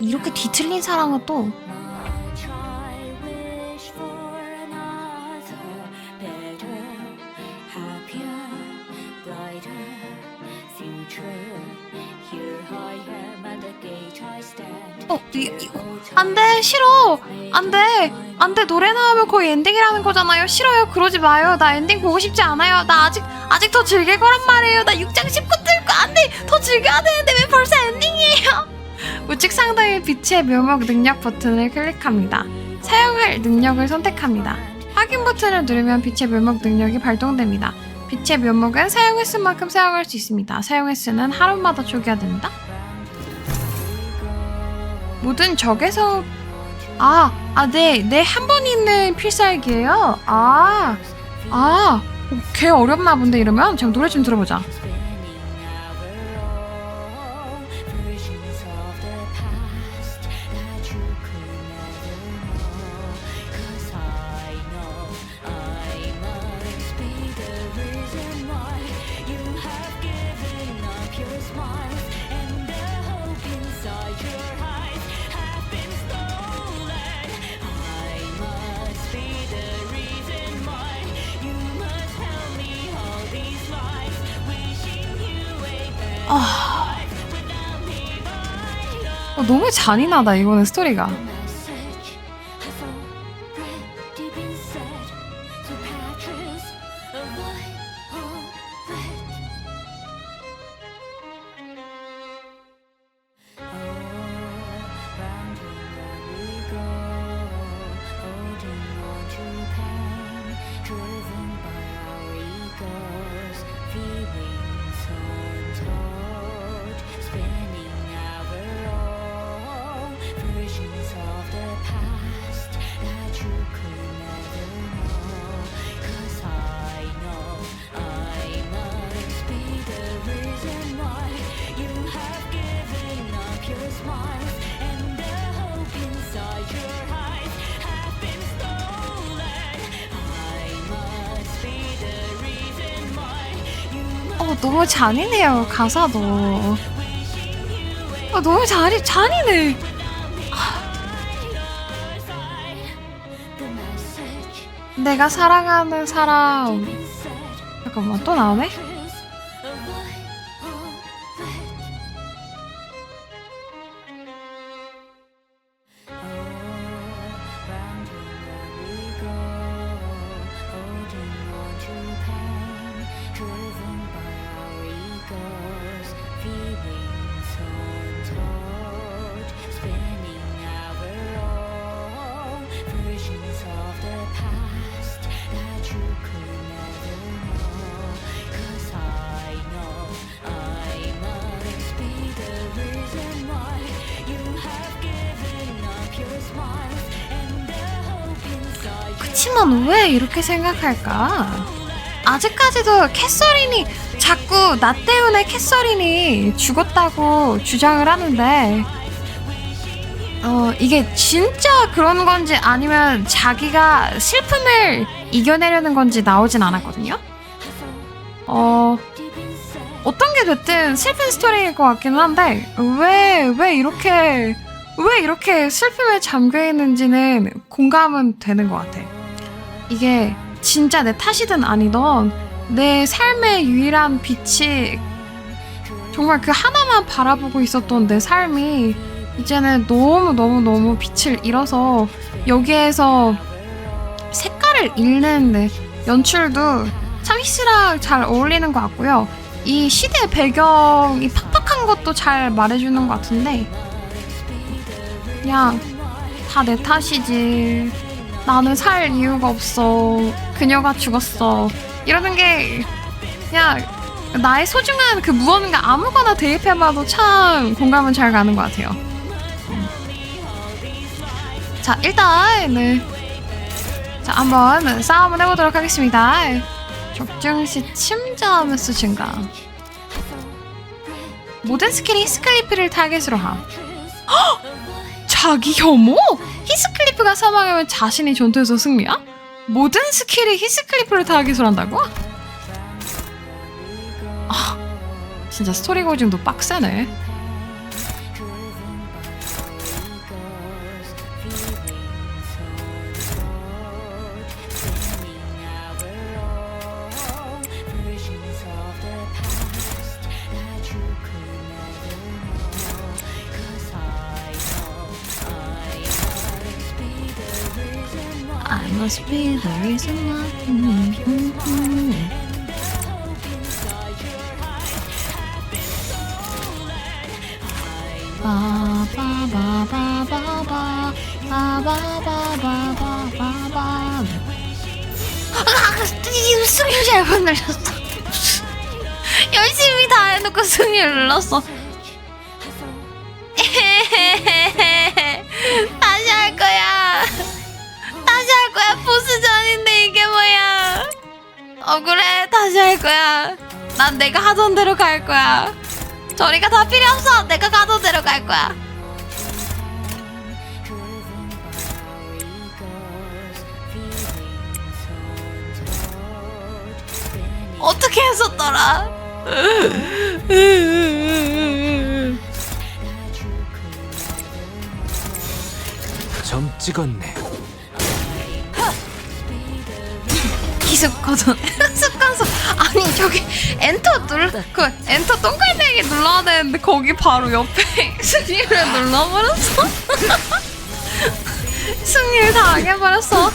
이렇게 뒤틀린 사랑은 또 이거 안돼 싫어 안돼 노래 나오면 거의 엔딩이라는 거잖아요. 싫어요 그러지 마요. 나 엔딩 보고 싶지 않아요. 나 아직 더 즐길 거란 말이에요. 나 6장 19 들고 안돼 더 즐겨야 되는데 왜 벌써 엔딩이에요. 우측 상단의 빛의 묘목 능력 버튼을 클릭합니다. 사용할 능력을 선택합니다. 확인 버튼을 누르면 빛의 묘목 능력이 발동됩니다. 빛의 묘목은 사용 횟수만큼 사용할 수 있습니다. 사용 횟수는 하루마다 초기화됩니다. 모든 적에서 네 한 번 있는 필살기예요. 걔 어렵나 본데 이러면 제가 노래 좀 들어보자. 너무 잔인하다 이거는 스토리가. 너무 잔인해요 가사도. 너무 잔인해. 내가 사랑하는 사람. 잠깐만 또 나오네. 그치만 왜 이렇게 생각할까? 아직까지도 캐서린이 자꾸 나 때문에 캐서린이 죽었다고 주장을 하는데 이게 진짜 그런 건지 아니면 자기가 슬픔을 이겨내려는 건지 나오진 않았거든요. 어떤 게 됐든 슬픈 스토리일 것 같기는 한데 왜 이렇게 슬픔에 잠겨 있는지는 공감은 되는 것 같아. 이게 진짜 내 탓이든 아니든 내 삶의 유일한 빛이 정말 그 하나만 바라보고 있었던 내 삶이 이제는 너무 빛을 잃어서 여기에서 색깔을 잃는 연출도 참 히스랑 잘 어울리는 것 같고요. 이 시대 배경이 팍팍한 것도 잘 말해주는 것 같은데 그냥 다 내 탓이지. 나는 살 이유가 없어. 그녀가 죽었어. 이러는 게 그냥 나의 소중한 그 무언가 아무거나 대입해봐도 참 공감은 잘 가는 것 같아요. 자 일단 자 한번 싸움을 해보도록 하겠습니다. 적중시 침잠 수 증가. 모든 스킬이 히스클리프를 타겟으로 함. 헉! 자기 혐오? 히스클리프가 사망하면 자신이 전투에서 승리야? 모든 스킬이 히스클리프를 타겟으로 한다고? 진짜 스토리 고증도 빡세네. must be the reason why. 승률 잘못 눌렀어. 열심히 다 해놓고 승률 눌렀어. 다시 할 거야. 다시 할 거야. 보스전인데 이게 뭐야. 그래. 다시 할 거야. 난 내가 하던 대로 갈 거야. 저리가 다 필요 없어. 내가 가던 대로 갈 거야. 어떻게 했었더라? 점 찍었네. 기습 거전. 습관성. 아니 저기 엔터 엔터 동글대기 눌러야 되는데 거기 바로 옆에 승리를 눌러버렸어. 승리를 당해버렸어.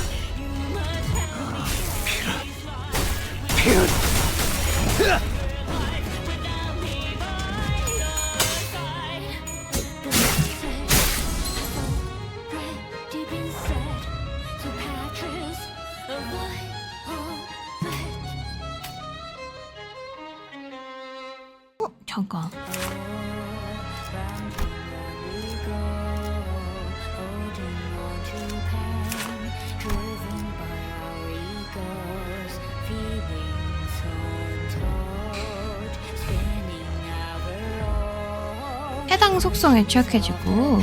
잠깐. 해당 속성에 취약해지고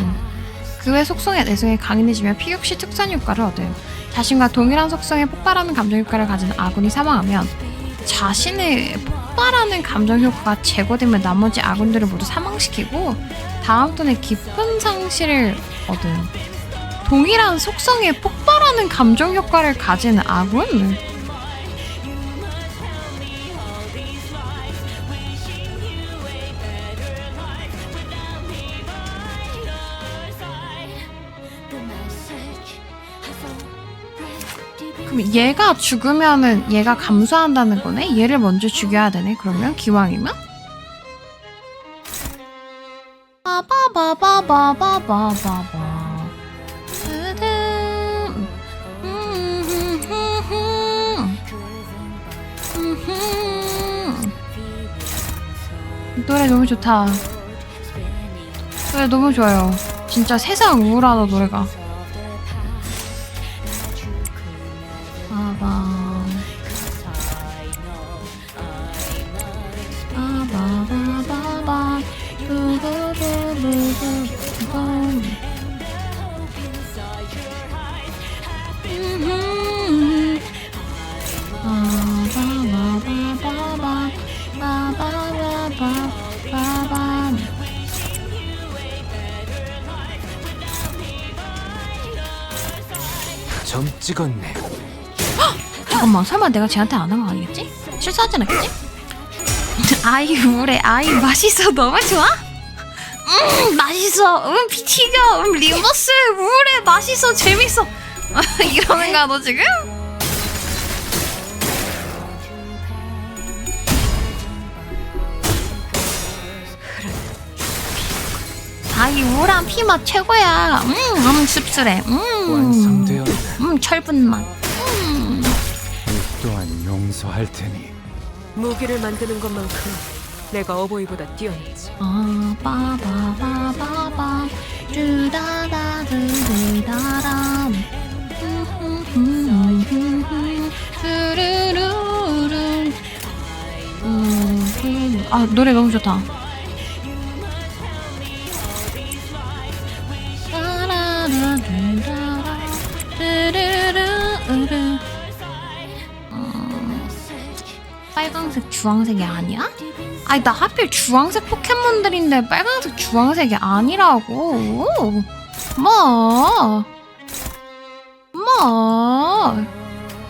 그 외 속성의 내성이 강인해지며 피격시 특산 효과를 얻음. 자신과 동일한 속성의 폭발하는 감정 효과를 가진 아군이 사망하면 자신의 폭발하는 감정 효과가 제거되면 나머지 아군들을 모두 사망시키고 다음 턴에 깊은 상실을 얻음. 동일한 속성의 폭발하는 감정 효과를 가진 아군? 그럼 얘가 죽으면은 얘가 감소한다는 거네? 얘를 먼저 죽여야 되네? 그러면 기왕이면? 바바바바바바바바 노래 너무 좋다. 노래 너무 좋아요. 진짜 세상 우울하다 노래가. 점 찍었네. 잠깐만, 설마 내가 쟤한테 안 한 거 아니겠지? 실수하진 않겠지? 아이 우울해. 아이 맛있어. 너무 좋아? 맛있어. 피 튀겨. 리버스 우울해. 맛있어. 재밌어. 이러는 거야 너 지금? 아이 우울한 피맛 최고야. 씁쓸해. 완성되었네. 철분 맛. 이 또한 용서할 테니. 무기를 만드는 것만큼 내가 어버이보다 뛰어났지. 빠바바바바 쭈다다드다람 뚜루루루. 아 노래 너무 좋다. 빨강색 주황색이 아니야? 아니 나 하필 주황색 포켓몬들인데 빨강색 주황색이 아니라고. 뭐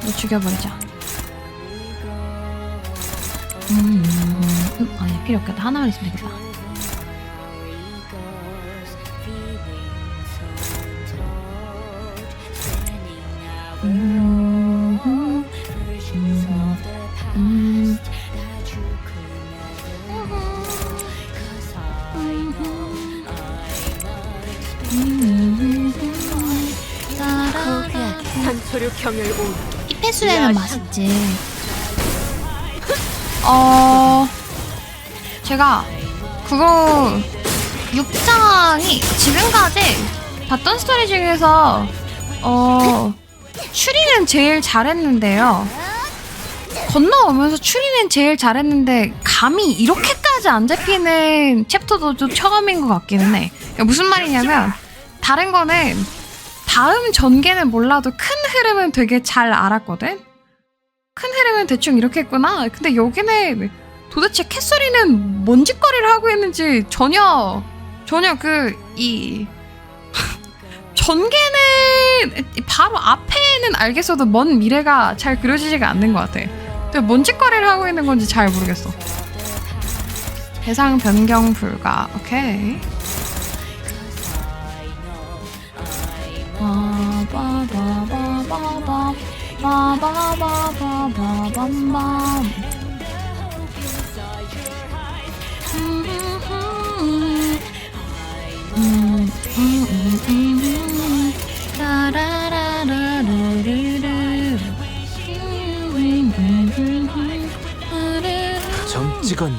너 죽여버리자. 아니 필요 없겠다. 하나만 있으면 되겠다. 전투류 경혈 온. 이페수레는 맛있지. 제가 그거 6장이 지금까지 봤던 스토리 중에서 추리는 제일 잘했는데요. 건너오면서 추리는 제일 잘했는데 감이 이렇게까지 안 잡히는 챕터도 좀 처음인 것 같기는 해. 그러니까 무슨 말이냐면 다른 거는 다음 전개는 몰라도 큰 흐름은 되게 잘 알았거든? 큰 흐름은 대충 이렇게 했구나. 근데 여기는 도대체 캐서린은 뭔 짓거리를 하고 있는지 전혀 전개는 바로 앞에는 알겠어도 먼 미래가 잘 그려지지가 않는 것 같아. 근데 뭔 짓거리를 하고 있는 건지 잘 모르겠어. 대상 변경 불가. 오케이. 점 찍었네.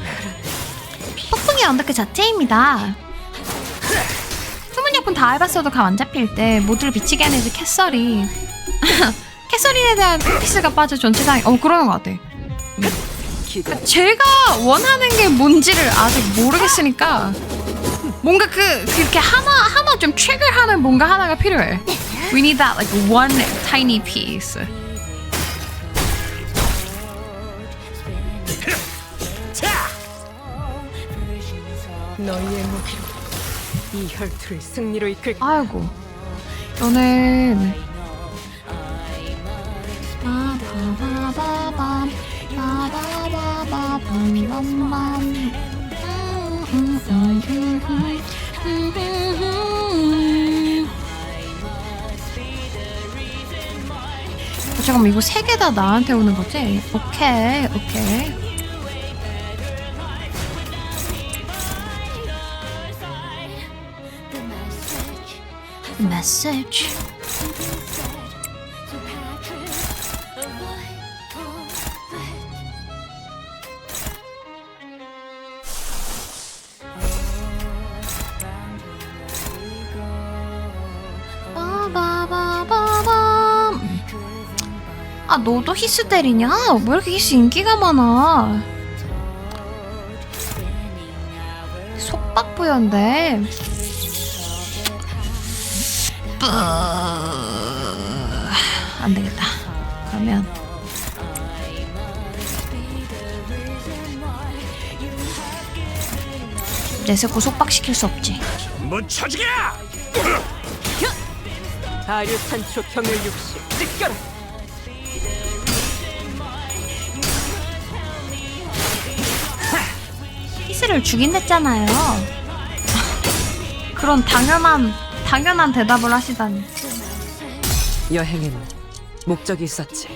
폭풍의 언덕 그 자체입니다. 소문약품 다 해봤어도 감 안 잡힐 때 모두를 미치게 하는 이제 캐서린. 캐서린에 대한 피스가 빠져 전체상이 그러는 것 같아. 기다. 제가 원하는 게 뭔지를 아직 모르겠으니까 뭔가 그렇게 하나 좀 트리거하는 뭔가 하나가 필요해. We need that like one tiny piece. 너희의 무기로 이 혈투를 승리로 이끌. 아이고, 너는 잠깐만, 이거 세 개 다 나한테 오는 거지? 오케이. 메시지. 아, 너도 히스 때리냐? 왜 이렇게 히스 인기가 많아? 속박부연데. 안 되겠다. 그러면 내세코 속박시킬 수 없지. 묻혀주게! 아류 산초 경혈 60 찢겨라. 히스를 죽인댔잖아요. 그런 당연한 대답을 하시다니. 여행에는 목적이 있었지.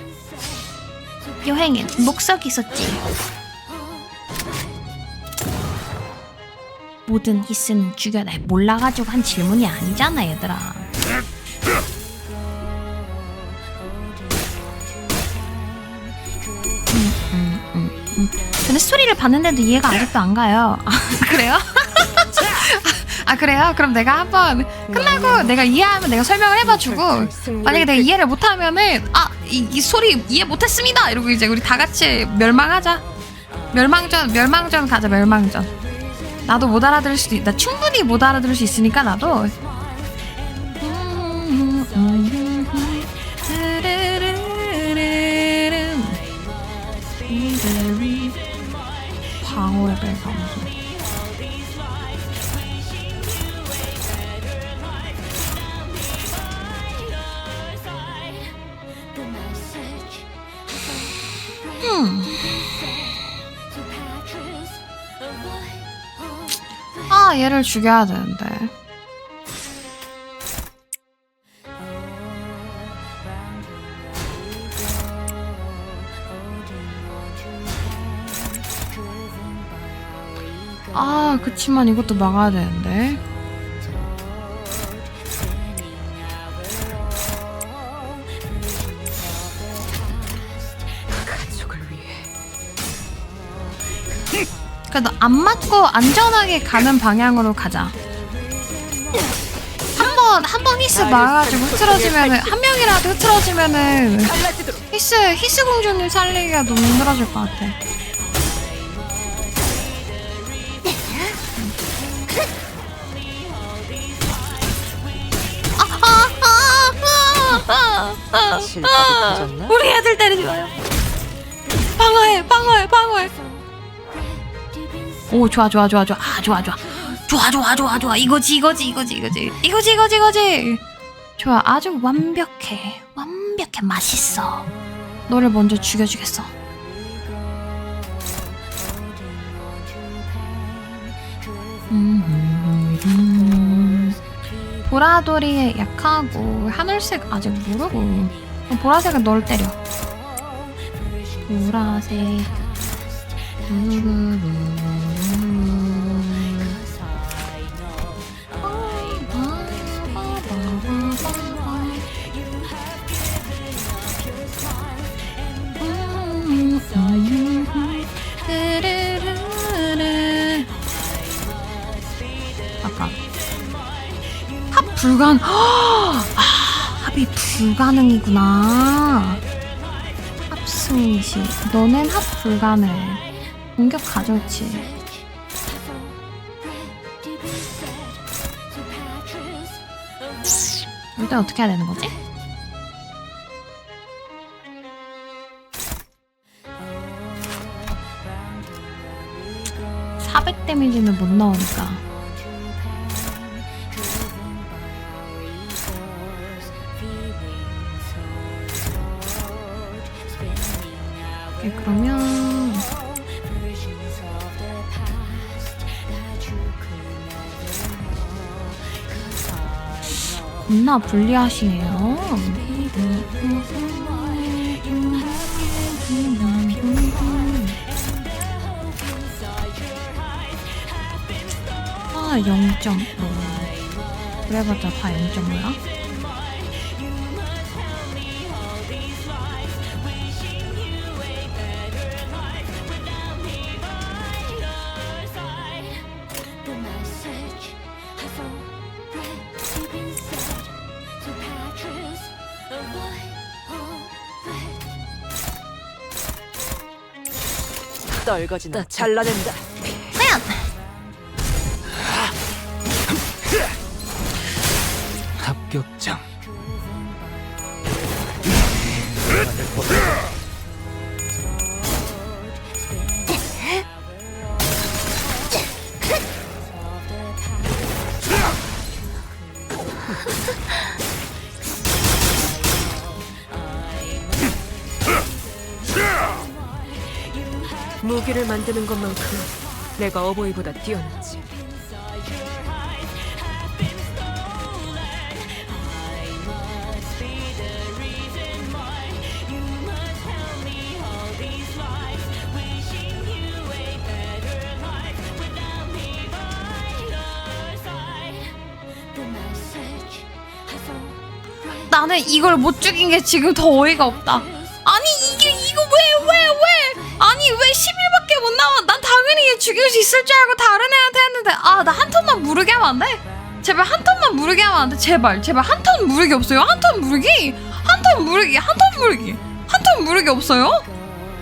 여행엔 목적이 있었지. 모든 히스는 죽여라. 몰라가지고 한 질문이 아니잖아, 얘들아. 근데 스토리를 봤는데도 이해가 아직도 안 가요. 아, 그래요? 아, 그래요? 그럼 내가 한번 끝나고 내가 이해하면 내가 설명을 해봐주고, 만약에 내가 이해를 못하면은 이 소리 이해 못했습니다 이러고 이제 우리 다 같이 멸망하자. 멸망전 가자. 멸망전. 나도 못 알아들을 수도 나 충분히 못 알아들을 수 있으니까 나도. 방어의 감소. 아, 얘를 죽여야 되는데. 아, 그치만 이것도 막아야 되는데. 그래도 안 맞고 안전하게 가는 방향으로 가자. 한 번 히스 막아가지고 흐트러지면은, 한 명이라도 흐트러지면은 갈라지도록. 히스 공주님 살리기가 너무 힘들어질 것 같아. 실밥이 터졌나? 우리 애들 때리지 마요. 방어해. 오, 좋아. 좋아. 이거지. 좋아, 아주 완벽해. 맛있어. 너를 먼저 죽여주겠어. 보라돌이 약하고 하늘색 아직 모르고. 보라색은 널 때려. 보라색. 아까 합 불가능. 합이 불가능이구나. 합승시. 너넨 합 불가능. 공격 가져오지. 일단 어떻게 해야 되는 거지? (400) 데미지는 못 나오니까. 오케이, 그러면 겁나 불리하시네요. 아, 0.5. 그래봤자 다 0.5야? 떨거지나 잘라낸다. 합격장. 무기를 만드는 것만큼 내가 어버이보다 뛰어났지. 나는 이걸 못 죽인 게 지금 더 어이가 없다. 아니 이거 왜 아니 왜 10일밖에 못 남아. 난 당연히 얘 죽일 수 있을 줄 알고 다른 애한테 했는데, 아, 나 한 턴만 무르게 하면 안 돼? 제발 한 턴만 무르게 하면 안 돼? 제발 한 턴 무르기 없어요? 한 턴 무르기 없어요?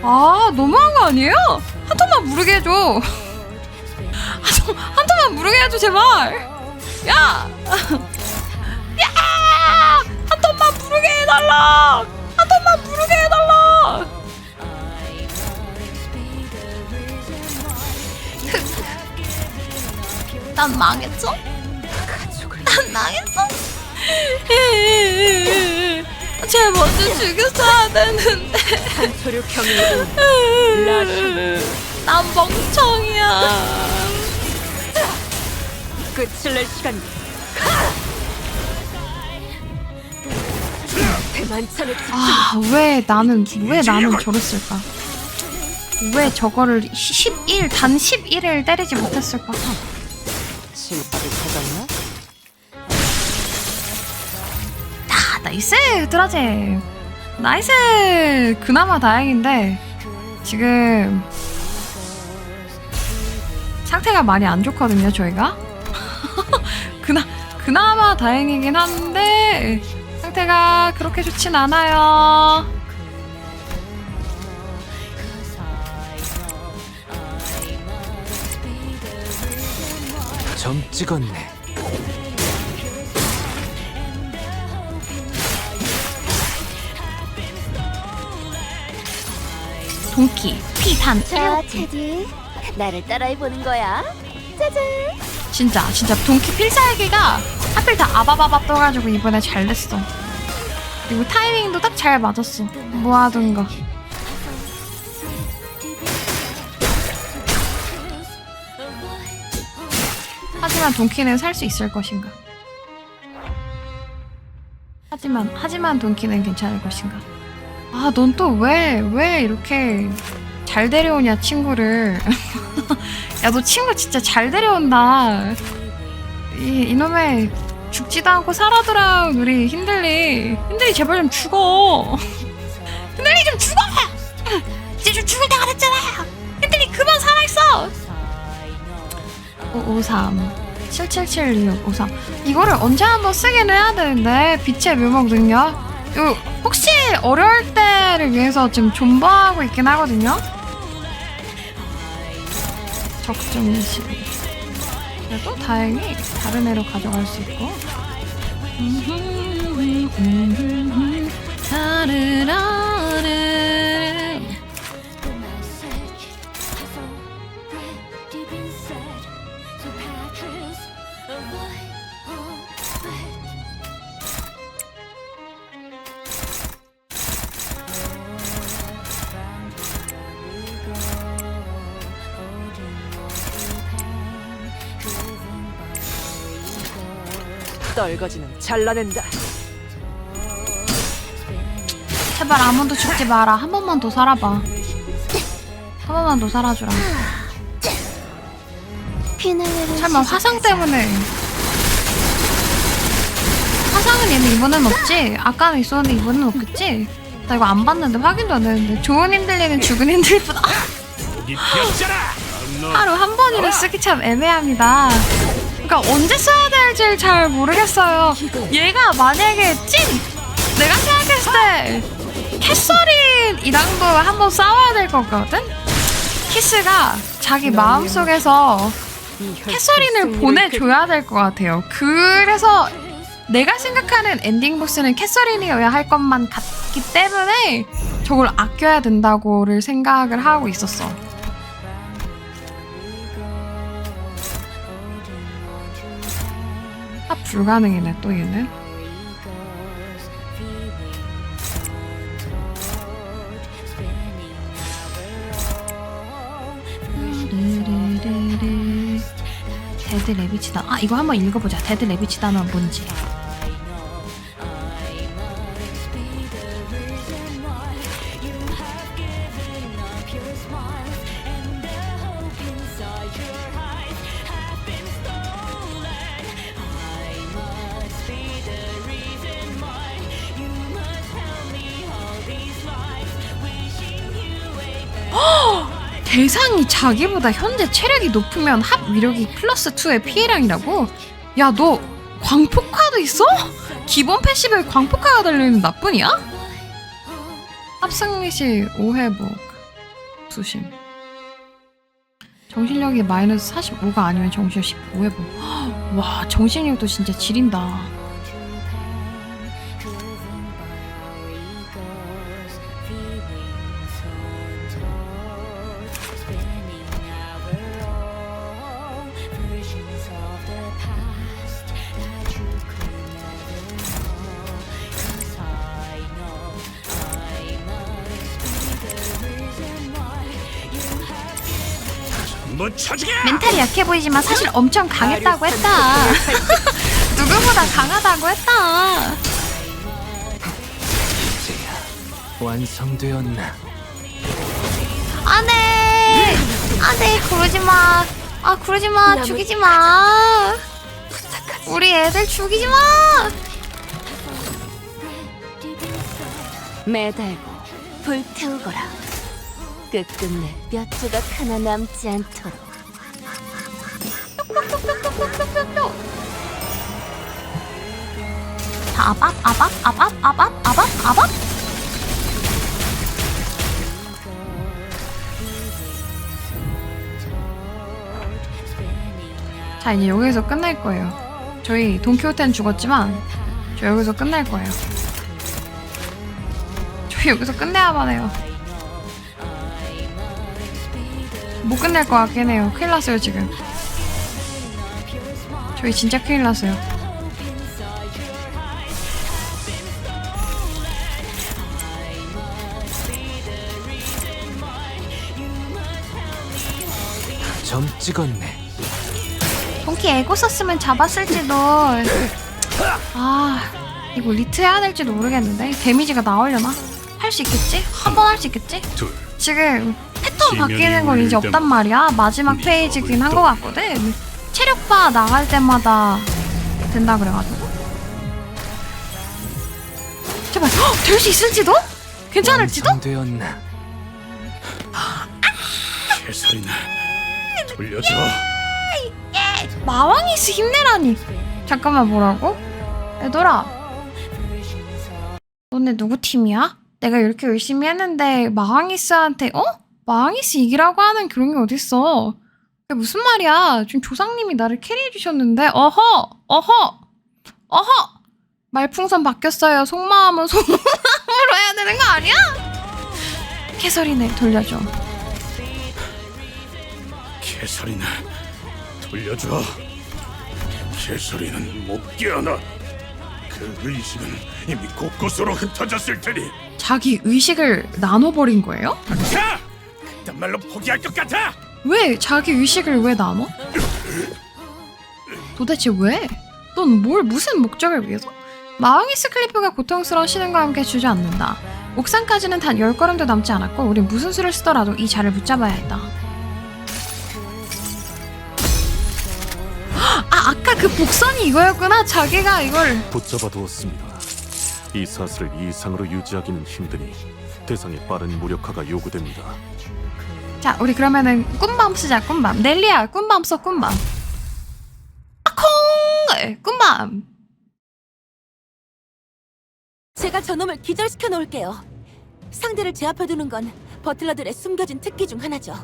아, 너무한 거 아니에요? 한 턴만 무르게 해줘. 한 턴만 무르게 해줘, 제발. 야! 한 턴만 무르게 해달라! 난 망했어? 난 망했어? 쟤 먼저 죽였어야 되는데. 한초류 경의 라시. 난 멍청이야. 끝을 낼 시간이. 대만찬의 집중. 아, 왜 나는 저랬을까? 왜 저거를 단 11을 때리지 못했을까? 실밥이 터졌나? 나이스, 드라제. 나이스. 그나마 다행인데 지금 상태가 많이 안 좋거든요, 저희가. 그나마 다행이긴 한데 상태가 그렇게 좋진 않아요. 점 찍었네. 동키 피단 자, 체디, 나를 따라해보는 거야. 짜잔. 진짜 동키 필살기가 하필 다 아바바밥 떠가지고 이번에 잘 됐어. 그리고 타이밍도 딱 잘 맞았어. 모아둔 거. 하지만 동키는 살 수 있을 것인가? 하지만 동키는 괜찮을 것인가? 아, 넌 또 왜 이렇게 잘 데려오냐, 친구를. 야, 너 친구 진짜 잘 데려온다. 이놈의 죽지도 않고 살아돌아온 우리 힌들리 제발 좀 죽어. 힌들리 좀 죽어. 이제 좀 죽을 때가 됐잖아. 힌들리 그만 살아있어. 553 7776 53 이거를 언제 한번 쓰긴 해야 되는데. 빛의 묘목 능력 이거 혹시 어려울 때를 위해서 지금 존버하고 있긴 하거든요. 적중시 그래도 다행히 다른 애로 가져갈 수 있고. 떨거지는 잘라낸다. 제발 아무도 죽지 마라. 한 번만 더 살아봐. 한 번만 더 살아주라. 피날레를 설마 화상 때문에. 화상은 얘는 이번엔 없지? 아까는 있었는데 이번엔 없겠지? 나 이거 안 봤는데 확인도 안 했는데. 좋은 힌들리는 죽은 힌들보다 하루 한 번이라 쓰기 참 애매합니다. 그러니까 언제 써야 될지 잘 모르겠어요. 얘가 만약에 내가 생각했을 때 캐서린이랑도 한번 싸워야 될 것 같거든? 키스가 자기 마음속에서 캐서린을 보내줘야 될 것 같아요. 그래서 내가 생각하는 엔딩 보스는 캐서린이어야 할 것만 같기 때문에 저걸 아껴야 된다고를 생각을 하고 있었어. 탑 불가능이네 또 얘는. 데드 레비치다. 아, 이거 한번 읽어보자. 데드 레비치다는 뭔지. 대상이 자기보다 현재 체력이 높으면 합 위력이 플러스 2의 피해량이라고? 야, 너 광폭화도 있어? 기본 패시브에 광폭화가 달려있는 나뿐이야? 합승리시 5회복 수심. 정신력이 마이너스 45가 아니면 정신력 15회복. 와, 정신력도 진짜 지린다. 멘탈이 약해 보이지만 사실 엄청 강했다고 했다. 누구보다 강하다고 했다. 이제야 완성되었나? 안돼, 안돼, 그러지 마. 아, 그러지 마. 죽이지 마. 우리 애들 죽이지 마. 매달고 불태우거라. 끝끝내 몇 조각 하나 남지 않도록. 뿅뿅뿅뿅. 자, 아밥. 자, 이제 여기서 끝날 거예요. 저희 돈키호테는 죽었지만 저 여기서 끝날 거예요. 저희 여기서 끝내야만 해요. 못 끝낼 것 같긴 해요. 큰일 났어요 지금. 저희 진짜 큰일 났어요. 점 찍었네. 동키 에고 썼으면 잡았을지도. 아, 이거 리트 해야 될지도 모르겠는데. 데미지가 나오려나? 할 수 있겠지? 한 번 할 수 있겠지? 지금 패턴 바뀌는 건 이제 없단 말이야. 마지막 페이지긴 한 것 같거든. 체력바 나갈 때마다 된다 그래가지고. 제발 될 수 있을지도? 괜찮을지도? 완성되었나? 개소리나 돌려줘. 마왕이스 힘내라니. 잠깐만, 뭐라고? 얘들아, 너네 누구 팀이야? 내가 이렇게 열심히 했는데 마왕이스한테 마왕이스 이기라고 하는 그런 게 어딨어. 그게 무슨 말이야. 지금 조상님이 나를 캐리해 주셨는데. 어허 말풍선 바뀌었어요. 속마음은 속마음으로 해야 되는 거 아니야? 캐서린을 돌려줘. 개소리나 돌려줘. 개소리는 못 깨어나. 그 의식은 이미 곳곳으로 흩어졌을 테니. 자기 의식을 나눠버린 거예요? 자! 그딴 말로 포기할 것 같아? 왜? 자기 의식을 왜 나눠? 도대체 왜? 넌 무슨 목적을 위해서? 마왕이스 클리프가 고통스러운 신음과 함께 주저앉는다. 옥상까지는 단 10걸음도 남지 않았고 우린 무슨 수를 쓰더라도 이 자를 붙잡아야 했다. 아까 그 복선이 이거였구나. 자기가 이걸 붙잡아 두었습니다. 이 사슬을 이 이상으로 유지하기는 힘드니 대상의 빠른 무력화가 요구됩니다. 자, 우리 그러면은 꿈밤 쓰자. 꿈밤. 넬리야, 꿈밤 써. 꿈밤. 아콩! 꿈밤. 제가 저놈을 기절시켜 놓을게요. 상대를 제압해두는 건 버틀러들의 숨겨진 특기 중 하나죠.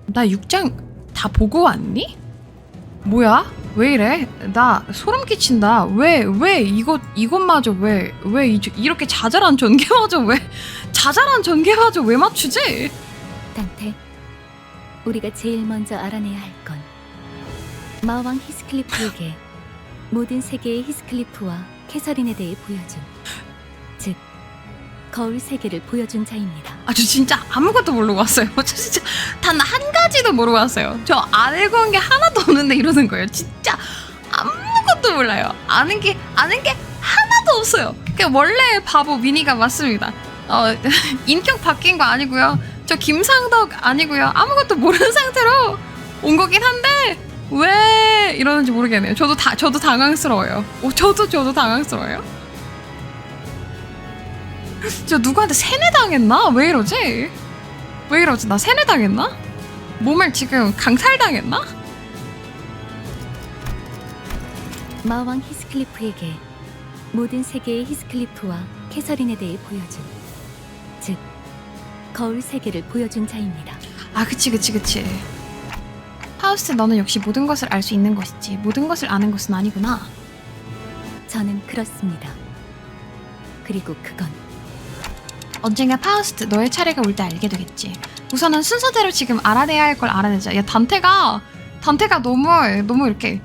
나 6장 다 보고 왔니? 뭐야? 왜 이래? 나 소름 끼친다. 왜 이것마저 이렇게 자잘한 전개마저 왜 맞추지? 단테, 우리가 제일 먼저 알아내야 할 건 마왕 히스클리프에게 모든 세계의 히스클리프와 캐서린에 대해 보여준, 즉 거울 세계를 보여준 자입니다. 저 진짜 아무것도 모르고 왔어요. 저 진짜 단 한 가지도 모르고 왔어요. 저 알고 온 게 하나도 없는데 이러는 거예요. 진짜 아무것도 몰라요. 아는 게 하나도 없어요. 그냥 원래 바보 미니가 맞습니다. 인격 바뀐 거 아니고요. 저 김상덕 아니고요. 아무것도 모르는 상태로 온 거긴 한데 왜 이러는지 모르겠네요. 저도 당황스러워요. 저도 당황스러워요. 저 누구한테 세뇌당했나? 왜 이러지? 나 세뇌당했나? 몸을 지금 강탈당했나? 마왕 히스클리프에게 모든 세계의 히스클리프와 캐서린에 대해 보여준, 즉 거울 세계를 보여준 자입니다. 그치. 파우스트, 너는 역시 모든 것을 알 수 있는 것이지 모든 것을 아는 것은 아니구나. 저는 그렇습니다. 그리고 그건 언젠가 파우스트, 너의 차례가 올 때 알게 되겠지. 우선은 순서대로 지금 알아내야 할 걸 알아내자. 야, 단테가 너무 이렇게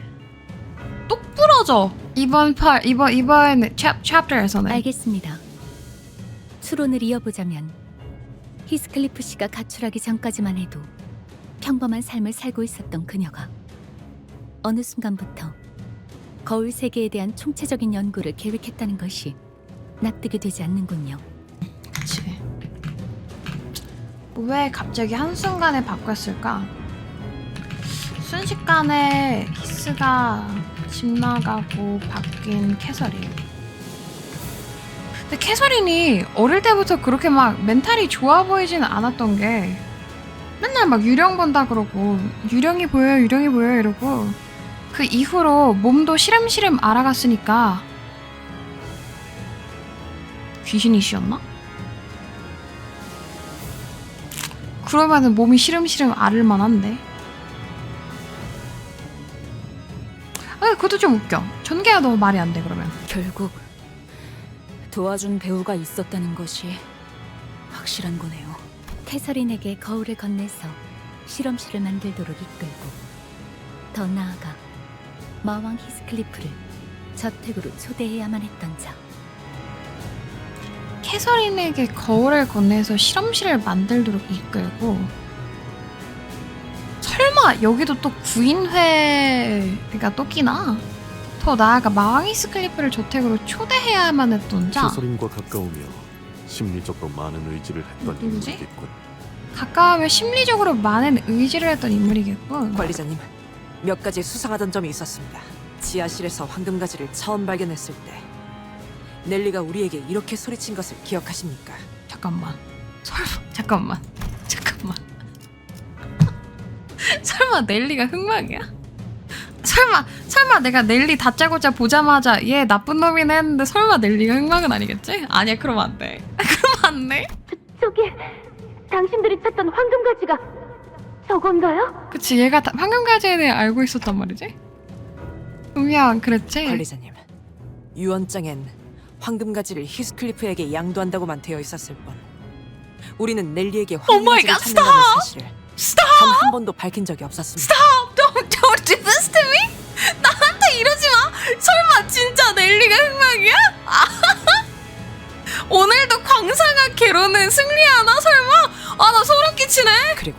똑부러져. 이번 챕터에서는. 알겠습니다. 추론을 이어보자면 히스클리프 씨가 가출하기 전까지만 해도 평범한 삶을 살고 있었던 그녀가 어느 순간부터 거울 세계에 대한 총체적인 연구를 계획했다는 것이 납득이 되지 않는군요. 그치. 왜 갑자기 한순간에 바뀌었을까? 순식간에 히스가 집 나가고 바뀐 캐서린. 근데 캐서린이 어릴 때부터 그렇게 막 멘탈이 좋아 보이지는 않았던 게 맨날 막 유령 본다 그러고 유령이 보여요 이러고 그 이후로 몸도 시름시름 알아갔으니까 귀신이시였나? 그러면은 몸이 시름시름 앓을 만한데. 아, 그것도 좀 웃겨. 전개가 너무 말이 안 돼, 그러면. 결국 도와준 배우가 있었다는 것이 확실한 거네요. 캐서린에게 거울을 건네서 실험실을 만들도록 이끌고 더 나아가 마왕 히스클리프를 저택으로 초대해야만 했던 자. 캐서린에게 거울을 건네서 실험실을 만들도록 이끌고, 설마 여기도 또 구인회가 또 끼나? 더 나아가 마왕 히스클리프를 저택으로 초대해야만 했던 자. 캐서린과 가까우며 심리적으로 많은 의지를 했던 누구지? 인물이겠군. 가까우면 심리적으로 많은 의지를 했던 인물이겠군. 관리자님, 몇 가지 수상하던 점이 있었습니다. 지하실에서 황금가지를 처음 발견했을 때 넬리가 우리에게 이렇게 소리친 것을 기억하십니까? 잠깐만. 잠깐만. 설마 넬리가 흑막이야? 설마 내가 넬리 다짜고짜 보자마자 얘 나쁜 놈이네 했는데 설마 넬리가 흑막은 아니겠지? 아니야, 그러면 안 돼. 그러면 안 돼. 저기 당신들이 찾던 황금가지가 저건가요? 그치, 얘가 황금가지에 대해 알고 있었단 말이지? 분명 그랬지? 관리자님, 유언장엔 황금가지를 히스클리프에게 양도한다고만 되어 있었을 뿐 우리는 넬리에게 my 황금가지를 God, 찾는다는 사실을 Stop! 단 한 번도 밝힌 적이 없었습니다. Don't do this to me? 나한테 이러지 마! 설마 진짜 넬리가 흑막이야? 오늘도 광상학 개로는 승리하나 설마? 아, 나 소름 끼치네. 그리고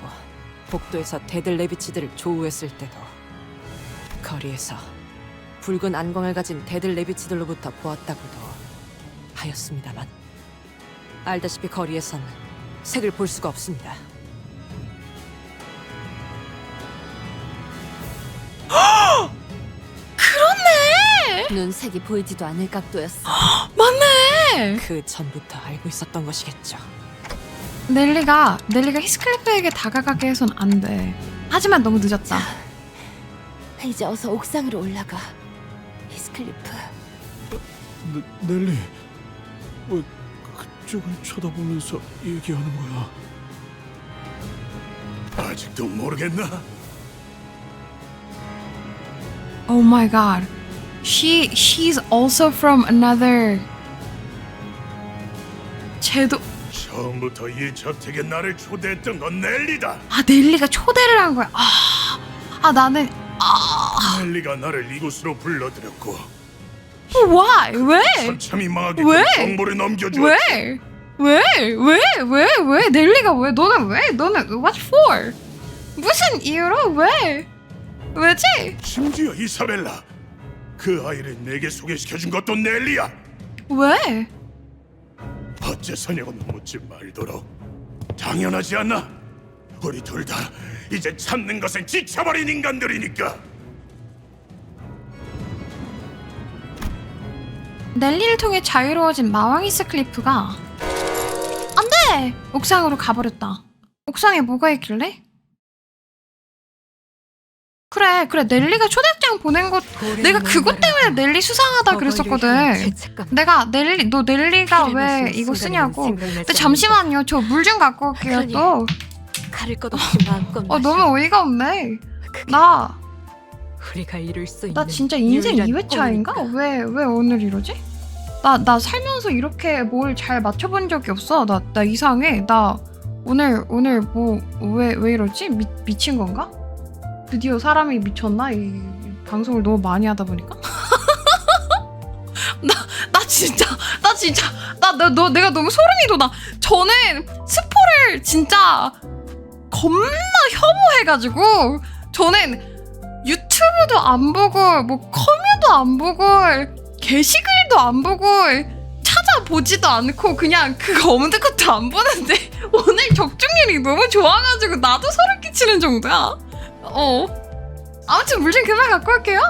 복도에서 데들 레비치들을 조우했을 때도 거리에서 붉은 안광을 가진 데들 레비치들로부터 보았다고도 하였습니다만 알다시피 거리에선 색을 볼 수가 없습니다. 그렇네. 눈색이 보이지도 않을 각도였어. 맞네. 그 전부터 알고 있었던 것이겠죠. 넬리가 히스클리프에게 다가가게 해선 안 돼. 하지만 너무 늦었다. 이제 어서 옥상으로 올라가. 히스클리프. 넬리, 왜 그쪽을 쳐다보면서 얘기하는 거야? 아직도 모르겠나? Oh my god. She's also from another 제도. 처음부터 이 저택에 나를 초대했던 건 넬리다. 아, 넬리가 초대를 한 거야. 나는 넬리가 나를 이곳으로 불러들였고 why? 왜? 처참히 망하게 왜? 정보를 넘겨주었지. 왜? 넬리가 왜? 너는 what for? 무슨 이유로? 왜지? 심지어 이사벨라, 그 아이를 내게 소개시켜준 것도 넬리야. 왜? 어째서냐고 묻지 말도록. 당연하지 않나? 우리 둘 다 이제 찾는 것은 지쳐버린 인간들이니까. 넬리를 통해 자유로워진 마왕 히스클리프가 안돼! 옥상으로 가버렸다. 옥상에 뭐가 있길래? 그래 넬리가 초대장 보낸 것, 내가 그것 때문에 넬리 수상하다 그랬었거든. 내가 넬리가 왜 이거 쓰냐고. 근데 잠시만요, 저 물 좀 갖고 올게요. 또 가릴 것 없이 마음껏 너무 어이가 없네. 나 우리가 이룰 수 있는 진짜 인생 유일한 2회차인가? 꿈이니까. 왜 오늘 이러지? 나 살면서 이렇게 뭘 잘 맞춰본 적이 없어. 나 이상해. 나 오늘 뭐 왜 이러지? 미친 건가? 드디어 사람이 미쳤나? 이 방송을 너무 많이 하다 보니까. 내가 너무 소름이 돋아. 저는 스포를 진짜 겁나 혐오해가지고, 저는 유튜브도 안 보고 뭐 커뮤도 안 보고 게시글도 안 보고 찾아보지도 않고 그냥 그거 없는 것도 안 보는데 오늘 적중률이 너무 좋아가지고 나도 소름 끼치는 정도야. 아무튼 물 좀 그만 갖고 올게요.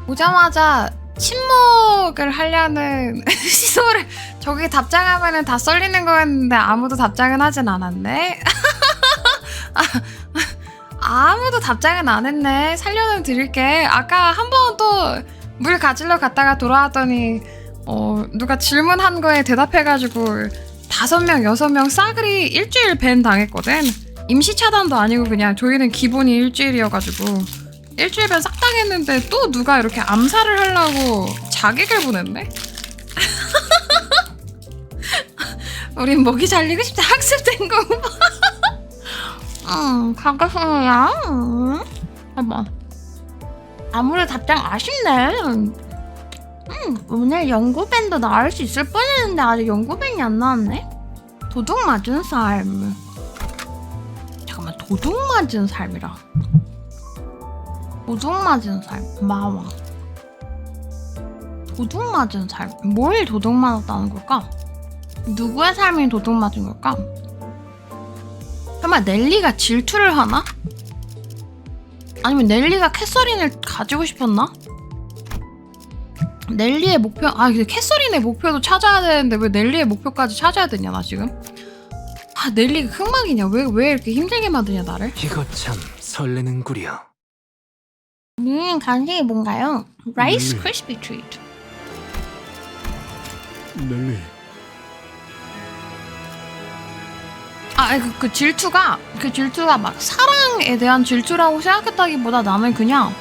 오자마자 침묵을 하려는 시도를 저기 답장하면은 다 썰리는 거였는데 아무도 답장은 하진 않았네. 아무도 답장은 안 했네. 살려는 드릴게. 아까 한 번 또 물 가지러 갔다가 돌아왔더니 누가 질문한 거에 대답해가지고 5명, 6명 싸그리 일주일 밴 당했거든. 임시 차단도 아니고 그냥 저희는 기본이 일주일이어가지고 일주일 밴 싹 당했는데 또 누가 이렇게 암살을 하려고 자객을 보냈네? 우린 목이 잘리고 싶다 학습된 거. 반갑습니다. 한번 아무래도 답장 아쉽네. 오늘 연구밴도 나올 수 있을 뻔했는데 아직 연구밴이 안 나왔네. 도둑 맞은 삶. 잠깐만, 도둑 맞은 삶이라. 도둑 맞은 삶. 마와. 도둑 맞은 삶. 뭘 도둑 맞았다는 걸까? 누구의 삶이 도둑 맞은 걸까? 설마 넬리가 질투를 하나? 아니면 넬리가 캐서린을 가지고 싶었나? 넬리의 목표, 근데 캐서린의 목표도 찾아야 되는데 왜 넬리의 목표까지 찾아야 되냐, 나 지금? 넬리가 흑막이냐? 왜 이렇게 힘들게 만드냐, 나를? 이거 참 설레는구려. 간식이 뭔가요? 라이스 크리스피 트리트. 넬리, 그 질투가 막 사랑에 대한 질투라고 생각했다기보다 나는 그냥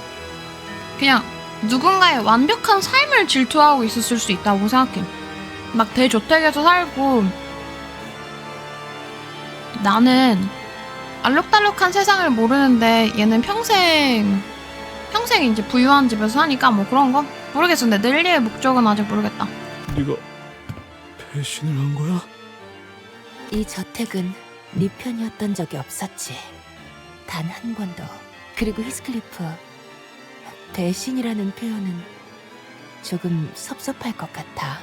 누군가의 완벽한 삶을 질투하고 있었을 수 있다고 생각해. 막 대저택에서 살고 나는 알록달록한 세상을 모르는데 얘는 평생 이제 부유한 집에서 사니까 뭐 그런 거 모르겠어. 근데 넬리의 목적은 아직 모르겠다. 네가 배신을 한 거야? 이 저택은 네 편이었던 적이 없었지. 단 한 번도. 그리고 히스클리프, 배신이라는 표현은 조금 섭섭할 것 같아.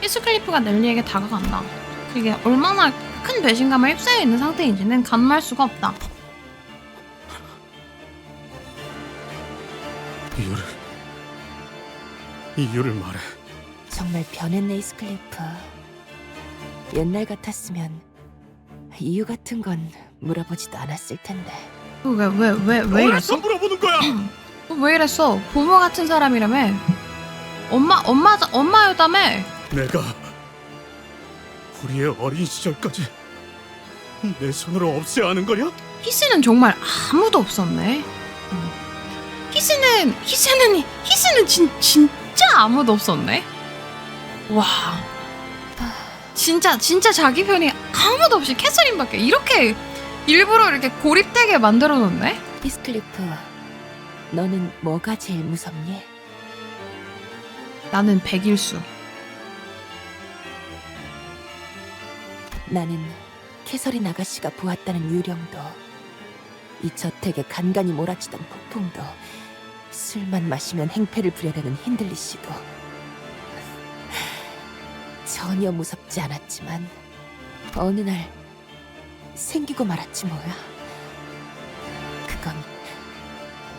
히스클리프가 넬리에게 다가간다. 그게 얼마나 큰 배신감을 휩싸여 있는 상태인지는 가늠할 수가 없다. 이유를 말해. 정말 변했네, 히스클리프. 옛날 같았으면 이유 같은 건 물어보지도 않았을 텐데. 왜 이랬어? 물어보는 거야? 왜 이랬어? 부모 같은 사람이라며. 엄마였다며. 내가 우리의 어린 시절까지 내 손으로 없애야 하는 거냐? 희스는 정말 아무도 없었네. 희스는 진짜 아무도 없었네. 와. 진짜 자기 편이 아무도 없이 캐서린밖에 이렇게 일부러 이렇게 고립되게 만들어 놓네. 히스클리프, 너는 뭐가 제일 무섭니? 나는 백일수. 나는 캐서린 아가씨가 보았다는 유령도, 이 저택에 간간히 몰아치던 폭풍도, 술만 마시면 행패를 부려대는 힌들리 씨도 전혀 무섭지 않았지만 어느 날 생기고 말았지 뭐야. 그건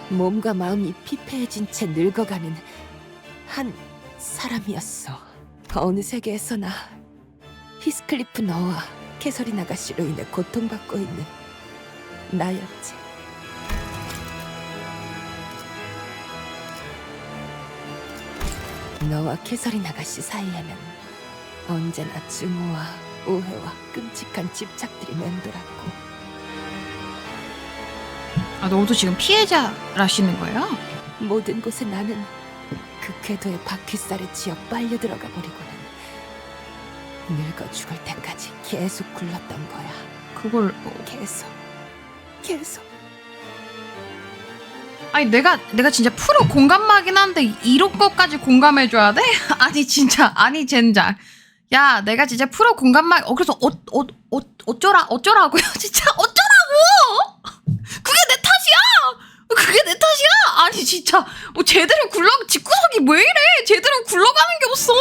몸과 마음이 피폐해진 채 늙어가는 한 사람이었어. 어느 세계에서나 히스클리프 너와 캐서린 아가씨로 인해 고통받고 있는 나였지. 너와 캐서린 아가씨 사이에는 언제나 증오와 오해와 끔찍한 집착들이 맴돌았고, 너도 지금 피해자라시는 거예요? 모든 곳에 나는 그 궤도의 바퀴살에 쥐어 빨려 들어가 버리고는 늙어 죽을 때까지 계속 굴렀던 거야. 그걸 계속. 아니 내가 진짜 프로 공감마긴 한데 이런 것까지 공감해줘야 돼? 아니 진짜 아니 젠장. 야 내가 진짜 프로 공감마. 그래서 어쩌라고요? 진짜 어쩌라고? 그게 내 탓이야. 아니 진짜 뭐 제대로 집구석이 왜 이래? 제대로 굴러가는 게 없어.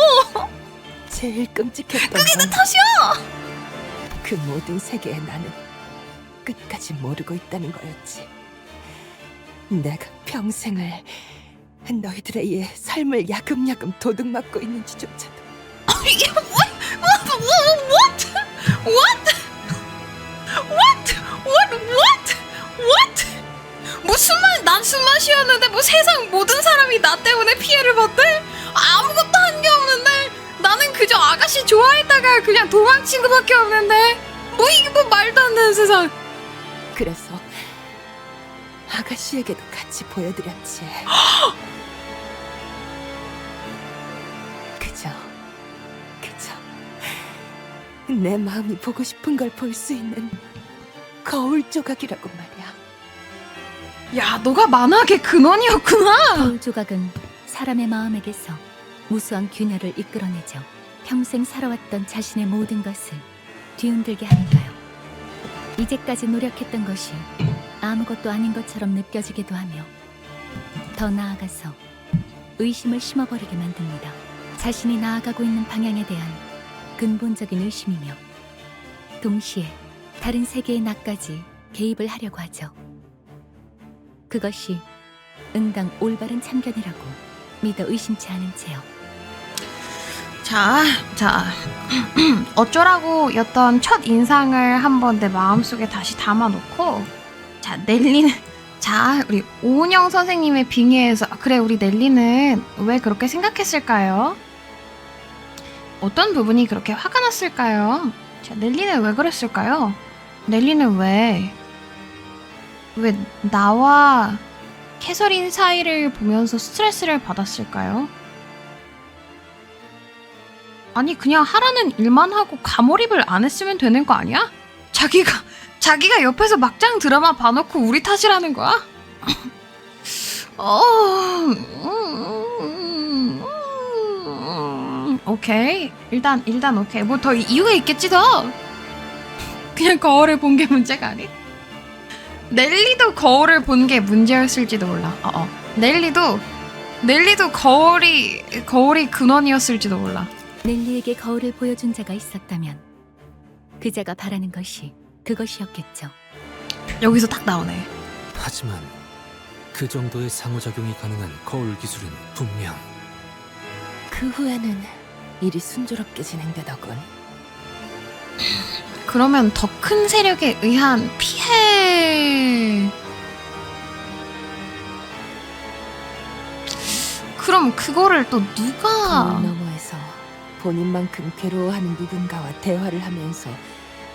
제일 끔찍했던 그게 내 건 탓이야. 그 모든 세계에 나는 끝까지 모르고 있다는 거였지. 내가 평생을 너희들에 의해 삶을 야금야금 도둑맞고 있는지조차도. 이게 what? 무슨 말? 난 숨맛이었는데 뭐 세상 모든 사람이 나 때문에 피해를 받대? 아무것도 한 게 없는데 나는 그저 아가씨 좋아했다가 그냥 도망친 것밖에 없는데 뭐 이게 뭐 말도 안 되는 세상. 그래서 아가씨에게도 같이 보여드렸지. 그저 내 마음이 보고 싶은 걸 볼 수 있는 거울 조각이라고 말이야. 야, 너가 만화계 근원이었구나. 거울 조각은 사람의 마음에게서 무수한 균열을 이끌어내죠. 평생 살아왔던 자신의 모든 것을 뒤흔들게 하니까요. 이제까지 노력했던 것이 아무것도 아닌 것처럼 느껴지기도 하며 더 나아가서 의심을 심어버리게 만듭니다. 자신이 나아가고 있는 방향에 대한 근본적인 의심이며 동시에 다른 세계의 나까지 개입을 하려고 하죠. 그것이 응당 올바른 참견이라고 믿어 의심치 않은 채요. 자, 어쩌라고 였던 첫 인상을 한번 내 마음속에 다시 담아놓고, 자, 넬리는, 자, 우리 오은영 선생님의 빙의에서, 그래, 우리 넬리는 왜 그렇게 생각했을까요? 어떤 부분이 그렇게 화가 났을까요? 자, 넬리는 왜 그랬을까요? 넬리는 왜 나와 캐서린 사이를 보면서 스트레스를 받았을까요? 아니 그냥 하라는 일만 하고 과몰입을 안 했으면 되는 거 아니야? 자기가 옆에서 막장 드라마 봐놓고 우리 탓이라는 거야? 오케이. 일단 오케이. 뭐 더 이유가 있겠지 더. 그냥 거울을 본 게 문제가 아니? 넬리도 거울을 본 게 문제였을지도 몰라. 넬리도 거울이 근원이었을지도 몰라. 넬리에게 거울을 보여준 자가 있었다면 그 자가 바라는 것이 그것이었겠죠. 여기서 딱 나오네. 하지만 그 정도의 상호작용이 가능한 거울 기술은 분명 그 후에는 일이 순조롭게 진행되더군. 그러면 더 큰 세력에 의한 피해. 그럼 그거를 또 누가? 거울 너머에서 본인만큼 괴로워하는 누군가와 대화를 하면서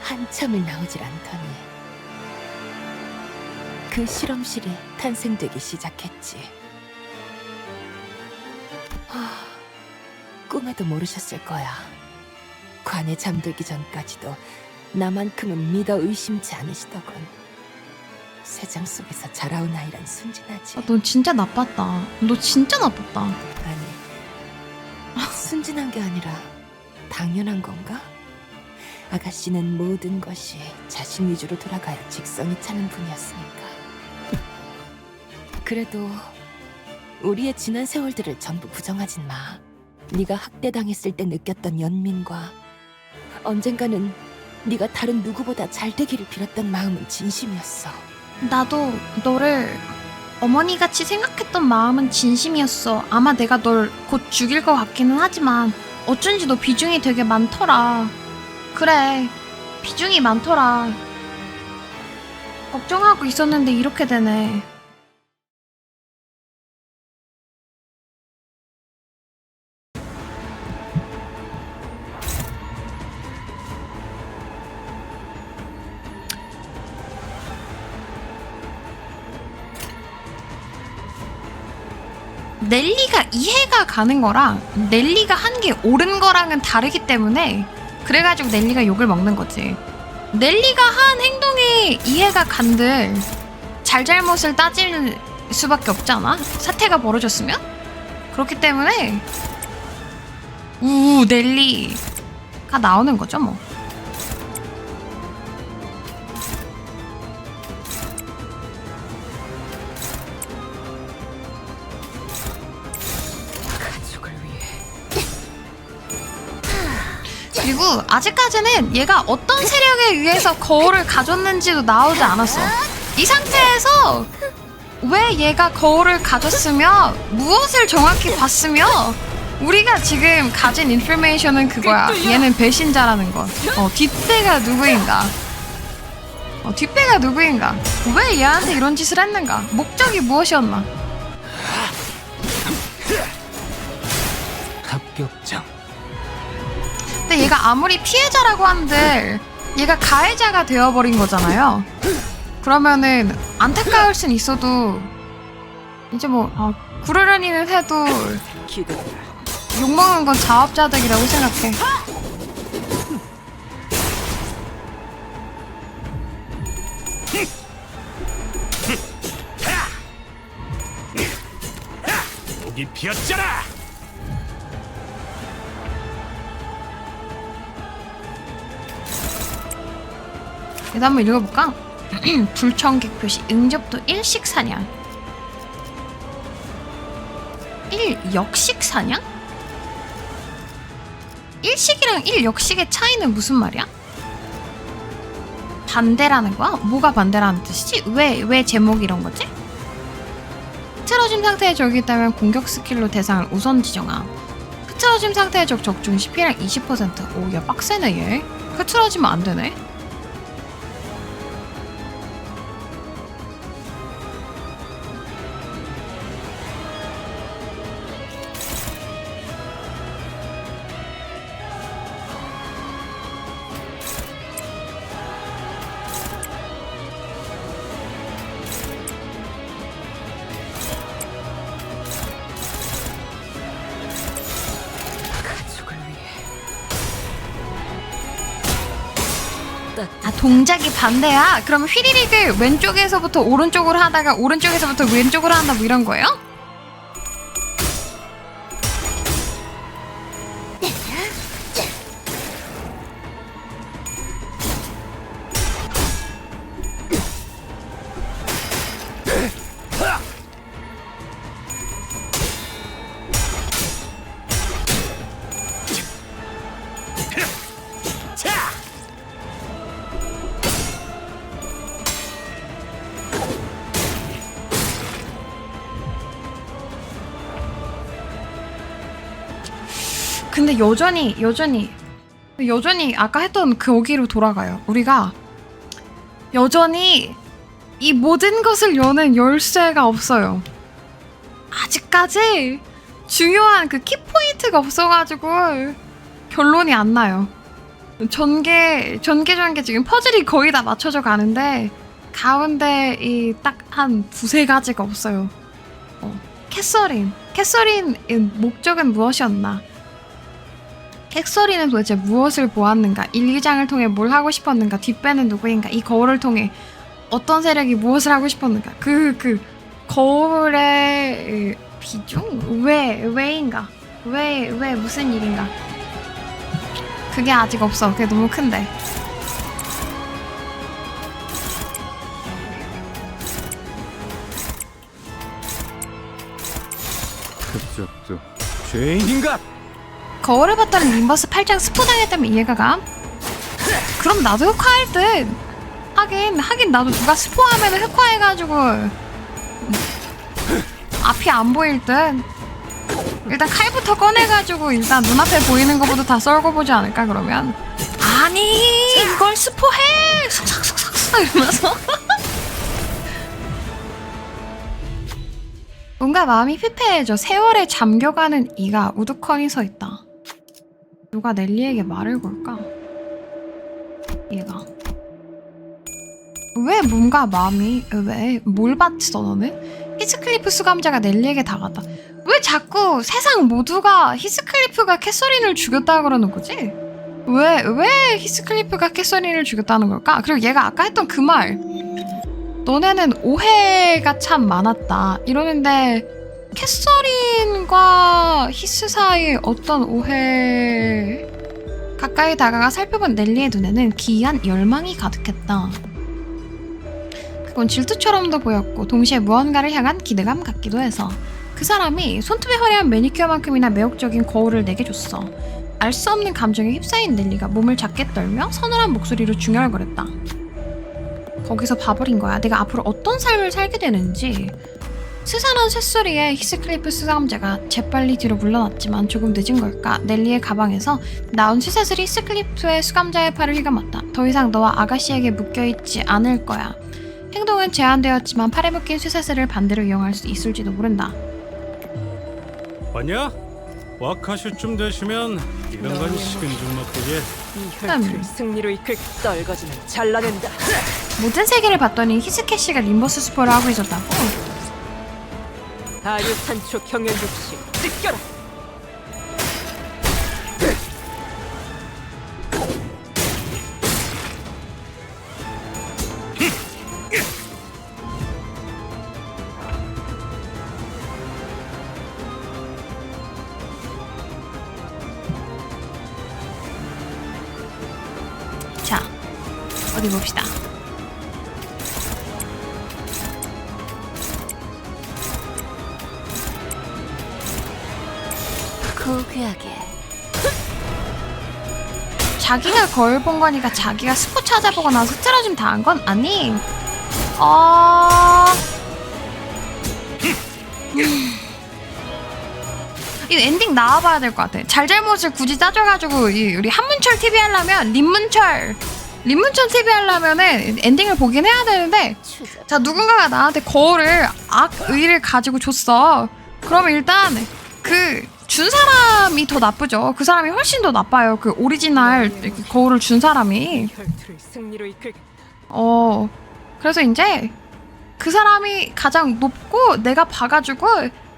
한참을 나오질 않더니 그 실험실이 탄생되기 시작했지. 꿈에도 모르셨을 거야. 관에 잠들기 전까지도 나만큼은 믿어 의심치 않으시더군. 세장 속에서 자라온 아이란 순진하지. 넌 진짜 나빴다. 너 진짜 나빴다. 아니, 순진한 게 아니라 당연한 건가? 아가씨는 모든 것이 자신 위주로 돌아가야 직성이 차는 분이었으니까. 그래도 우리의 지난 세월들을 전부 부정하진 마. 네가 학대당했을 때 느꼈던 연민과 언젠가는 네가 다른 누구보다 잘 되기를 빌었던 마음은 진심이었어. 나도 너를 어머니같이 생각했던 마음은 진심이었어. 아마 내가 널 곧 죽일 것 같기는 하지만 어쩐지 너 비중이 되게 많더라. 그래, 비중이 많더라. 걱정하고 있었는데 이렇게 되네. 넬리가 이해가 가는 거랑 넬리가 한 게 옳은 거랑은 다르기 때문에 그래가지고 넬리가 욕을 먹는 거지. 넬리가 한 행동이 이해가 간들 잘잘못을 따질 수밖에 없잖아. 사태가 벌어졌으면. 그렇기 때문에 넬리가 나오는 거죠 뭐. 그리고 아직까지는 얘가 어떤 세력에 의해서 거울을 가졌는지도 나오지 않았어. 이 상태에서 왜 얘가 거울을 가졌으며 무엇을 정확히 봤으며 우리가 지금 가진 인포메이션은 그거야. 얘는 배신자라는 것. 뒷배가 누구인가? 뒷배가 누구인가? 왜 얘한테 이런 짓을 했는가? 목적이 무엇이었나? 합격장. 근데 얘가 아무리 피해자라고 한들 얘가 가해자가 되어버린 거잖아요. 그러면은 안타까울 순 있어도 이제 뭐 구르르니는 해도 기대된다. 욕먹는 건 자업자득이라고 생각해. 여기 피었잖아. 얘도 한번 읽어볼까? 불청객 표시 응접도 일식 사냥 1역식 사냥? 일식이랑 일역식의 차이는 무슨 말이야? 반대라는 거야? 뭐가 반대라는 뜻이지? 왜 제목이 이런 거지? 흐트러짐 상태의 적이 있다면 공격 스킬로 대상을 우선 지정함. 흐트러짐 상태의 적 적중 시 피해량 20%. 오, 야 빡세네 얘. 흐트러지면 안 되네. 가족을 위해. 동작이 반대야? 그러면 휘리릭을 왼쪽에서부터 오른쪽으로 하다가 오른쪽에서부터 왼쪽으로 한다 뭐 이런 거예요? 근데 여전히 아까 했던 거기로 돌아가요. 우리가 여전히 이 모든 것을 여는 열쇠가 없어요. 아직까지 중요한 그 키포인트가 없어가지고 결론이 안 나요. 전개 지금 퍼즐이 거의 다 맞춰져 가는데 가운데 이 딱 한 두세 가지가 없어요. 캐서린의 목적은 무엇이었나? 캐서린은 도대체 무엇을 보았는가? 일기장을 통해 뭘 하고 싶었는가? 뒷배는 누구인가? 이 거울을 통해 어떤 세력이 무엇을 하고 싶었는가? 그 거울의 비중? 왜인가? 왜 무슨 일인가? 그게 아직 없어. 그게 너무 큰데. 그쪽도 죄인인가? 거울을 봤다는 림버스 8장 스포당했다면 이해가 감? 그럼 나도 흑화할 듯. 하긴 나도 누가 스포하면 흑화해가지고 앞이 안 보일 듯. 일단 칼부터 꺼내가지고 일단 눈앞에 보이는 것부터 다 썰고 보지 않을까 그러면. 아니 이걸 스포해 삭삭삭삭 이러면서 뭔가 마음이 피폐해져. 세월에 잠겨가는 이가 우두커니 서 있다. 누가 넬리에게 말을 걸까? 얘가 왜 뭔가 마음이 뭘 봤어 너는? 히스클리프 수감자가 넬리에게 다가갔다. 왜 자꾸 세상 모두가 히스클리프가 캐서린을 죽였다 그러는 거지? 왜 히스클리프가 캐서린을 죽였다는 걸까? 그리고 얘가 아까 했던 그 말, 너네는 오해가 참 많았다 이러는데 캐서린과 히스 사이에 어떤 오해? 가까이 다가가 살펴본 넬리의 눈에는 기이한 열망이 가득했다. 그건 질투처럼도 보였고 동시에 무언가를 향한 기대감 같기도 해서 그 사람이 손톱에 화려한 매니큐어만큼이나 매혹적인 거울을 내게 줬어. 알 수 없는 감정에 휩싸인 넬리가 몸을 작게 떨며 서늘한 목소리로 중얼거렸다. 거기서 봐버린 거야. 내가 앞으로 어떤 삶을 살게 되는지. 스산한 쇳소리에 히스클리프 수감자가 재빨리 뒤로 물러났지만 조금 늦은 걸까 넬리의 가방에서 나온 쇠사슬이 히스클리프의 수감자의 팔을 휘감았다. 더 이상 너와 아가씨에게 묶여있지 않을 거야. 행동은 제한되었지만 팔에 묶인 쇠사슬을 반대로 이용할 수 있을지도 모른다. 왔냐? 왁하실 쯤 되시면 이런 건 식은 좀 맛보게. 이 혈투를 승리로 이끌 떨거지는 잘라낸다. 모든 세계를 봤더니 히스캐시가 림버스 스포를 하고 있었다고? 아류탄초 경연 욕심 찢겨라. 자, 어디 봅시다. 고귀하게. 자기가 거울 본 거니까 자기가 스포 찾아보고 나서 흐트러짐 당한 건 아니. 이 엔딩 나와봐야 될 것 같아. 잘잘못을 굳이 따져가지고 우리 한문철 TV 하려면 림문철 TV 하려면은 엔딩을 보긴 해야 되는데, 자 누군가가 나한테 거울을 악의를 가지고 줬어. 그러면 일단 그 준 사람이 더 나쁘죠. 그 사람이 훨씬 더 나빠요. 그 오리지널 거울을 준 사람이. 혈투를 승리로 이끌. 그래서 이제 그 사람이 가장 높고 내가 봐가지고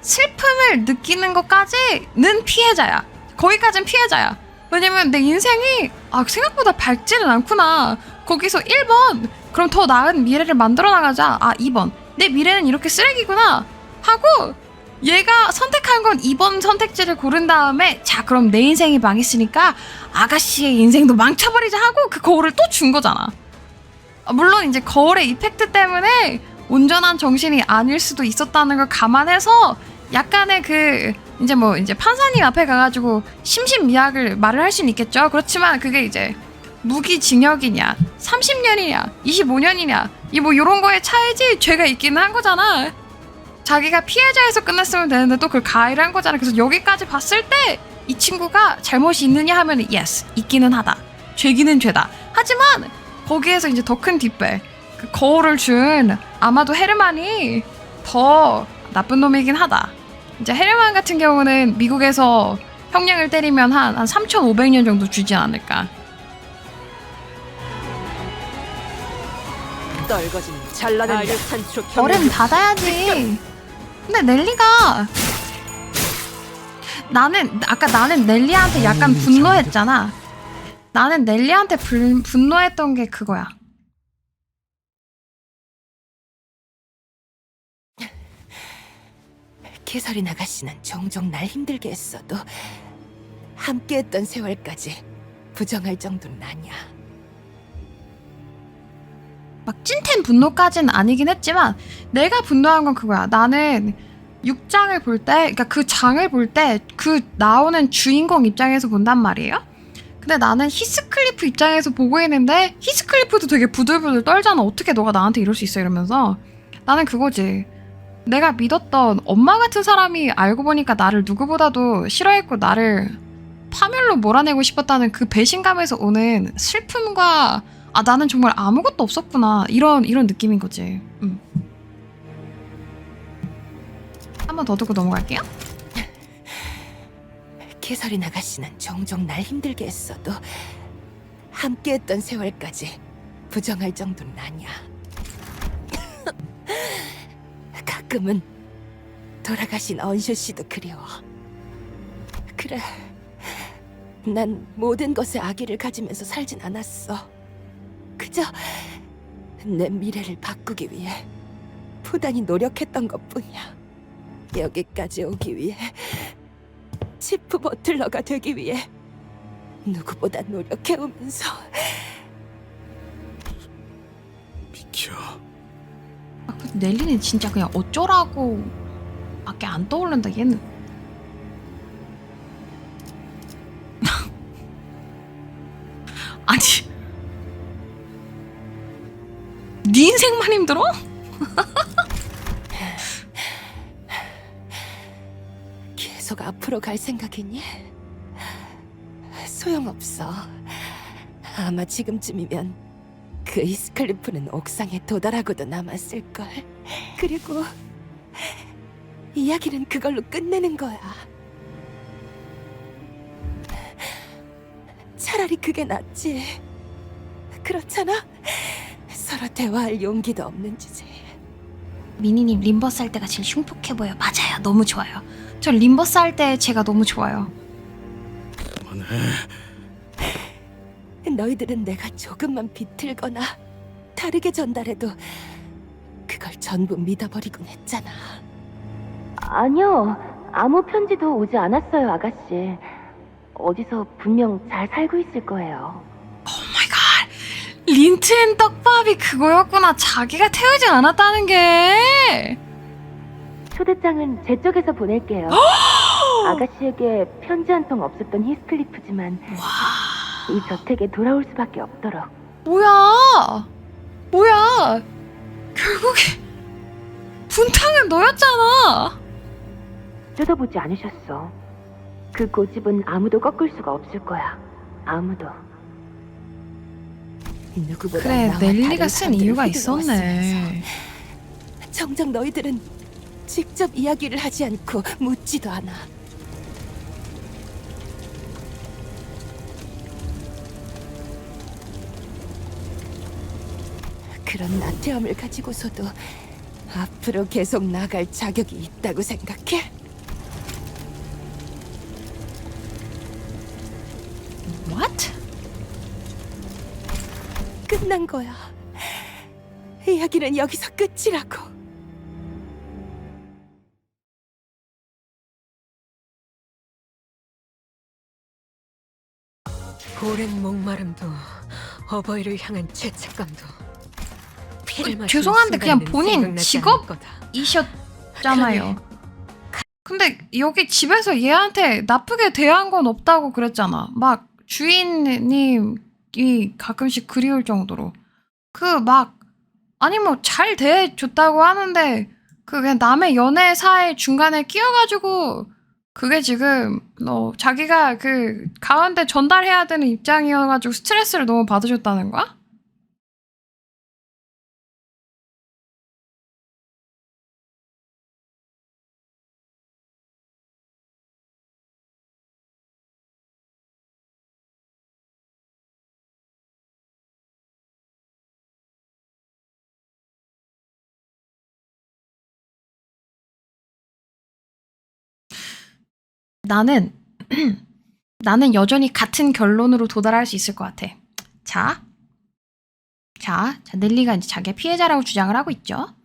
슬픔을 느끼는 것까지는 피해자야. 거기까지는 피해자야. 왜냐면 내 인생이 생각보다 밝지는 않구나. 거기서 1번 그럼 더 나은 미래를 만들어 나가자. 2번 내 미래는 이렇게 쓰레기구나 하고 얘가 선택한 건 2번 선택지를 고른 다음에, 자 그럼 내 인생이 망했으니까 아가씨의 인생도 망쳐버리자 하고 그 거울을 또 준 거잖아. 물론 이제 거울의 이펙트 때문에 온전한 정신이 아닐 수도 있었다는 걸 감안해서 약간의 이제 판사님 앞에 가가지고 심신미약을 말을 할 수는 있겠죠. 그렇지만 그게 이제 무기징역이냐 30년이냐 25년이냐 요런 거의 차이지 죄가 있기는 한 거잖아. 자기가 피해자에서 끝났으면 되는데 또 그걸 가해를 한 거잖아. 그래서 여기까지 봤을 때 이 친구가 잘못이 있느냐 하면 yes, 있기는 하다. 죄기는 죄다. 하지만 거기에서 이제 더 큰 뒷배, 그 거울을 준 아마도 헤르만이 더 나쁜 놈이긴 하다. 이제 헤르만 같은 경우는 미국에서 형량을 때리면 한 3,500년 정도 주지 않을까. 떨거지는 잘라낸다. 아류탄초 경연 얼음 욕심. 닫아야지. 근데 넬리가 나는 넬리한테 약간 분노했잖아. 나는 넬리한테 분노했던 게 그거야. 캐서린 아가씨는 종종 날 힘들게 했어도 함께했던 세월까지 부정할 정도는 아니야. 막 찐텐 분노까지는 아니긴 했지만 내가 분노한 건 그거야. 나는 6장을 볼 때, 그러니까 그 장을 볼 때 그 나오는 주인공 입장에서 본단 말이에요. 근데 나는 히스클리프 입장에서 보고 있는데 히스클리프도 되게 부들부들 떨잖아. 어떻게 너가 나한테 이럴 수 있어 이러면서. 나는 그거지. 내가 믿었던 엄마 같은 사람이 알고 보니까 나를 누구보다도 싫어했고 나를 파멸로 몰아내고 싶었다는 그 배신감에서 오는 슬픔과 나는 정말 아무것도 없었구나 이런 느낌인 거지. 한 번 더 듣고 넘어갈게요. 캐서린 아가씨는 종종 날 힘들게 했어도 함께했던 세월까지 부정할 정도는 아니야. 가끔은 돌아가신 언쇼 씨도 그리워. 그래, 난 모든 것에 악의를 가지면서 살진 않았어. 그저 내 미래를 바꾸기 위해 부단히 노력했던 것뿐이야. 여기까지 오기 위해, 치프 버틀러가 되기 위해 누구보다 노력해오면서. 비켜. 넬리는 진짜 그냥 어쩌라고 밖에 안 떠오른다 얘는. 아니, 네 인생만 힘들어? 계속 앞으로 갈 생각이니? 소용없어. 아마 지금쯤이면 그 히스클리프는 옥상에 도달하고도 남았을걸. 그리고 이야기는 그걸로 끝내는 거야. 차라리 그게 낫지. 그렇잖아? 서로 대화할 용기도 없는 주제에. 미니님 림버스 할 때가 제일 흉폭해 보여. 맞아요. 너무 좋아요. 저 림버스 할 때 제가 너무 좋아요. 그만해. 너희들은 내가 조금만 비틀거나 다르게 전달해도 그걸 전부 믿어버리곤 했잖아. 아니요. 아무 편지도 오지 않았어요, 아가씨. 어디서 분명 잘 살고 있을 거예요. 오마이갓. 린트앤 떡밥이 그거였구나. 자기가 태우지 않았다는 게. 초대장은 제 쪽에서 보낼게요. 아가씨에게 편지 한 통 없었던 히스클리프지만 이 저택에 돌아올 수밖에 없도록. 뭐야? 뭐야? 결국에 분탕은 너였잖아. 뜯어보지 않으셨어. 그 고집은 아무도 꺾을 수가 없을 거야. 아무도. 누구보다 그래, 나와 넬리가 다른 쓴 사람들을 이유가 휘둘러왔으면서 있었네. 정작 너희들은 직접 이야기를 하지 않고 묻지도 않아. 그런 나태함을 가지고서도 앞으로 계속 나갈 자격이 있다고 생각해? What? 끝난 거야. 이야기는 여기서 끝이라고. 오랜 목마름도 어버이를 향한 죄책감도 피를 마시는 죄송한데 그냥 순간에는 본인 생각나지 않을 거다. 직업이셨잖아요. 근데 여기 집에서 얘한테 나쁘게 대한 건 없다고 그랬잖아. 막 주인님이 가끔씩 그리울 정도로. 그 막 아니 뭐 잘 대해줬다고 하는데 그 그냥 남의 연애사의 중간에 끼어가지고 그게 지금 자기가 그 가운데 전달해야 되는 입장이어가지고 스트레스를 너무 받으셨다는 거야? 나는 여전히 같은 결론으로 도달할 수 있을 것 같아. 자, 넬리가 이제 자기가 피해자라고 주장을 하고 있죠.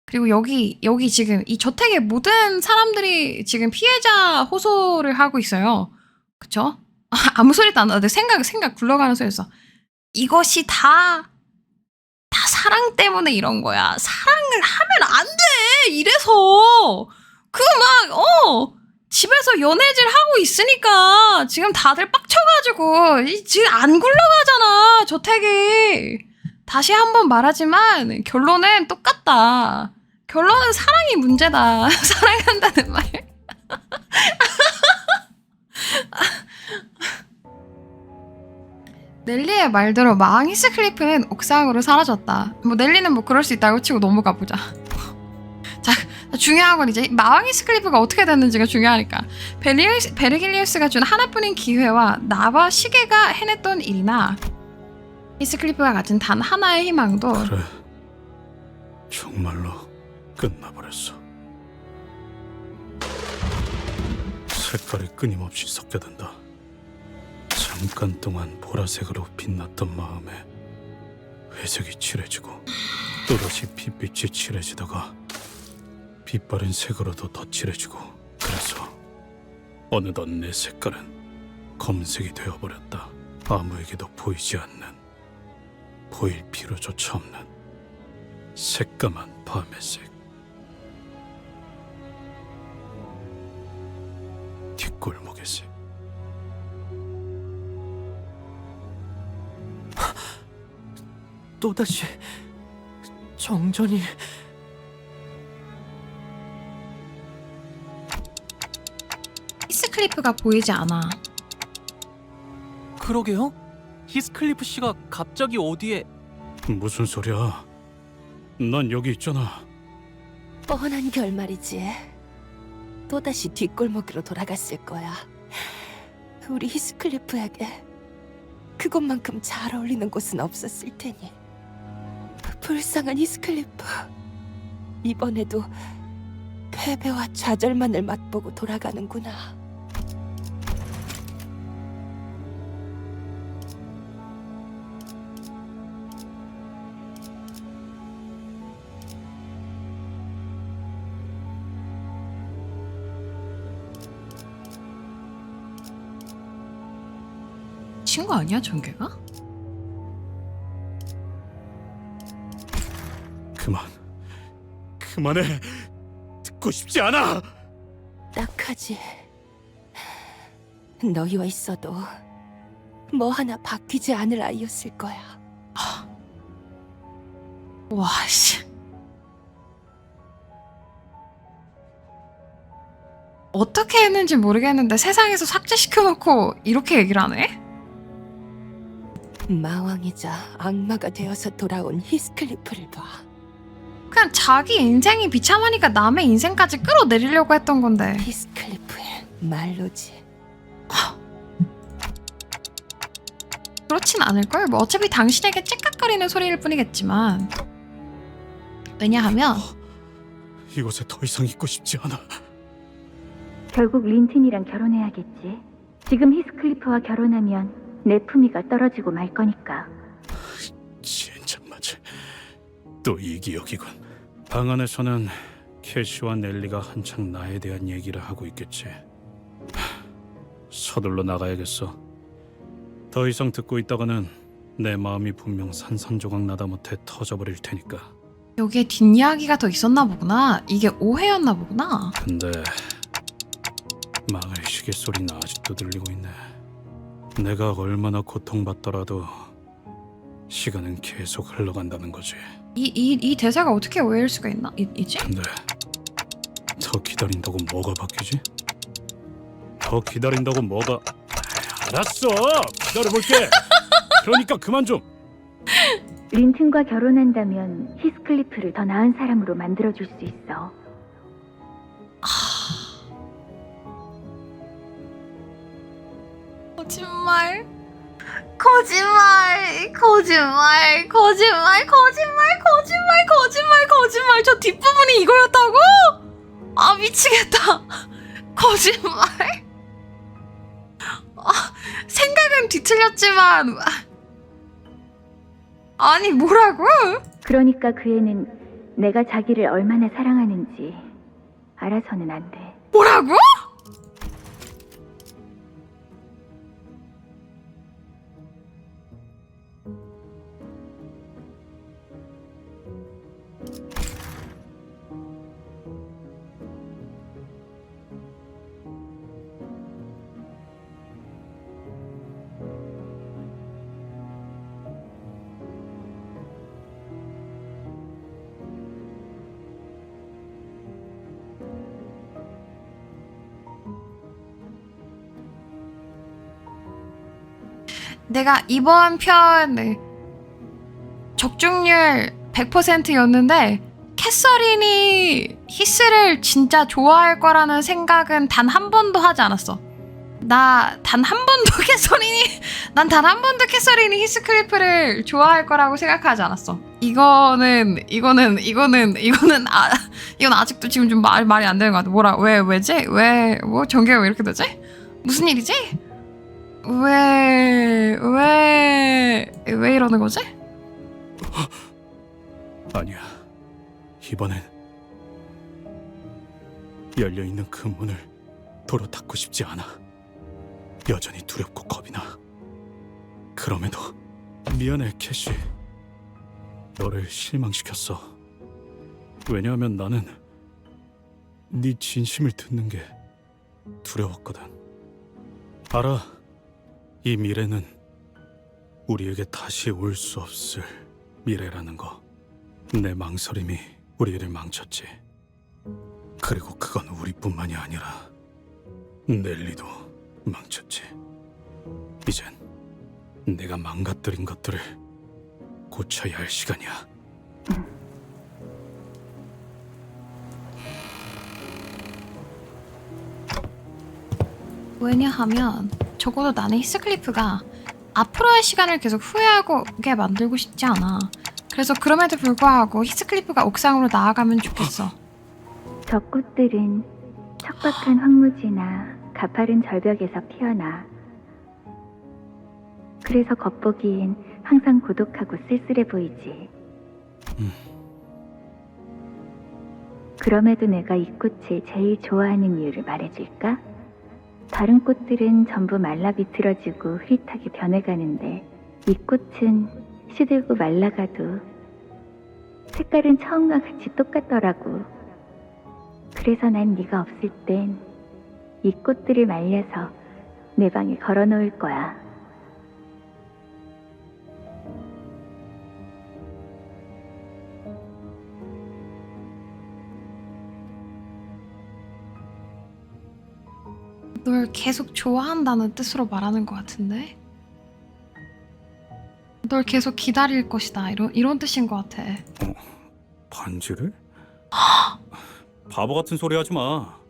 그리고 여기 지금 이 저택의 모든 사람들이 지금 피해자 호소를 하고 있어요. 그쵸? 아무 소리도 안 나는데 생각 굴러가는 소리였어. 이것이 다 사랑 때문에 이런 거야. 사랑을 하면 안 돼! 이래서! 집에서 연애질 하고 있으니까 지금 다들 빡쳐가지고 지금 안 굴러가잖아, 저택이. 다시 한번 말하지만 결론은 똑같다. 결론은 사랑이 문제다. 사랑한다는 말. 넬리의 말대로 마왕 히스클리프는 옥상으로 사라졌다. 뭐 넬리는 뭐 그럴 수 있다고 치고 넘어가 보자. 자, 중요한 건 이제 마왕 히스클리프가 어떻게 됐는지가 중요하니까. 베르길리우스가 준 하나뿐인 기회와 나와 시계가 해냈던 일이나 히스클리프가 가진 단 하나의 희망도 그래, 정말로 끝나버렸어. 색깔이 끊임없이 섞여든다. 잠깐 동안 보라색으로 빛났던 마음에 회색이 칠해지고 또다시 핏빛이 칠해지다가 빛바랜 색으로도 더 칠해지고, 그래서 어느덧 내 색깔은 검색이 되어버렸다. 아무에게도 보이지 않는, 보일 필요조차 없는 새까만 밤의 색. 뒷골목의 색. 또다시 정전이... 히스클리프가 보이지 않아. 그러게요? 히스클리프 씨가 갑자기 어디에... 무슨 소리야? 난 여기 있잖아. 뻔한 결말이지. 또다시 뒷골목으로 돌아갔을 거야. 우리 히스클리프에게 그것만큼 잘 어울리는 곳은 없었을 테니. 불쌍한 히스클리프. 이번에도 패배와 좌절만을 맛보고 돌아가는구나. 친구 아니야, 전개가? 그만해. 듣고 싶지 않아. 딱하지. 너희와 있어도 뭐 하나 바뀌지 않을 아이였을 거야. 와, 씨. 어떻게 했는지 모르겠는데 세상에서 삭제시켜놓고 이렇게 얘기를 하네? 마왕이자 악마가 되어서 돌아온 히스클리프를 봐. 그냥 자기 인생이 비참하니까 남의 인생까지 끌어내리려고 했던 건데. 히스클리프의 말로지. 그렇진 않을걸? 뭐 어차피 당신에게 째깍거리는 소리일 뿐이겠지만. 왜냐하면 이곳에 더 이상 있고 싶지 않아. 결국 린튼이랑 결혼해야겠지. 지금 히스클리프와 결혼하면 내 품위가 떨어지고 말 거니까. 진짜 맞아. 또 이기역이군. 방 안에서는 캐시와 넬리가 한창 나에 대한 얘기를 하고 있겠지. 서둘러 나가야겠어. 더 이상 듣고 있다가는 내 마음이 분명 산산조각 나다 못해 터져버릴 테니까. 여기에 뒷이야기가 더 있었나 보구나. 이게 오해였나 보구나. 근데 망할 시계 소리는 아직도 들리고 있네. 내가 얼마나 고통받더라도 시간은 계속 흘러간다는 거지. 이 대사가 어떻게 오해일 수가 있지? 근데 더 기다린다고 뭐가 바뀌지? 더 기다린다고 뭐가... 알았어! 기다려볼게! 그러니까 그만 좀! 린튼과 결혼한다면 히스클리프를 더 나은 사람으로 만들어줄 수 있어. 거짓말. 거짓말. 거짓말. 거짓말. 거짓말. 거짓말. 거짓말. 거짓말. 저 뒷부분이 이거였다고? 아, 미치겠다. 거짓말. 생각은 뒤틀렸지만 아니 뭐라고? 그러니까 그 애는 내가 자기를 얼마나 사랑하는지 알아서는 안 돼. 뭐라고? 내가 이번 편 적중률 100%였는데 캐서린이 히스를 진짜 좋아할 거라는 생각은 단 한 번도 하지 않았어. 난 단 한 번도 캐서린이 히스클리프를 좋아할 거라고 생각하지 않았어. 이건 아직도 지금 좀 말이 안 되는 것 같아. 왜지? 뭐 전개가 왜 이렇게 되지? 무슨 일이지? 왜 이러는 거지? 아니야. 이번엔 열려있는 그 문을 도로 닫고 싶지 않아. 여전히 두렵고 겁이 나. 그럼에도 미안해, 캐시. 너를 실망시켰어. 왜냐하면 나는 네 진심을 듣는 게 두려웠거든. 알아. 이 미래는 우리에게 다시 올 수 없을 미래라는 거. 내 망설임이 우리를 망쳤지. 그리고 그건 우리뿐만이 아니라 넬리도 망쳤지. 이젠 내가 망가뜨린 것들을 고쳐야 할 시간이야. 왜냐하면 적어도 나는 히스클리프가 앞으로의 시간을 계속 후회하게 만들고 싶지 않아. 그래서 그럼에도 불구하고 히스클리프가 옥상으로 나아가면 좋겠어. 저 꽃들은 척박한 황무지나 가파른 절벽에서 피어나. 그래서 겉보기엔 항상 고독하고 쓸쓸해 보이지. 그럼에도 내가 이 꽃을 제일 좋아하는 이유를 말해줄까? 다른 꽃들은 전부 말라 비틀어지고 흐릿하게 변해가는데 이 꽃은 시들고 말라가도 색깔은 처음과 같이 똑같더라고. 그래서 난 네가 없을 땐 이 꽃들을 말려서 내 방에 걸어놓을 거야. 널 계속 좋아한다는 뜻으로 말하는 것 같은데? 널 계속 기다릴 것이다. 이런 뜻인 것 같아. 반지를? 바보 같은 소리 하지 마.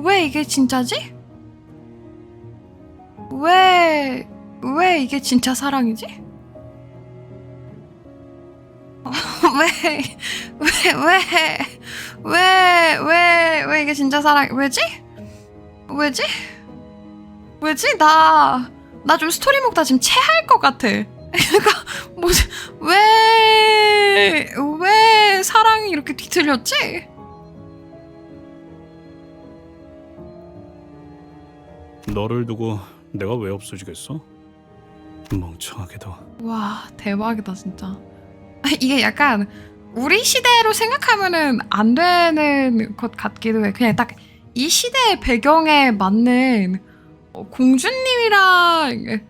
왜 이게 진짜지? 왜 이게 진짜 사랑이지? 왜 이게 진짜 사랑, 왜지? 나 좀 스토리 먹다 지금 체할 것 같아. 그러니까, 왜 사랑이 이렇게 뒤틀렸지? 너를 두고 내가 왜 없어지겠어? 멍청하게도. 와, 대박이다 진짜. 이게 약간 우리 시대로 생각하면은 안 되는 것 같기도 해. 그냥 딱 이 시대의 배경에 맞는 공주님이랑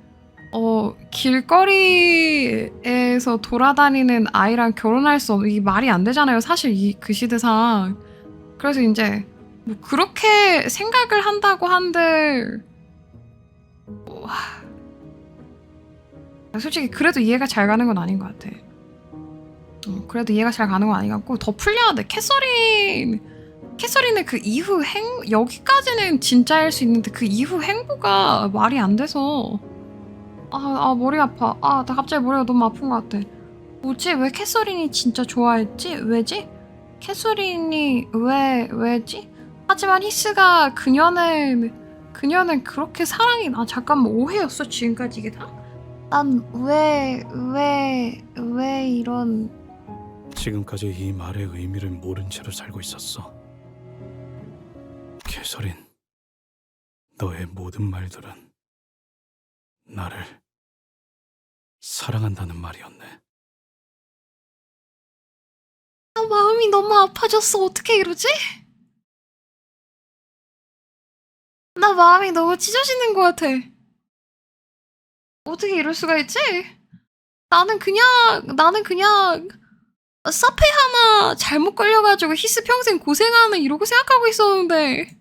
길거리에서 돌아다니는 아이랑 결혼할 수 없는, 이 말이 안 되잖아요 사실 그 시대상. 그래서 이제 뭐 그렇게 생각을 한다고 한들 솔직히 그래도 이해가 잘 가는 건 아닌 것 같아. 그래도 이해가 잘 가는 건 아닌 것 같고, 더 풀려야 돼. 캐서린의 그 이후 여기까지는 진짜일 수 있는데 그 이후 행보가 말이 안 돼서 머리 아파. 나 갑자기 머리가 너무 아픈 것 같아. 뭐지? 왜 캐서린이 진짜 좋아했지? 왜지? 캐서린이 왜지? 하지만 히스가 그녀는 그렇게 사랑이, 잠깐만, 오해였어 지금까지 이게 다? 난 왜 이런... 지금까지 이 말의 의미를 모른 채로 살고 있었어. 캐서린, 너의 모든 말들은 나를 사랑한다는 말이었네. 마음이 너무 아파졌어. 어떻게 이러지? 나 마음이 너무 찢어지는 것 같아. 어떻게 이럴 수가 있지? 나는 그냥 사페 하나 잘못 걸려가지고 히스 평생 고생하는 이러고 생각하고 있었는데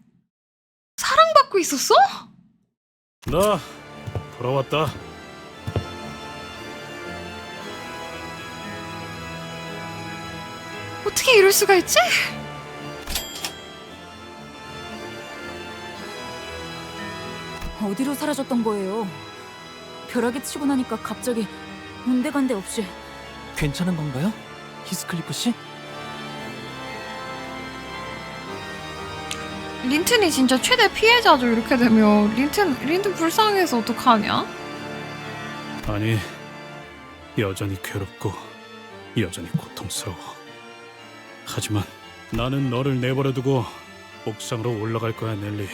사랑받고 있었어? 나 돌아왔다. 어떻게 이럴 수가 있지? 어디로 사라졌던 거예요? 벼락에 치고 나니까 갑자기 온데간데 없이. 괜찮은 건가요? 히스클리프 씨? 린튼이 진짜 최대 피해자죠. 이렇게 되면 린튼 불쌍해서 어떡하냐? 아니, 여전히 괴롭고 여전히 고통스러워. 하지만 나는 너를 내버려두고 옥상으로 올라갈 거야, 넬리.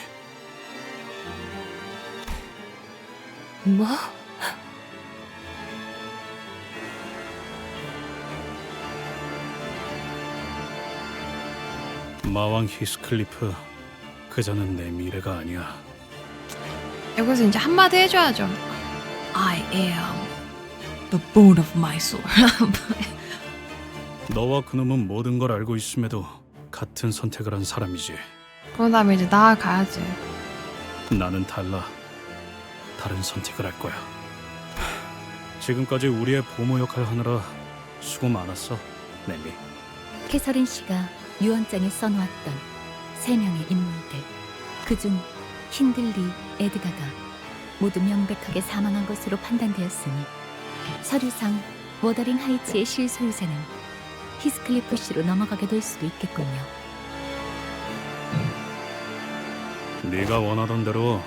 뭐? 마왕 히스클리프, 그자는 내 미래가 아니야. 여기서 이제 한마디 해줘야죠. I am the bone of my soul. 너와 그놈은 모든 걸 알고 있음에도 같은 선택을 한 사람이지. 그런 다음에 이제 나아가야지. 나는 달라. 다른 선택을 할 거야. 지금까지 우리의 부모 역할 하느라 수고 많았어, 넬리. 캐서린 씨가 유언장에 써놓았던 3명의 인물들, 그중 힌들리, 에드가가 모두 명백하게 사망한 것으로 판단되었으니 서류상 워더링 하이츠의 실소유자는 히스클리프 씨로 넘어가게 될 수도 있겠군요. 네가 원하던 대로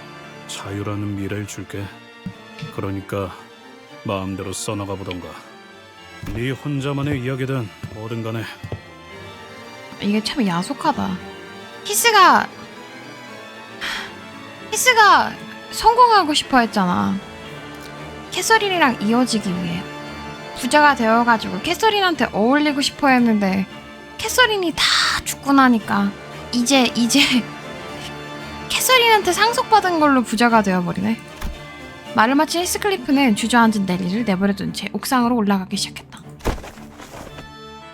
자유라는 미래를 줄게. 그러니까 마음대로 써나가 보던가. 네 혼자만의 이야기든 뭐든 간에. 이게 참 야속하다. 히스가 성공하고 싶어 했잖아. 캐서린이랑 이어지기 위해. 부자가 되어가지고 캐서린한테 어울리고 싶어 했는데 캐서린이 다 죽고 나니까 이제 캐서린한테 상속받은 걸로 부자가 되어버리네. 말을 마친 히스클리프는 주저앉은 넬리를 내버려둔 채 옥상으로 올라가기 시작했다.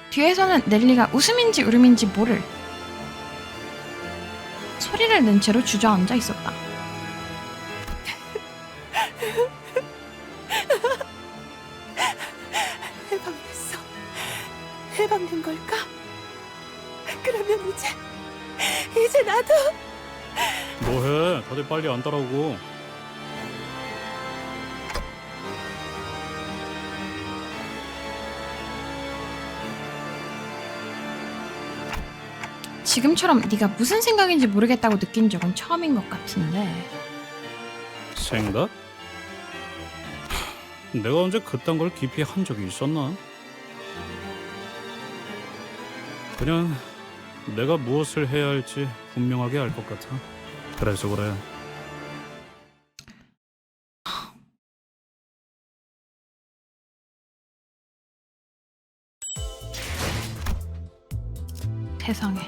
뒤에서는 넬리가 웃음인지 울음인지 모를 소리를 낸 채로 주저앉아 있었다. 해방됐어. 해방된 걸까? 그러면 이제 나도. 뭐해? 다들 빨리 안 따라오고. 지금처럼 네가 무슨 생각인지 모르겠다고 느낀 적은 처음인 것 같은데. 생각? 내가 언제 그딴 걸 깊이 한 적이 있었나? 그냥 내가 무엇을 해야 할지 분명하게 알 것 같아. 그래서 그래. 세상에.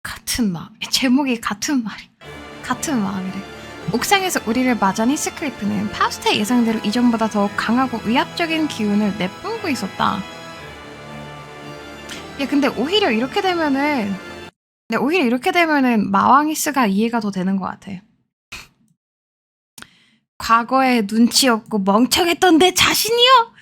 같은 마음. 제목이 같은 마음이래. 옥상에서 우리를 맞은 히스클리프는 파우스트의 예상대로 이전보다 더욱 강하고 위압적인 기운을 내뿜고 있었다. 야, 근데 오히려 이렇게 되면은 마왕이스가 이해가 더 되는 것 같아. 과거에 눈치 없고 멍청했던 내 자신이요.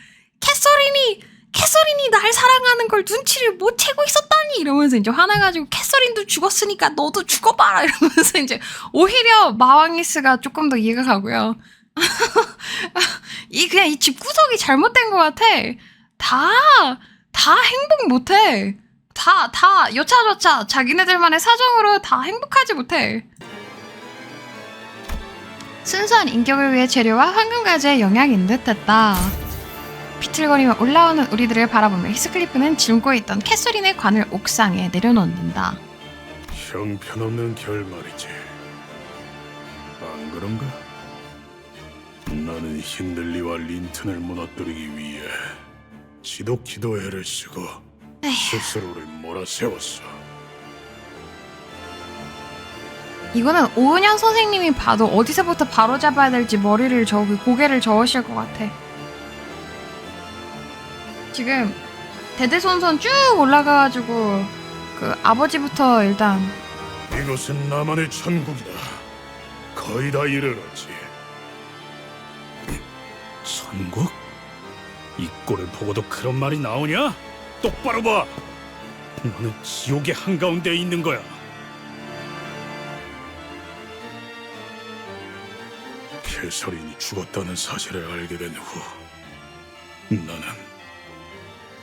캐서린이 날 사랑하는 걸 눈치를 못 채고 있었다니 이러면서 이제 화나가지고 캐서린도 죽었으니까 너도 죽어봐라 이러면서 이제 오히려 마왕이스가 조금 더 이해가 가고요. 그냥 이 집구석이 잘못된 것 같아. 다 행복 못해. 다 여차저차 자기네들만의 사정으로 다 행복하지 못해. 순수한 인격을 위해 재료와 황금가지의 영향인 듯 했다. 비틀거리며 올라오는 우리들을 바라보며 히스클리프는 짊고 있던 캐서린의 관을 옥상에 내려놓는다. 형편없는 결말이지. 안 그런가? 나는 힌들리와 린튼을 무너뜨리기 위해 지독히도 애를 쓰고 스스로를 몰아세웠어. 이거는 오은영 선생님이 봐도 어디서부터 바로잡아야 될지 고개를 저으실 것 같아. 지금 대대손손 쭉 올라가가지고 그 아버지부터 일단 이곳은 나만의 천국이다. 거의 다 이르렀지. 천국? 이 꼴을 보고도 그런 말이 나오냐? 똑바로 봐! 너는 지옥의 한가운데에 있는 거야. 캐서린이 죽었다는 사실을 알게 된 후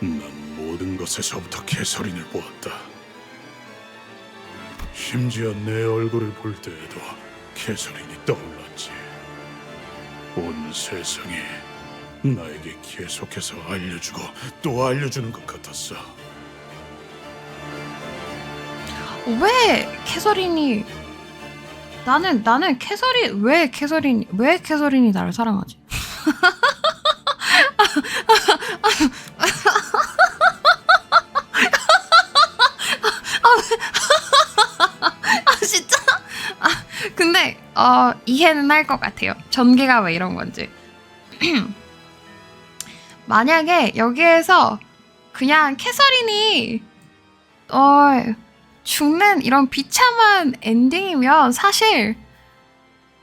난 모든 것에서부터 캐서린을 보았다. 심지어 내 얼굴을 볼 때에도 캐서린이 떠올랐지. 온 세상이 나에게 계속해서 알려주고 또 알려주는 것 같았어. 왜 캐서린이 나는 캐서린 왜 캐서린이 나를 사랑하지? 진짜? 근데 이해는 할 것 같아요. 전개가 왜 이런 건지. 만약에 여기에서 그냥 캐서린이 죽는 이런 비참한 엔딩이면 사실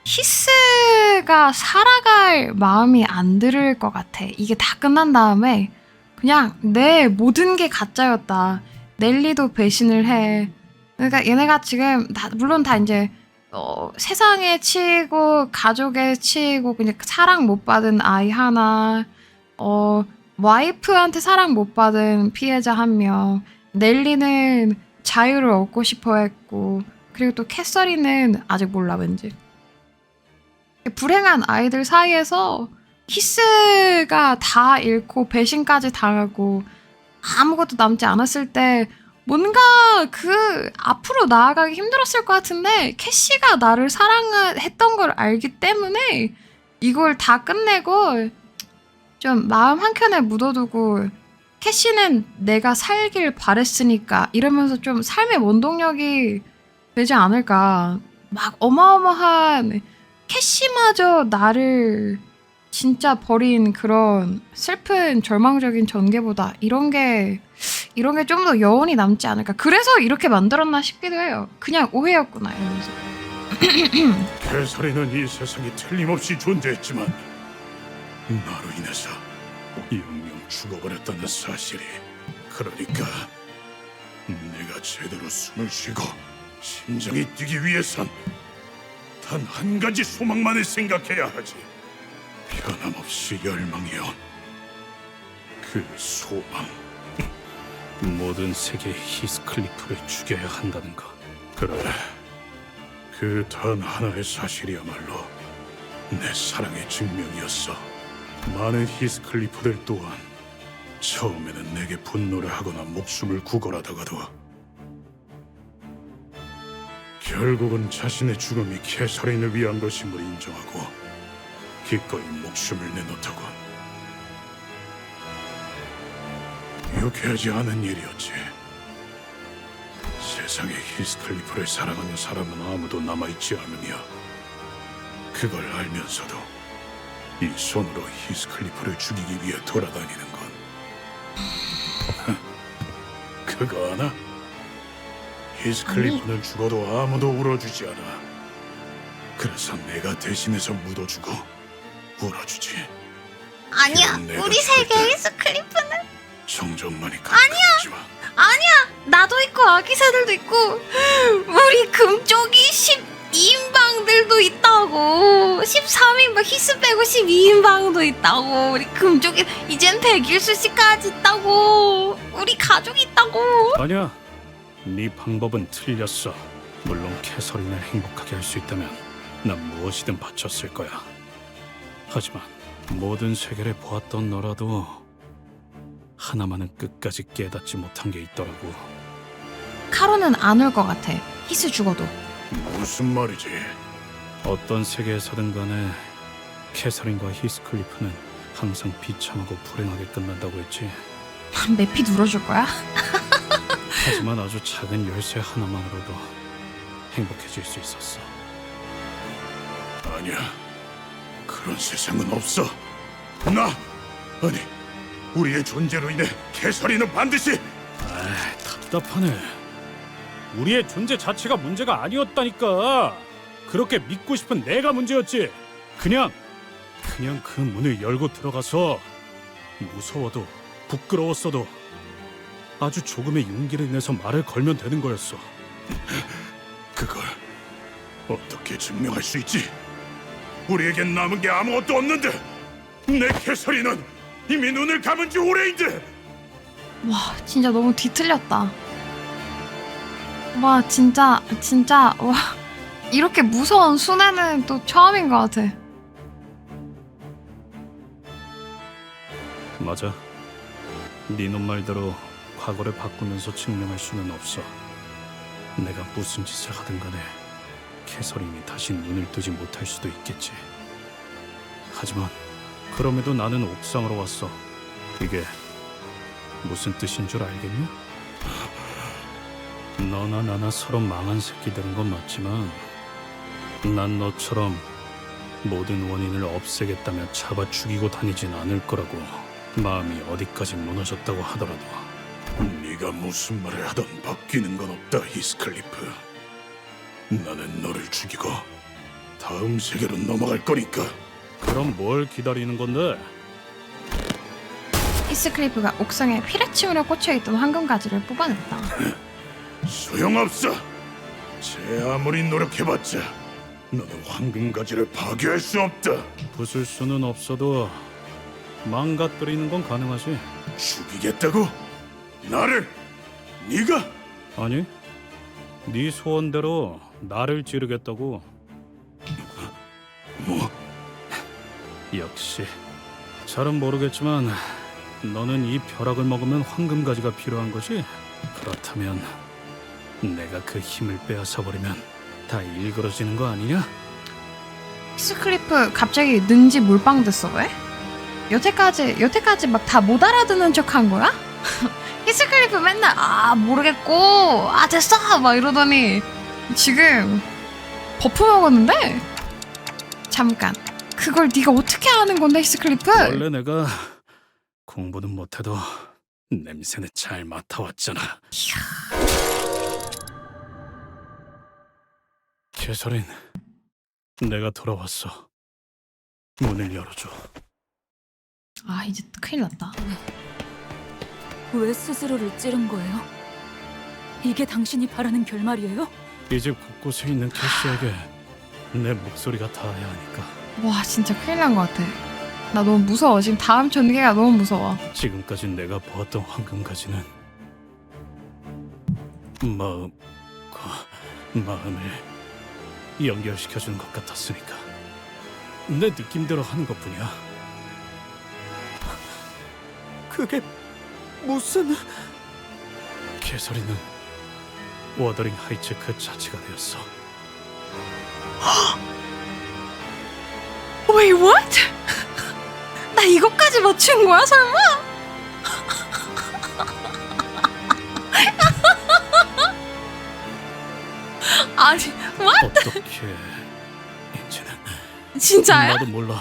히스가 살아갈 마음이 안 들을 것 같아. 이게 다 끝난 다음에 그냥 내 모든 게 가짜였다. 넬리도 배신을 해. 그러니까 얘네가 지금 물론 다 이제 세상에 치이고 가족에 치이고 그냥 사랑 못 받은 아이 하나, 와이프한테 사랑 못 받은 피해자 한 명, 넬리는 자유를 얻고 싶어 했고, 그리고 또 캐서린은 아직 몰라 왠지. 불행한 아이들 사이에서 히스가 다 잃고 배신까지 당하고 아무것도 남지 않았을 때 뭔가 앞으로 나아가기 힘들었을 것 같은데 캐시가 나를 사랑했던 걸 알기 때문에 이걸 다 끝내고 좀 마음 한켠에 묻어두고 캐시는 내가 살길 바랬으니까 이러면서 좀 삶의 원동력이 되지 않을까. 막 어마어마한 캐시마저 나를 진짜 버린 그런 슬픈 절망적인 전개보다 이런 게 좀 더 여운이 남지 않을까. 그래서 이렇게 만들었나 싶기도 해요. 그냥 오해였구나 이러면서. 캐서린은 이 세상에 틀림없이 존재했지만 나로 인해서 영영 죽어버렸다는 사실이, 그러니까 내가 제대로 숨을 쉬고 심장이 뛰기 위해선 단 한 가지 소망만을 생각해야 하지. 변함없이 열망해온 그 소망. 모든 세계의 히스클리프를 죽여야 한다는 거. 그래, 그 단 하나의 사실이야말로 내 사랑의 증명이었어. 많은 히스클리프들 또한 처음에는 내게 분노를 하거나 목숨을 구걸하다가도 결국은 자신의 죽음이 캐서린을 위한 것임을 인정하고 기꺼이 목숨을 내놓더군. 유쾌하지 않은 일이었지. 세상에 히스클리프를 사랑하는 사람은 아무도 남아있지 않으며 그걸 알면서도 이 손으로 히스클리프를 죽이기 위해 돌아다니는 건 그거 아나? 히스클리프는 죽어도 아무도 울어주지 않아. 그래서 내가 대신해서 묻어주고 울어주지. 아니야, 우리 세계 히스클리프는 정전만이 가깝지만 나도 있고 아기 새들도 있고 우리 금쪽이 12인방들도 있다고. 13인방 히스 빼고 12인방도 있다고. 우리 금쪽이 이젠 100일수씨까지 있다고. 우리 가족이 있다고. 아니야, 네 방법은 틀렸어. 물론 캐서린을 행복하게 할 수 있다면 난 무엇이든 바쳤을 거야. 하지만 모든 세계를 보았던 너라도 하나만은 끝까지 깨닫지 못한 게 있더라고. 카로는 안 올 것 같아. 히스 죽어도. 무슨 말이지? 어떤 세계에서든 간에 캐서린과 히스클리프는 항상 비참하고 불행하게 끝난다고 했지. 매피 눌러줄 거야? 하지만 아주 작은 열쇠 하나만으로도 행복해질 수 있었어. 아니야, 그런 세상은 없어. 아니, 우리의 존재로 인해 캐서린은 반드시. 답답하네. 우리의 존재 자체가 문제가 아니었다니까. 그렇게 믿고 싶은 내가 문제였지. 그냥 그 문을 열고 들어가서 무서워도 부끄러웠어도 아주 조금의 용기를 내서 말을 걸면 되는 거였어. 그걸 어떻게 증명할 수 있지? 우리에겐 남은 게 아무것도 없는데. 내 캐서린은 이미 눈을 감은 지 오래인데. 와, 진짜 너무 뒤틀렸다. 와 진짜 와 이렇게 무서운 순애는 또 처음인 것 같아. 맞아. 네 놈 말대로 과거를 바꾸면서 증명할 수는 없어. 내가 무슨 짓을 하든 간에 캐서린이 다시 눈을 뜨지 못할 수도 있겠지. 하지만 그럼에도 나는 옥상으로 왔어. 이게 무슨 뜻인 줄 알겠냐? 너나 나나 서로 망한 새끼들인 건 맞지만 난 너처럼 모든 원인을 없애겠다며 잡아 죽이고 다니진 않을 거라고. 마음이 어디까지 무너졌다고 하더라도. 네가 무슨 말을 하던 바뀌는 건 없다, 히스클리프. 나는 너를 죽이고 다음 세계로 넘어갈 거니까. 그럼 뭘 기다리는 건데? 히스클리프가 옥상에 피라치우려 꽂혀있던 황금가지를 뽑아냈다. 소용없어. 제 아무리 노력해봤자 너는 황금가지를 파괴할 수 없다. 부술 수는 없어도 망가뜨리는 건 가능하지. 죽이겠다고? 나를? 네가? 아니, 네 소원대로 나를 찌르겠다고. 뭐? 역시 잘은 모르겠지만 너는 이 벼락을 먹으면 황금가지가 필요한 거지? 그렇다면 내가 그 힘을 빼앗아 버리면 다 일그러지는 거 아니냐? 히스클리프 갑자기 능지 몰빵 됐어 왜? 여태까지 막 다 못 알아듣는 척 한 거야? 히스클리프 맨날 모르겠고 됐어 막 이러더니 지금 버프 먹었는데? 잠깐 그걸 네가 어떻게 아는 건데 히스클리프? 원래 내가 공부는 못해도 냄새는 잘 맡아왔잖아. 캐서린, 내가 돌아왔어. 문을 열어줘. 이제 큰일 났다. 왜 스스로를 찌른 거예요? 이게 당신이 바라는 결말이에요? 이 집 곳곳에 있는 캐시에게 내 목소리가 닿아야 하니까. 와 진짜 큰일 난 것 같아. 나 너무 무서워. 지금 다음 전개가 너무 무서워. 지금까지 내가 보았던 황금가지는 마음을 연결시켜주는 것 같았으니까 내 느낌대로 하는 것뿐이야. 그게 무슨... 캐서린은 워더링 하이츠 그 자체가 되었어. Wait, what? 나 이것까지 맞춘 거야 설마? 아니, what? 어떻게... 이제는 진짜야? 나도 몰라.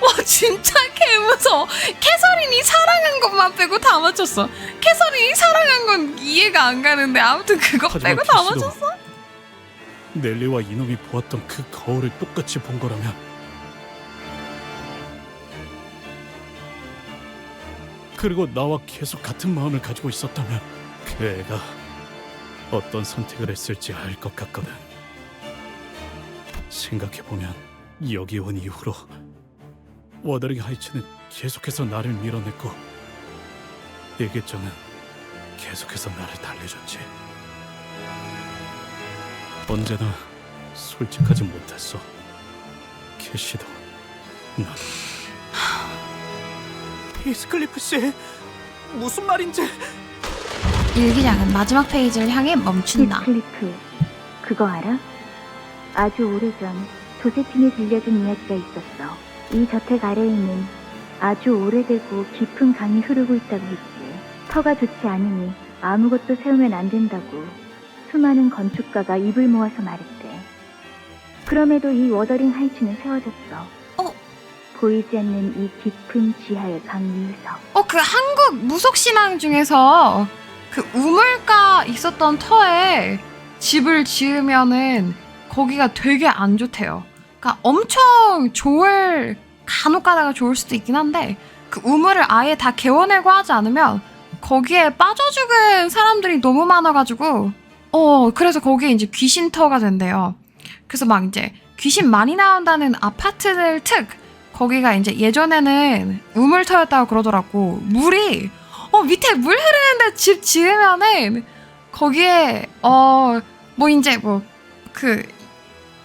와 진짜 개무서워. 캐서린이 사랑한 것만 빼고 다 맞췄어. 캐서린이 사랑한 건 이해가 안 가는데 아무튼 그거 하지만 빼고 다 캐시도 맞췄어? 넬리와 이놈이 보았던 그 거울을 똑같이 본 거라면 그리고 나와 계속 같은 마음을 가지고 있었다면 그 애가 어떤 선택을 했을지 알 것 같거든. 생각해보면 여기 온 이후로 워더링 하이츠는 계속해서 나를 밀어냈고 일기장은 계속해서 나를 달래줬지. 언제나 솔직하지 못했어. 캐시도 나도. 히스클리프 씨, 무슨 말인지... 일기장은 마지막 페이지를 향해 멈춘다. 히스클리프, 그거 알아? 아주 오래전 조세핀이 들려준 이야기가 있었어. 이 저택 아래에는 아주 오래되고 깊은 강이 흐르고 있다고 했지. 터가 좋지 않으니 아무것도 세우면 안 된다고 수많은 건축가가 입을 모아서 말했대. 그럼에도 이 워더링 하이츠는 세워졌어. 보이지 않는 이 깊은 지하의 강 위에서. 그 한국 무속신앙 중에서 그 우물가 있었던 터에 집을 지으면은 거기가 되게 안 좋대요. 그러니까 엄청 간혹 가다가 좋을 수도 있긴 한데 그 우물을 아예 다 개워내고 하지 않으면 거기에 빠져 죽은 사람들이 너무 많아가지고 그래서 거기에 이제 귀신터가 된대요. 그래서 막 이제 귀신 많이 나온다는 아파트들 거기가 이제 예전에는 우물터였다고 그러더라고. 물이 밑에 물 흐르는데 집 지으면은 거기에 뭐 이제 뭐 그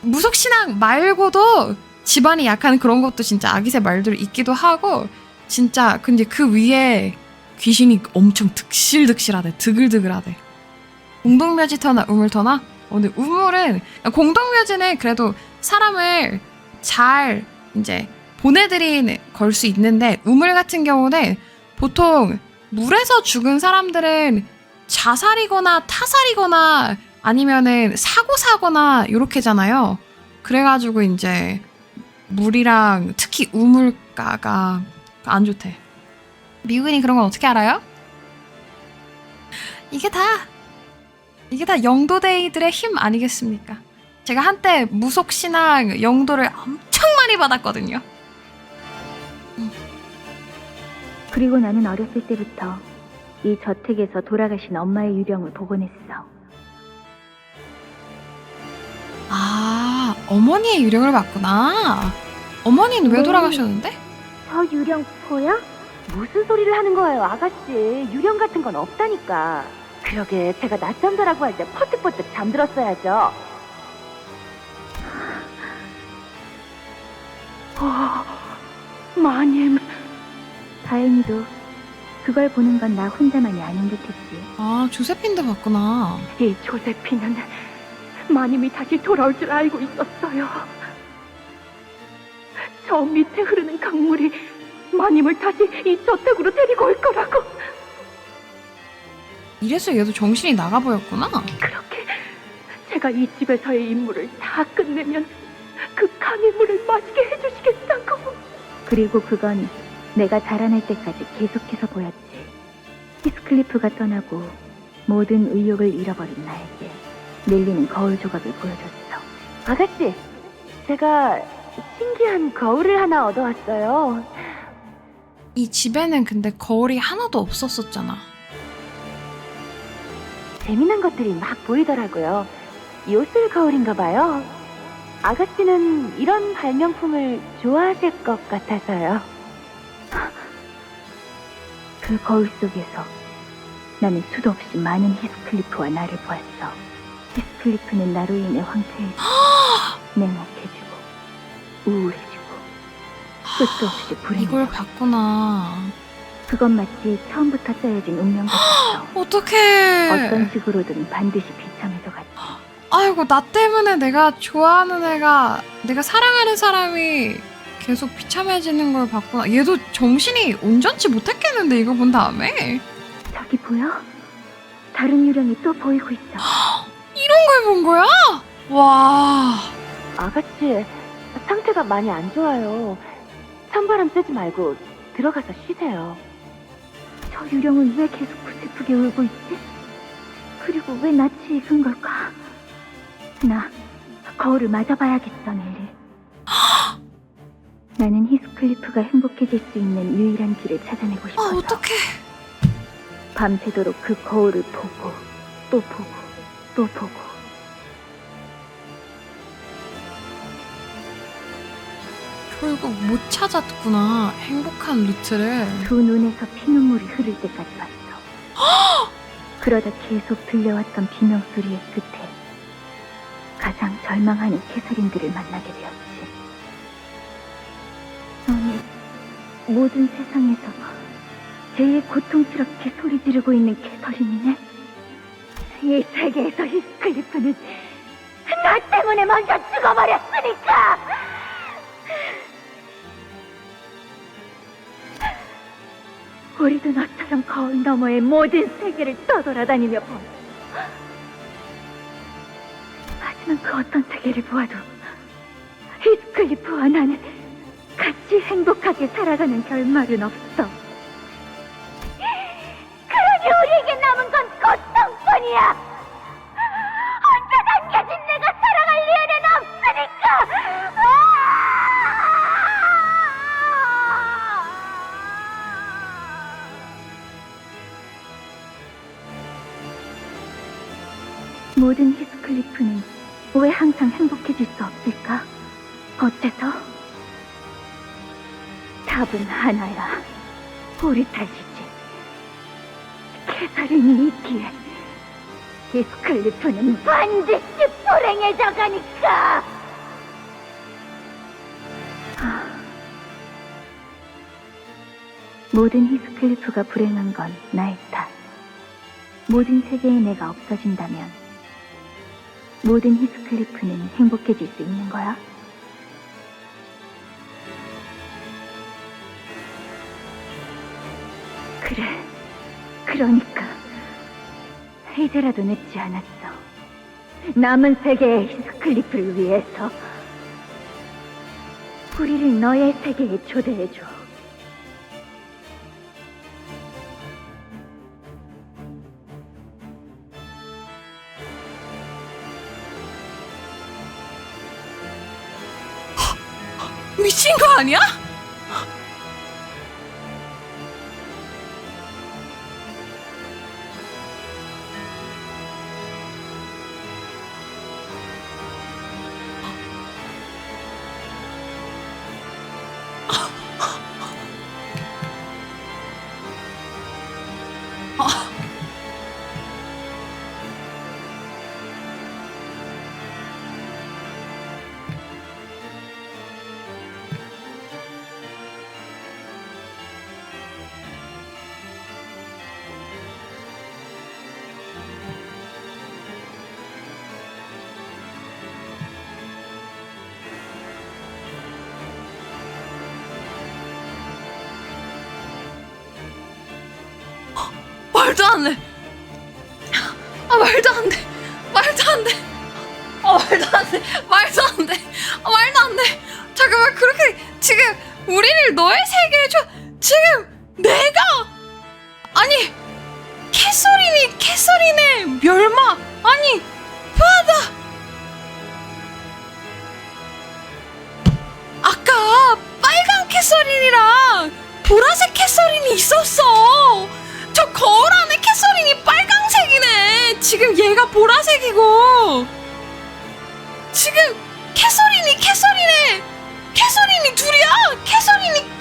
무속신앙 말고도 집안이 약간 그런 것도 진짜 아기새 말들이 있기도 하고 진짜 근데 그 위에 귀신이 엄청 득실득실하대. 드글드글하대. 공동묘지터나 우물터나? 근데 우물은 공동묘지는 그래도 사람을 잘 이제 보내드린 걸 수 있는데 우물 같은 경우는 보통 물에서 죽은 사람들은 자살이거나 타살이거나 아니면은 사고 사거나 요렇게잖아요. 그래가지고 이제 물이랑 특히 우물가가 안 좋대. 미국인이 그런 건 어떻게 알아요? 이게 다 영도데이들의 힘 아니겠습니까? 제가 한때 무속신앙 영도를 엄청 많이 받았거든요. 그리고 나는 어렸을 때부터 이 저택에서 돌아가신 엄마의 유령을 보곤 했어. 아, 어머니의 유령을 봤구나. 어머니는 왜 돌아가셨는데? 저 유령 보여? 무슨 소리를 하는 거예요, 아가씨. 유령 같은 건 없다니까. 그러게 제가 낮잠 자라고 할 때 퍼뜩퍼뜩 잠들었어야죠. 마님. 다행히도 그걸 보는 건 나 혼자만이 아닌 듯했지. 아, 조세핀도 봤구나. 이 조세핀은 마님이 다시 돌아올 줄 알고 있었어요. 저 밑에 흐르는 강물이 마님을 다시 이 저택으로 데리고 올 거라고. 이래서 얘도 정신이 나가 보였구나. 그렇게 제가 이 집에서의 임무를 다 끝내면 그 강의 물을 마시게 해주시겠다고. 그리고 그건 내가 자라날 때까지 계속해서 보였지. 히스클리프가 떠나고 모든 의욕을 잃어버린 나에게 넬리는 거울 조각을 보여줬어. 아가씨, 제가 신기한 거울을 하나 얻어왔어요. 이 집에는 근데 거울이 하나도 없었었잖아. 재미난 것들이 막 보이더라고요. 요술 거울인가 봐요. 아가씨는 이런 발명품을 좋아하실 것 같아서요. 그 거울 속에서 나는 수도 없이 많은 히스클리프와 나를 보았어. 히스클리프는 나로 인해 황폐해지고 냉혹해지고 우울해지고 끝도 없이 불행해져. 이걸 봤구나. 그건 마치 처음부터 짜여진 운명 같았어. 어떡해. 어떤 식으로든 반드시 비참해서 갔지. 아이고, 나 때문에 내가 좋아하는 애가, 내가 사랑하는 사람이 계속 비참해지는 걸 봤구나. 얘도 정신이 온전치 못했겠는데, 이거 본 다음에? 저기 보여? 다른 유령이 또 보이고 있어. 이런 걸 본 거야? 와. 아가씨, 상태가 많이 안 좋아요. 찬바람 쐬지 말고 들어가서 쉬세요. 저 유령은 왜 계속 슬프게 울고 있지? 그리고 왜 낯이 익은 걸까? 나 거울을 맞아봐야겠어, 넬리. 나는 히스클리프가 행복해질 수 있는 유일한 길을 찾아내고 싶어서 어떡해. 밤새도록 그 거울을 보고 또 보고 또 보고. 결국 못 찾았구나. 행복한 루트를. 두 눈에서 피눈물이 흐를 때까지 봤어. 그러다 계속 들려왔던 비명소리의 끝에 가장 절망하는 캐서린들을 만나게 되었지. 너는 모든 세상에서 제일 고통스럽게 소리 지르고 있는 캐서린이네. 이 세계에서 히스클리프는 나 때문에 먼저 죽어버렸으니까. 우리도 너처럼 거울 너머의 모든 세계를 떠돌아다니며 보았어. 하지만 그 어떤 세계를 보아도 히스클리프와 나는 같이 행복하게 살아가는 결말은 없어. 그러니 우리에게 남은 건 고통뿐이야. 혼자 남겨진 내가 살아갈 리에는 없으니까. 모든 히스클리프는 왜 항상 행복해질 수 없을까? 어째서? 답은 하나야. 우리 탓이지. 캐서린이 있기에 히스클리프는 반드시 불행해져 가니까. 모든 히스클리프가 불행한 건 나의 탓. 모든 세계의 내가 없어진다면 모든 히스클리프는 행복해질 수 있는 거야? 그래, 그러니까 이제라도 늦지 않았어. 남은 세계의 히스클리프를 위해서 우리를 너의 세계에 초대해줘. 미친 거 아니야? 말도 안 돼. 말도 안 돼. 말도 안 돼. 말도 안 돼. 말도 안 돼. 말도 안 돼. 잠깐만, 그렇게 지금 우리를 너의 세계에 줘. 지금 내가 아니 캐서린의 멸망 아니 바다. 아까 빨간 캐서린이랑 보라색 캐서린이 있었어. 저 거울 안에 캐서린이 빨강색이네. 지금 얘가 보라색이고 지금 캐서린이 둘이야. 캐서린이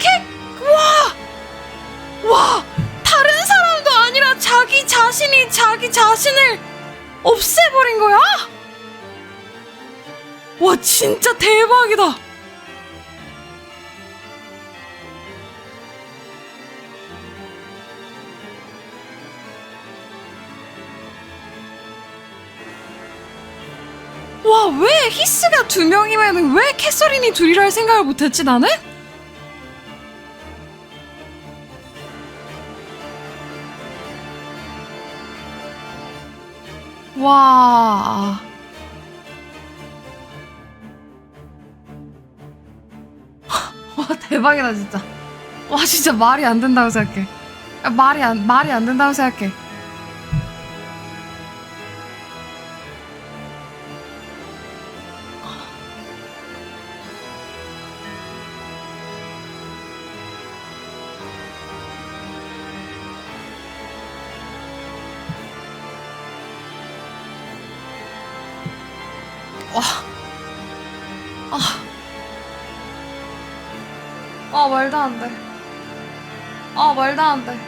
와 다른 사람도 아니라 자기 자신이 자기 자신을 없애버린 거야? 와 진짜 대박이다. 와, 왜 히스가 2명이면 왜 캐서린이 둘이라 생각을 못했지 나는? 와. 와 대박이다 진짜. 와 진짜 말이 안 된다고 생각해. 말이 안 된다고 생각해. 와. 말도 안 돼. 말도 안 돼.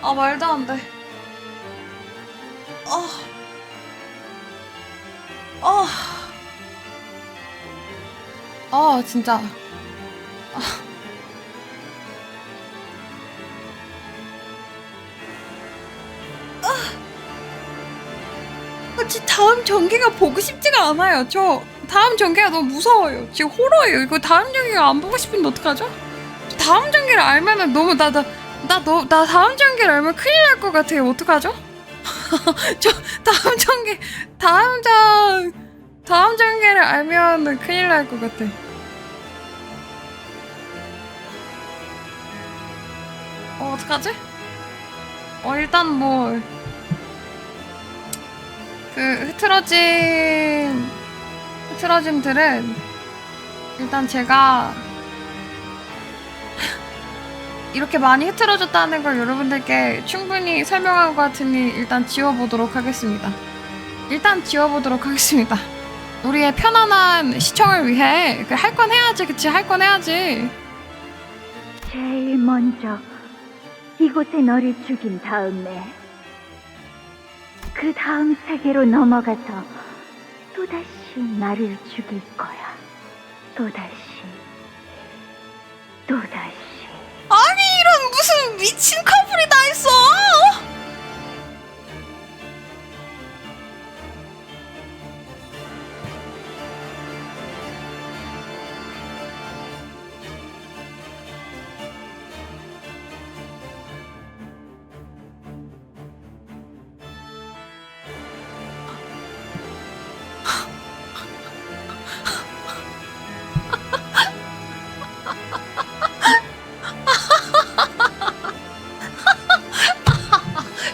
말도 안 돼. 진짜. 다음 전개가 보고 싶지가 않아요. 저 다음 전개가 너무 무서워요. 지금 호러예요. 이거 다음 전개가 안 보고 싶은데 어떡하죠? 다음 전개를 알면은 너무 나 다음 전개를 알면 큰일 날 것 같아요. 어떡하죠? 저 다음 전개를 알면 큰일 날 것 같아. 어떡하지? 일단 뭐 그 흐트러짐들은 일단 제가 이렇게 많이 흐트러졌다는 걸 여러분들께 충분히 설명한 것 같으니 일단 지워보도록 하겠습니다. 우리의 편안한 시청을 위해 할 건 해야지. 그치? 할 건 해야지. 제일 먼저 이곳에 너를 죽인 다음에 그 다음 세계로 넘어가서 또다시 나를 죽일 거야. 또다시. 아니 이런 무슨 미친 커플이 다 있어.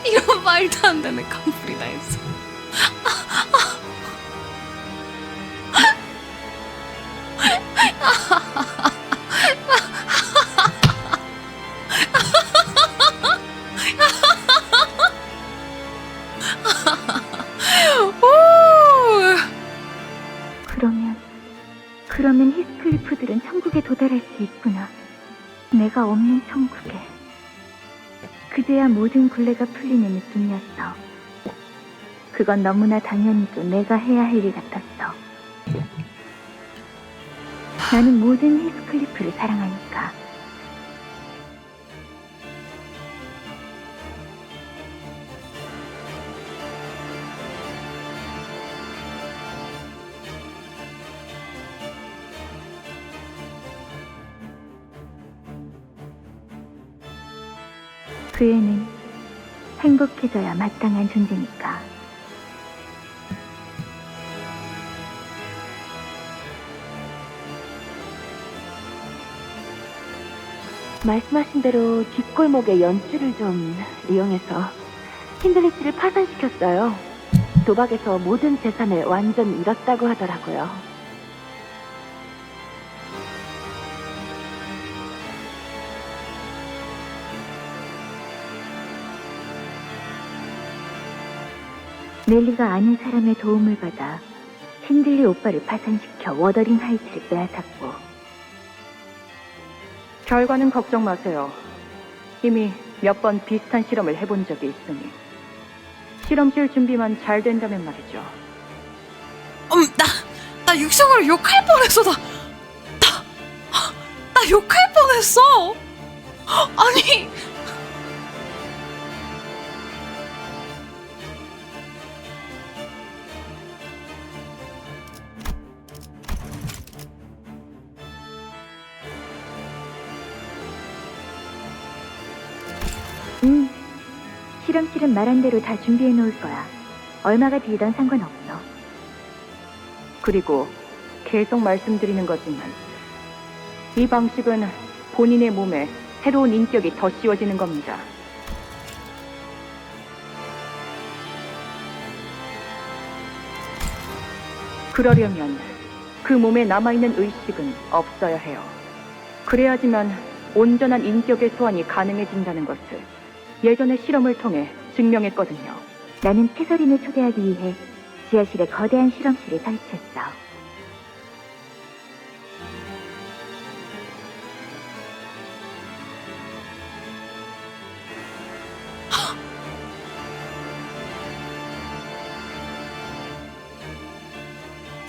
이런 말도 안 되는 커플이 다 있어. 그러면 히스클리프들은 천국에 도달할 수 있구나. 내가 없는 천국에. 그제야 모든 굴레가 풀리는 느낌이었어. 그건 너무나 당연히도 내가 해야 할 일 같았어. 나는 모든 히스클리프를 사랑하니까. 그 애는 행복해져야 마땅한 존재니까. 말씀하신 대로 뒷골목의 연줄을 좀 이용해서 힌들리치를 파산시켰어요. 도박에서 모든 재산을 완전 잃었다고 하더라고요. 넬리가 아는 사람의 도움을 받아 힌들리 오빠를 파산시켜 워더링 하이츠를 빼앗았고. 결과는 걱정 마세요. 이미 몇 번 비슷한 실험을 해본 적이 있으니 실험실 준비만 잘 된다면 말이죠. 나 육성으로 욕할 뻔했어. 나 욕할 뻔했어. 아니. 실험실은 말한 대로 다 준비해 놓을 거야. 얼마가 들던 상관없어. 그리고 계속 말씀드리는 거지만 이 방식은 본인의 몸에 새로운 인격이 더 씌워지는 겁니다. 그러려면 그 몸에 남아있는 의식은 없어야 해요. 그래야지만 온전한 인격의 소환이 가능해진다는 것을 예전의 실험을 통해 증명했거든요. 나는 캐서린을 초대하기 위해 지하실에 거대한 실험실을 설치했어.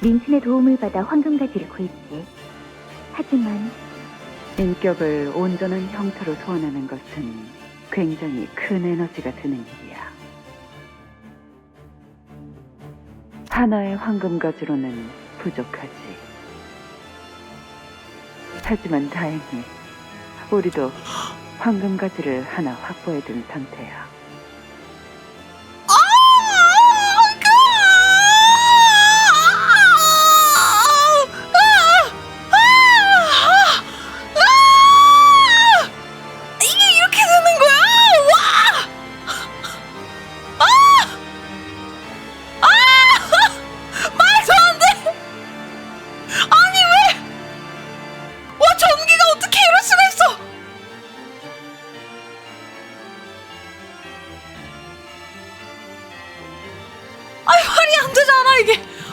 린슨의 도움을 받아 황금가지를 구했지. 하지만 인격을 온전한 형태로 소환하는 것은 굉장히 큰 에너지가 드는 일이야. 하나의 황금가지로는 부족하지. 하지만 다행히 우리도 황금가지를 하나 확보해둔 상태야.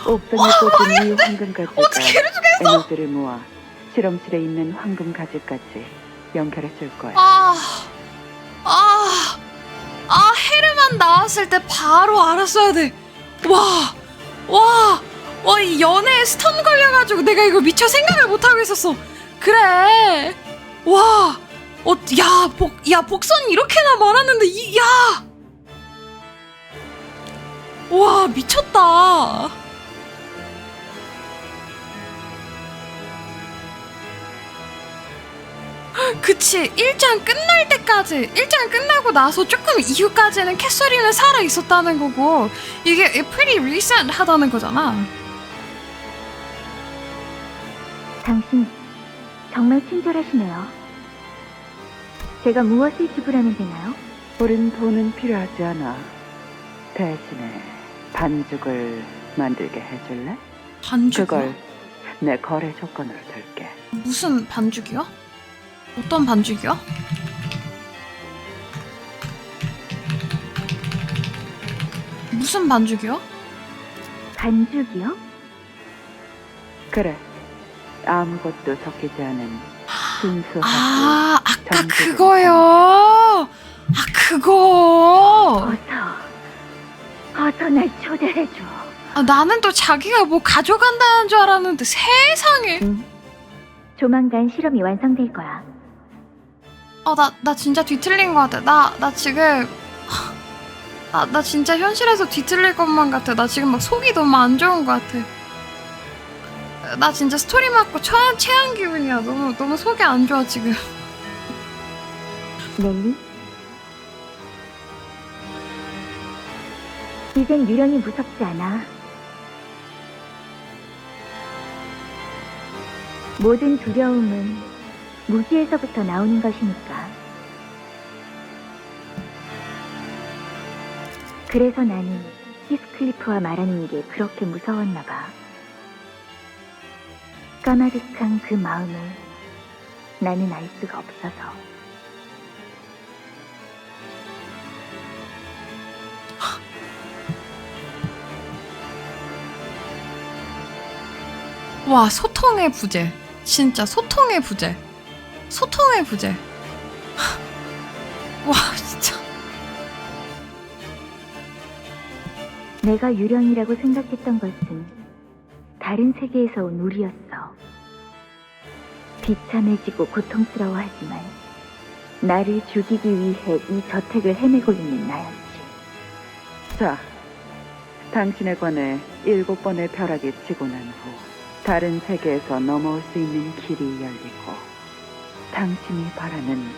옥상에 꽂은 이 황금가지가 에너지를 모아 실험실에 있는 황금가지까지 연결해 줄 거야. 헤르만 소리만 나왔을 때 바로 알았어야 돼. 이 연애에 스턴 걸려가지고 내가 이거 미처 생각을 못하고 있었어. 그래. 복선 이렇게나 많았는데, 미쳤다. 그치, 1장 끝날 때까지, 1장 끝나고 나서 조금 이후까지는 캐서린은 살아 있었다는 거고, 이게 pretty recent 하다는 거잖아. 당신 정말 친절하시네요. 제가 무엇을 지불하면 되나요? 우린 돈은 필요하지 않아. 대신에 반죽을 만들게 해줄래? 반죽이요? 그걸 내 거래 조건으로 들게. 무슨 반죽이요? 어떤 반죽이요? 무슨 반죽이요? 반죽이요? 그래. 아무것도 섞이지 않은 순수하고 아까 정직한 그거요. 그거. 어서 날 초대해줘. 나는 또 자기가 뭐 가져간다는 줄 알았는데 세상에. 조만간 실험이 완성될 거야. 나 진짜 뒤틀린 것 같아. 나 지금 나 진짜 현실에서 뒤틀릴 것만 같아. 나 지금 막 속이 너무 안 좋은 것 같아. 나 진짜 스토리 맞고 최악 기분이야. 너무 속이 안 좋아 지금. 넬리? 이젠 유령이 무섭지 않아. 모든 두려움은 무지에서부터 나오는 것이니까. 그래서 나는 히스클리프와 말하는 게 그렇게 무서웠나 봐. 까마득한 그 마음을 나는 알 수가 없어서. 와, 소통의 부재. 진짜 소통의 부재. 소통의 부재. 와, 진짜. 내가 유령이라고 생각했던 것은 다른 세계에서 온 우리였어. 비참해지고 고통스러워하지만 나를 죽이기 위해 이 저택을 헤매고 있는 나였지. 자, 당신에 관해 7번의 벼락이 치고 난 후 다른 세계에서 넘어올 수 있는 길이 열리고 당신이 바라는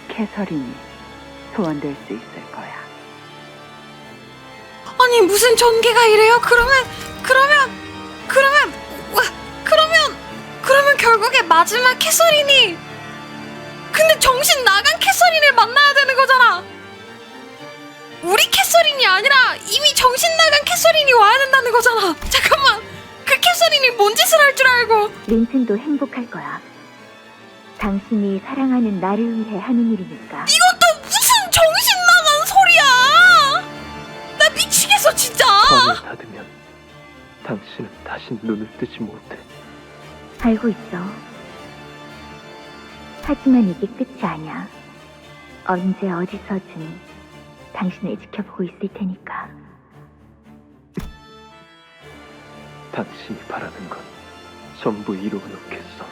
캐서린이 소환될 수 있을 거야. 아니, 무슨 전개가 이래요? 그러면 결국에 마지막 캐서린이, 근데 정신 나간 캐서린을 만나야 되는 거잖아. 우리 캐서린이 아니라 이미 정신 나간 캐서린이 와야 된다는 거잖아. 잠깐만, 그 캐서린이 뭔 짓을 할 줄 알고. 린튼도 행복할 거야. 당신이 사랑하는 나를 위해 하는 일이니까. 이건 또 무슨 정신 나간 소리야. 나 미치겠어 진짜. 검을 닫으면 당신은 다시 눈을 뜨지 못해. 알고 있어. 하지만 이게 끝이 아니야. 언제 어디서든 당신을 지켜보고 있을 테니까. 당신이 바라는 건 전부 이루어 놓겠어.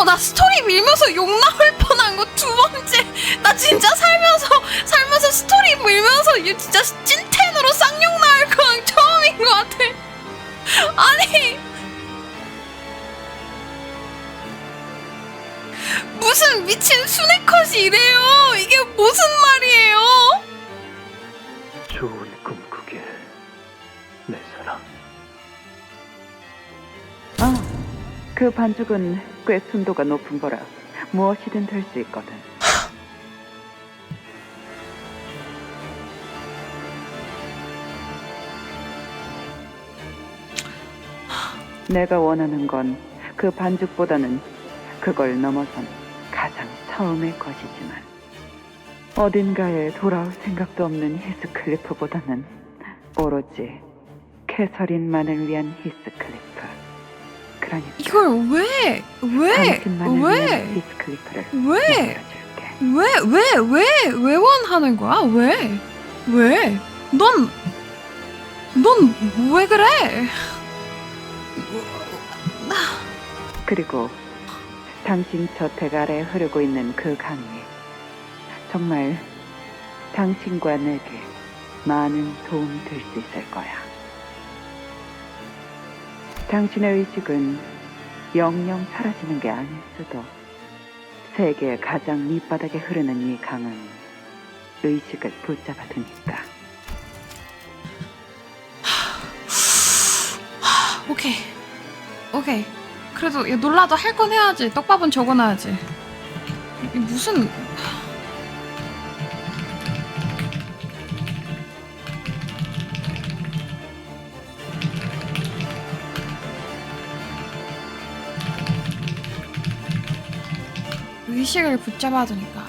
나 스토리 밀면서 욕 나올 뻔한 거 2번째. 나 진짜 살면서 스토리 밀면서 이거 진짜 찐텐으로 쌍욕 나올 거랑 처음인 것 같아. 아니, 무슨 미친 수뇌컷이 이래요. 이게 무슨 말이에요? 좋은 꿈 꾸게, 내 사랑. 그 반죽은 꽤 순도가 높은 거라 무엇이든 될 수 있거든. 내가 원하는 건 그 반죽보다는 그걸 넘어선 가장 처음의 것이지만 어딘가에 돌아올 생각도 없는 히스클리프보다는 오로지 캐서린만을 위한 히스클리프. 그러니까 이걸 왜 당신만을 위한 히스클리프를 왜 만들어줄게. 왜 원하는 거야? 왜? 넌 왜 그래? 그리고 당신 저택 아래 흐르고 있는 그 강이 정말 당신과 내게 많은 도움이 될 수 있을 거야. 당신의 의식은 영영 사라지는 게 아닐 수도. 세계의 가장 밑바닥에 흐르는 이 강은 의식을 붙잡아두니까. 오케이. 그래도 야, 놀라도 할 건 해야지. 떡밥은 적어놔야지. 이 무슨 의식을 붙잡아두니까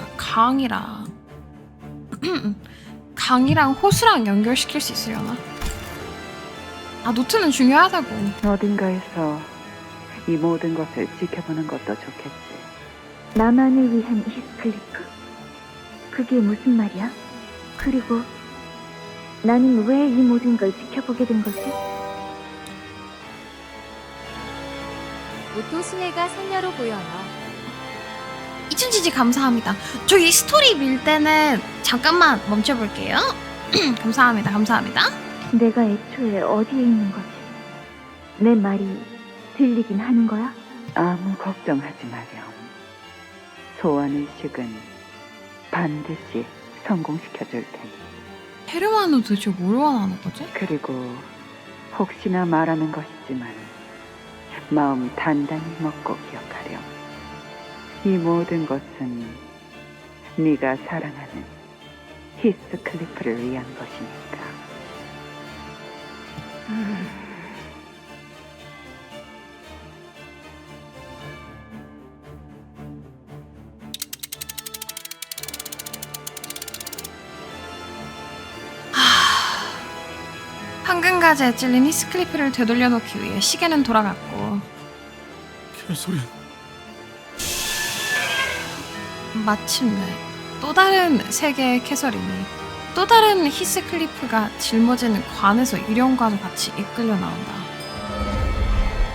강이랑 호수랑 연결시킬 수 있으려나? 아, 노트는 중요하다고. 어딘가에서 이 모든 것을 지켜보는 것도 좋겠지. 나만을 위한 히스클리프? 그게 무슨 말이야? 그리고 나는 왜 이 모든 걸 지켜보게 된 거지? 오토 시내가 선녀로 보여요. 이춘지지 감사합니다. 저 이 스토리 밀 때는 잠깐만 멈춰볼게요. 감사합니다. 내가 애초에 어디에 있는 거지? 내 말이 들리긴 하는 거야? 아무 걱정하지 마렴. 소원의식은 반드시 성공시켜줄 테니. 헤르만은 도대체 뭘 원하는 거지? 그리고 혹시나 말하는 것이지만 마음 단단히 먹고 기억하렴. 이 모든 것은 네가 사랑하는 히스클리프를 위한 것이니까. 황금가지에 찔린 히스클리프를 되돌려놓기 위해 시계는 돌아갔고 캐서린. 마침내 또 다른 세계의 캐서린이 또 다른 히스클리프가 짊어지는 관에서 유령과도 같이 이끌려 나온다.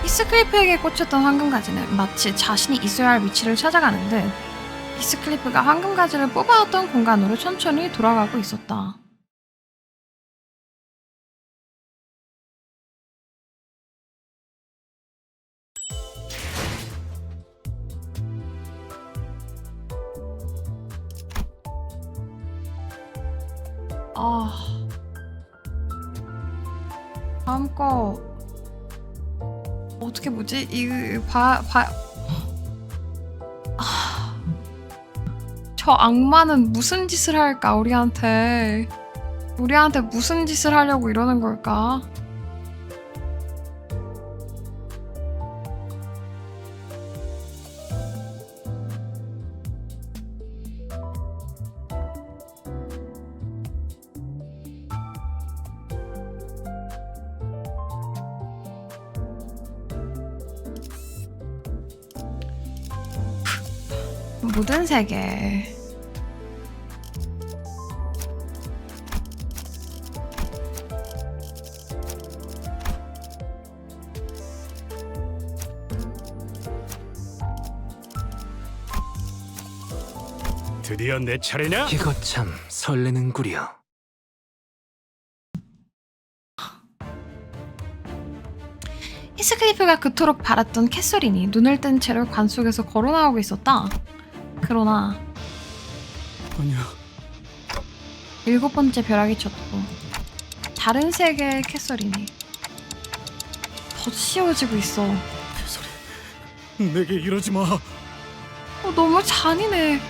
히스클리프에게 꽂혔던 황금가지는 마치 자신이 있어야 할 위치를 찾아가는 듯 히스클리프가 황금가지를 뽑아왔던 공간으로 천천히 돌아가고 있었다. 다음 거 어떻게 보지? 저 악마는 무슨 짓을 할까? 우리한테 무슨 짓을 하려고 이러는 걸까? 모든 세계 드디어 내 차례냐? 이거 참 설레는구려. 히스클리프가 그토록 바랐던 캐서린이 눈을 뜬 채로 관 속에서 걸어나오고 있었다. 그러나 아니야. 7번째 벼락이 쳤고 다른 세계의 캐서린이 더 씌워지고 있어. 캐서린, 내게 이러지 마. 너무 잔인해.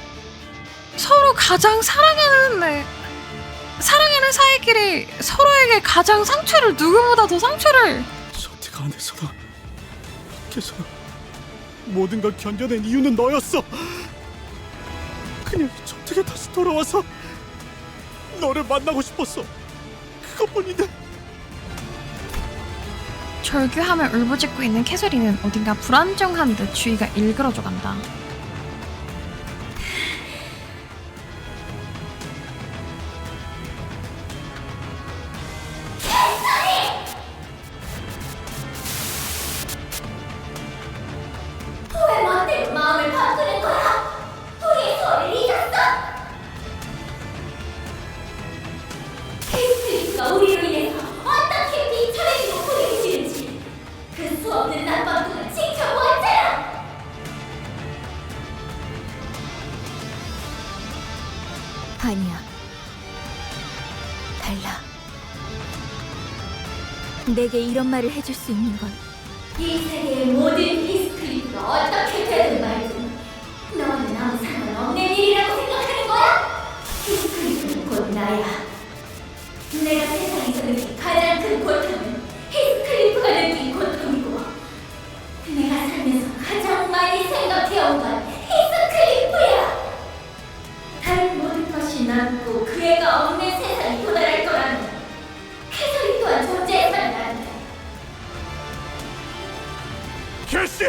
서로 가장 사랑하는 사이끼리 서로에게 가장 상처를 누구보다 더 상처를 저택 안에서도 계속 모든 걸 견뎌낸 이유는 너였어. 그냥 저택에 다시 돌아와서 너를 만나고 싶었어. 그것뿐인데 절규하며 울부짖고 있는 캐서린은 어딘가 불안정한 듯 주위가 일그러져 간다. 왜 멋대로 마음을 바꾸는 거야? 우리의 소원을 잊었어? 히스클리프가 우리로 인해서 어떻게 비참해지고 불행해지는지 그 수없는 낮밤 동안 지켜보았잖아! 아니야. 달라. 내게 이런 말을 해줄 수 있는 건 이 세계의 모든 히스클리프가 어떻게 되든 말든 너는 아무 상관없는 일이라고 생각하는 거야? 히스클리프는 곧 나야. 내가 세상에서 느낀 가장 큰 고통은 히스클리프가 느낀 고통이고 내가 살면서 가장 많이 생각해온 건 히스클리프야. 다른 모든 것이 남고 그 애가 없는 세상이 도달할 거라면 캐서린 또한 존재해서는 안 돼. 캐시!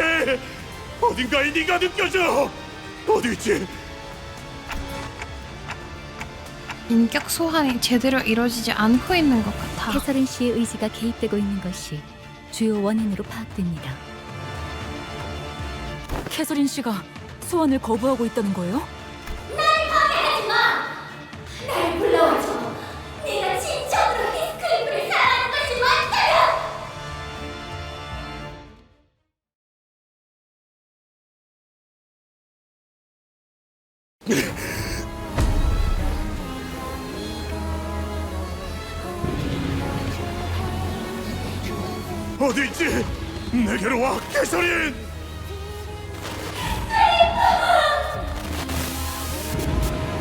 어딘가에 네가 느껴져! 어디 있지? 인격 소환이 제대로 이루어지지 않고 있는 것 같아. 캐서린 씨의 의지가 개입되고 있는 것이 주요 원인으로 파악됩니다. 캐서린 씨가 소환을 거부하고 있다는 거예요? 날 방해하지 마! 날 불러와줘. 내가 진정으로 히스클리프를 사랑하는 것이 맞다면! 어디 있지? 내게로 와, 캐서린!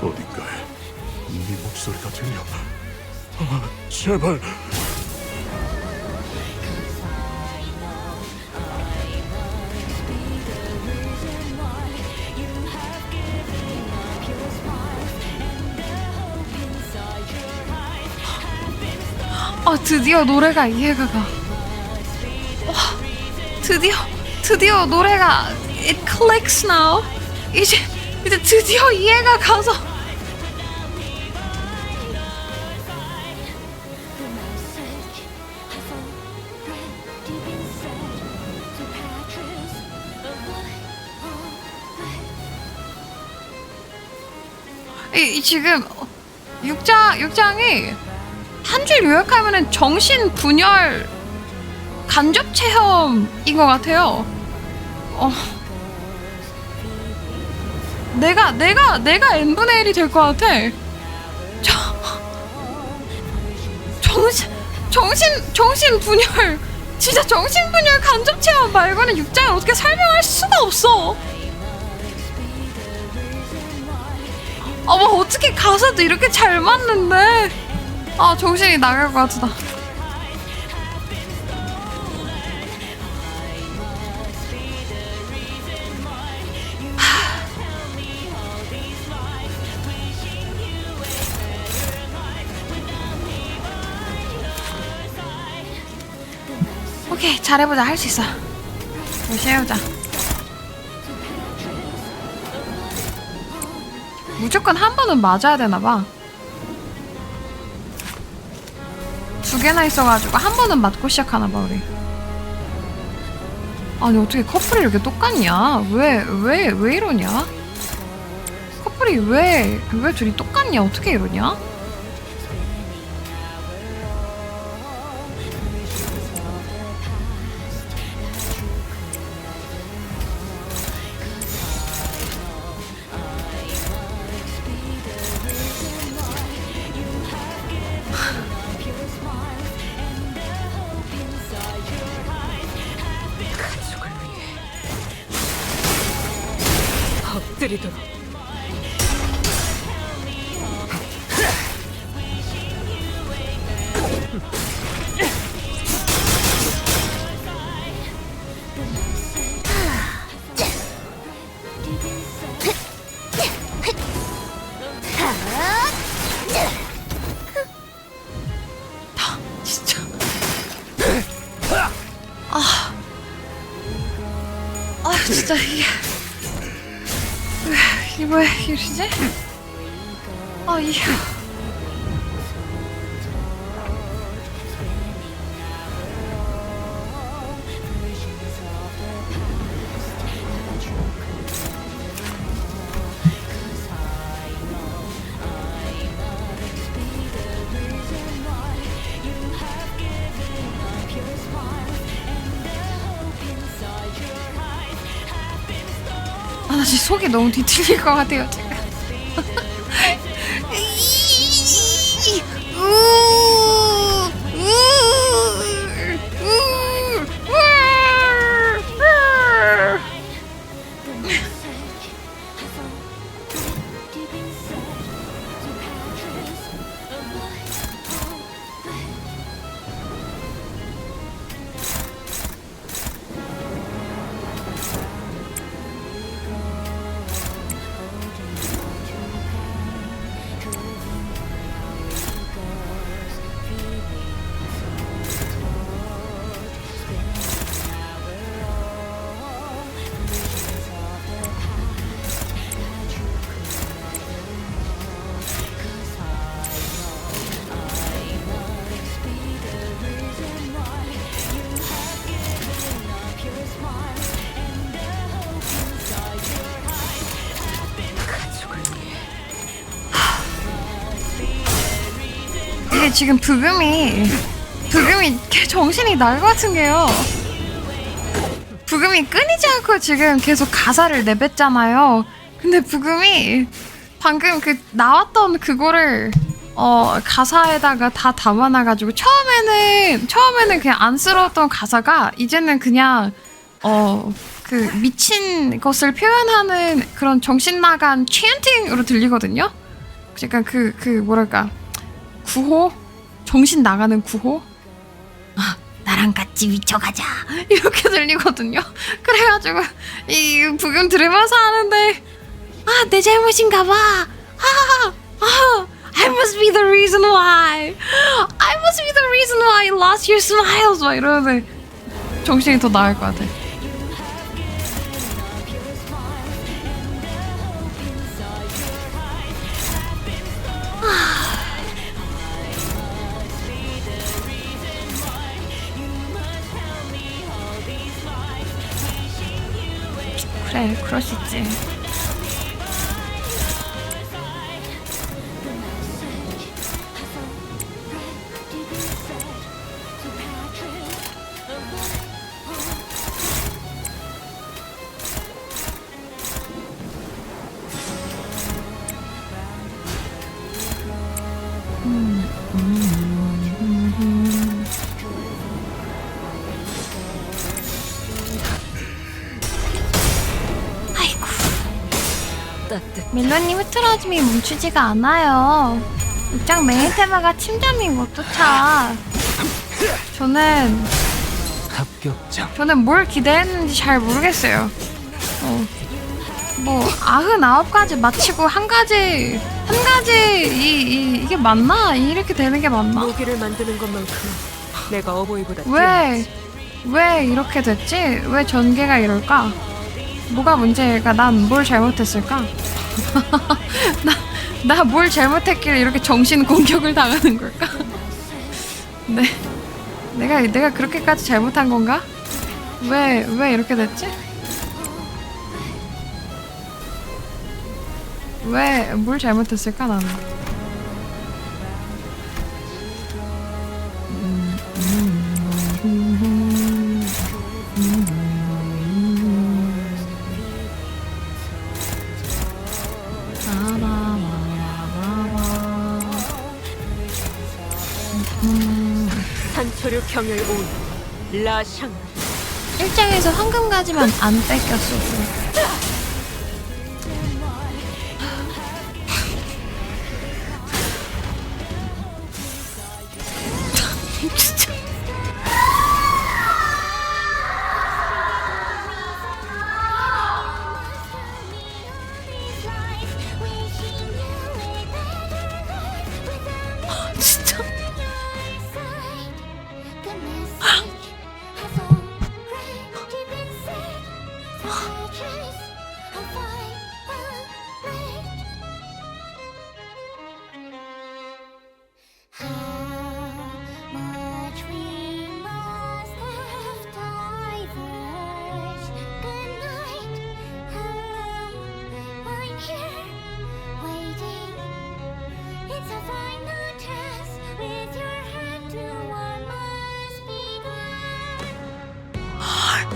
어딘가에 네 목소리가 들려. 아, 제발. 아, 드디어 노래가 이해가 가. 와, 드디어 노래가 it clicks now. 이제 드디어 이해가 가서. 이 지금 육장이 한 줄 요약하면은 정신 분열 간접 체험인 것 같아요. 내가 n분의 1이 될 것 같아. 정신 분열, 진짜 정신 분열 간접 체험 말고는 육장을 어떻게 설명할 수가 없어. 뭐 어떻게 가사도 이렇게 잘 맞는데. 아, 정신이 나갈 것 같다. 오케이, 잘해보자. 할 수 있어. 열심히 해보자. 무조건 한 번은 맞아야 되나봐. 두 개나 있어가지고 한 번은 맞고 시작하나봐, 우리. 아니, 어떻게 커플이 이렇게 똑같냐? 왜 이러냐? 커플이 왜 둘이 똑같냐? 어떻게 이러냐? 엎드리도록. 진짜. 진짜 이게 왜 이러지? 이게 나 지금 속이 너무 뒤틀릴 것 같아요 지금. 이게 지금 부금이 정신이 날 것 같은 게요. 부금이 끊이지 않고 지금 계속 가사를 내뱉잖아요. 근데 부금이 방금 그 나왔던 그거를 가사에다가 다 담아놔가지고 처음에는 그냥 안쓰러웠던 가사가 이제는 그냥 그 미친 것을 표현하는 그런 정신 나간 chanting으로 들리거든요. 약간 그 뭐랄까 구호? 정신 나가는 구호? 나랑 같이 미쳐가자 이렇게 들리거든요. 그래가지고 이 부금 들으면서 하는데 내 잘못인가 봐. I must be the reason why. I must be the reason why you lost your smiles. 막 이러는데 정신이 더 나을 것 같아. 그래, 그럴 수 있지. 멜로님 흐트러짐이 멈추지가 않아요. 입장 메인 테마가 침잠인 것조차. 저는 뭘 기대했는지 잘 모르겠어요. 뭐 99가지 마치고 한 가지 이게 맞나? 이렇게 되는 게 맞나? 모기를 만드는 것만큼 내가 어버이보다 왜 이렇게 됐지? 왜 전개가 이럴까? 뭐가 문제일까? 난 뭘 잘못했을까? 나 뭘 잘못했길래 이렇게 정신 공격을 당하는 걸까? 네, 내가 그렇게까지 잘못한 건가? 왜 이렇게 됐지? 왜 뭘 잘못했을까 나는? 산초류 경혈 온 라샹. 일장에서 황금 가지만 안 뺏겼어. 진짜. 진짜.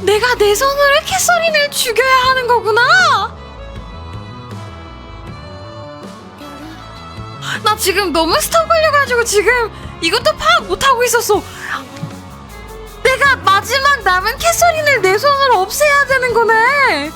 내가 내 손으로 캐서린을 죽여야 하는 거구나. 나 지금 너무 스톱 걸려가지고 지금 이것도 파악 못하고 있었어. 내가 마지막 남은 캐서린을 내 손으로 없애야 되는 거네.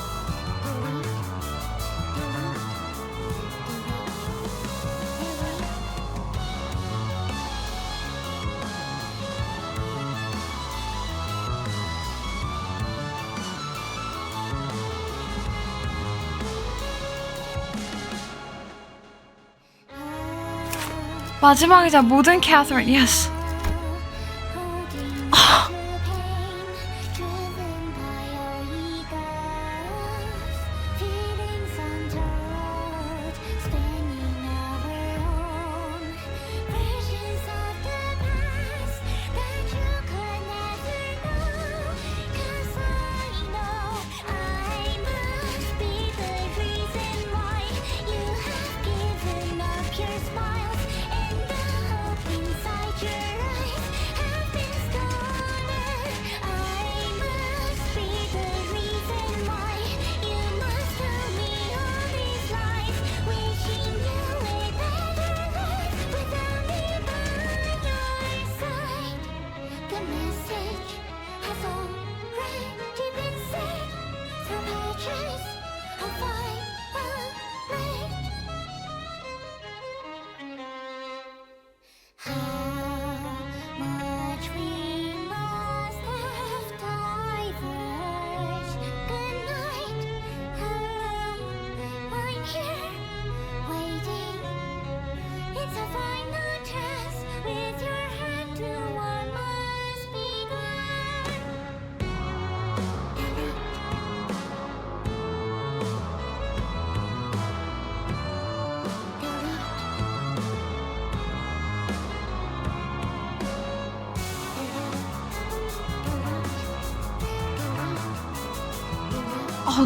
마지막이자 모든 캐서린, 예스.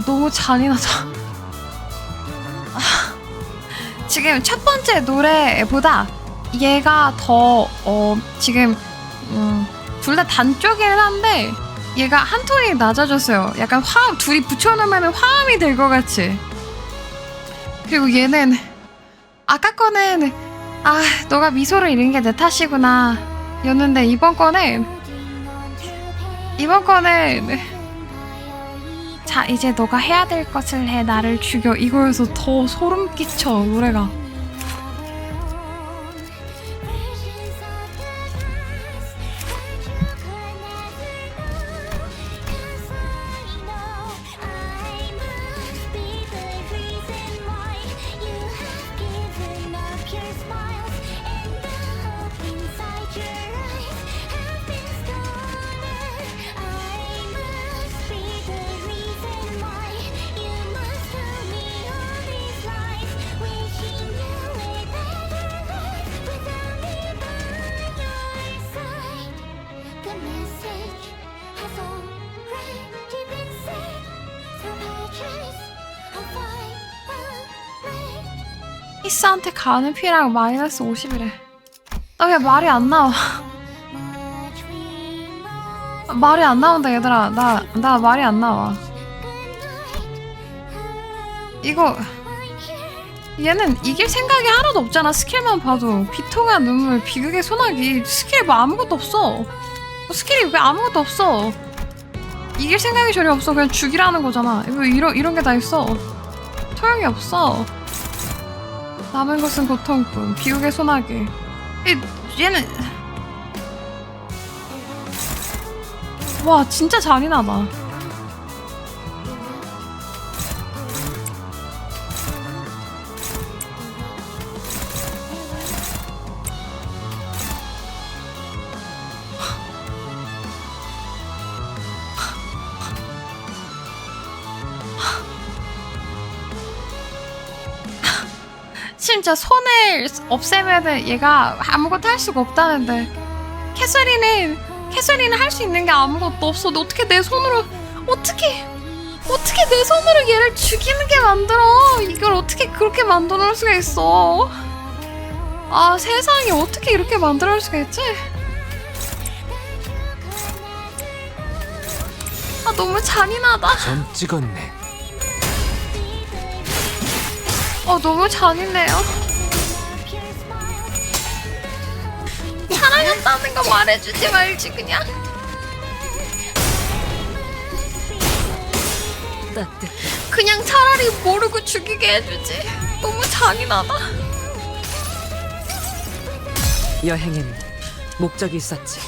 너무 잔인하다. 지금 첫 번째 노래보다 얘가 더 지금 둘 다 단쪽이긴 한데 얘가 한 톤이 낮아졌어요. 약간 화음 둘이 붙여놓으면 화음이 될 것 같이. 그리고 얘는 아까 거는 너가 미소를 잃은 게 내 탓이구나 였는데 이번 거는 자 이제 너가 해야 될 것을 해 나를 죽여 이거여서 더 소름 끼쳐 노래가. 히스한테 가는 피랑 마이너스 50이래. 나 왜 말이 안 나와. 말이 안 나온다 얘들아. 나 말이 안 나와. 이거 얘는 이길 생각이 하나도 없잖아. 스킬만 봐도 비통한 눈물, 비극의 소나기. 스킬이 뭐 아무것도 없어. 스킬이 왜 아무것도 없어. 이길 생각이 전혀 없어. 그냥 죽이라는 거잖아. 왜 이런 게 다 있어. 소용이 없어. 남은 것은 고통뿐. 비극의 소나기. 얘는 와 진짜 잔인하다. 진짜 손을 없애면은 얘가 아무것도 할 수가 없다는데 캐서린은 할 수 있는 게 아무것도 없어. 너 어떻게 내 손으로 어떻게 내 손으로 얘를 죽이는 게 만들어. 이걸 어떻게 그렇게 만들어 놓을 수가 있어. 아 세상에 어떻게 이렇게 만들어 놓을 수가 있지. 아, 너무 잔인하다. 점 찍었네. 너무 잔인해요. 사랑한다는 거 말해주지 말지 그냥. 그냥 차라리 모르고 죽이게 해주지. 너무 잔인하다. 여행엔 목적이 있었지.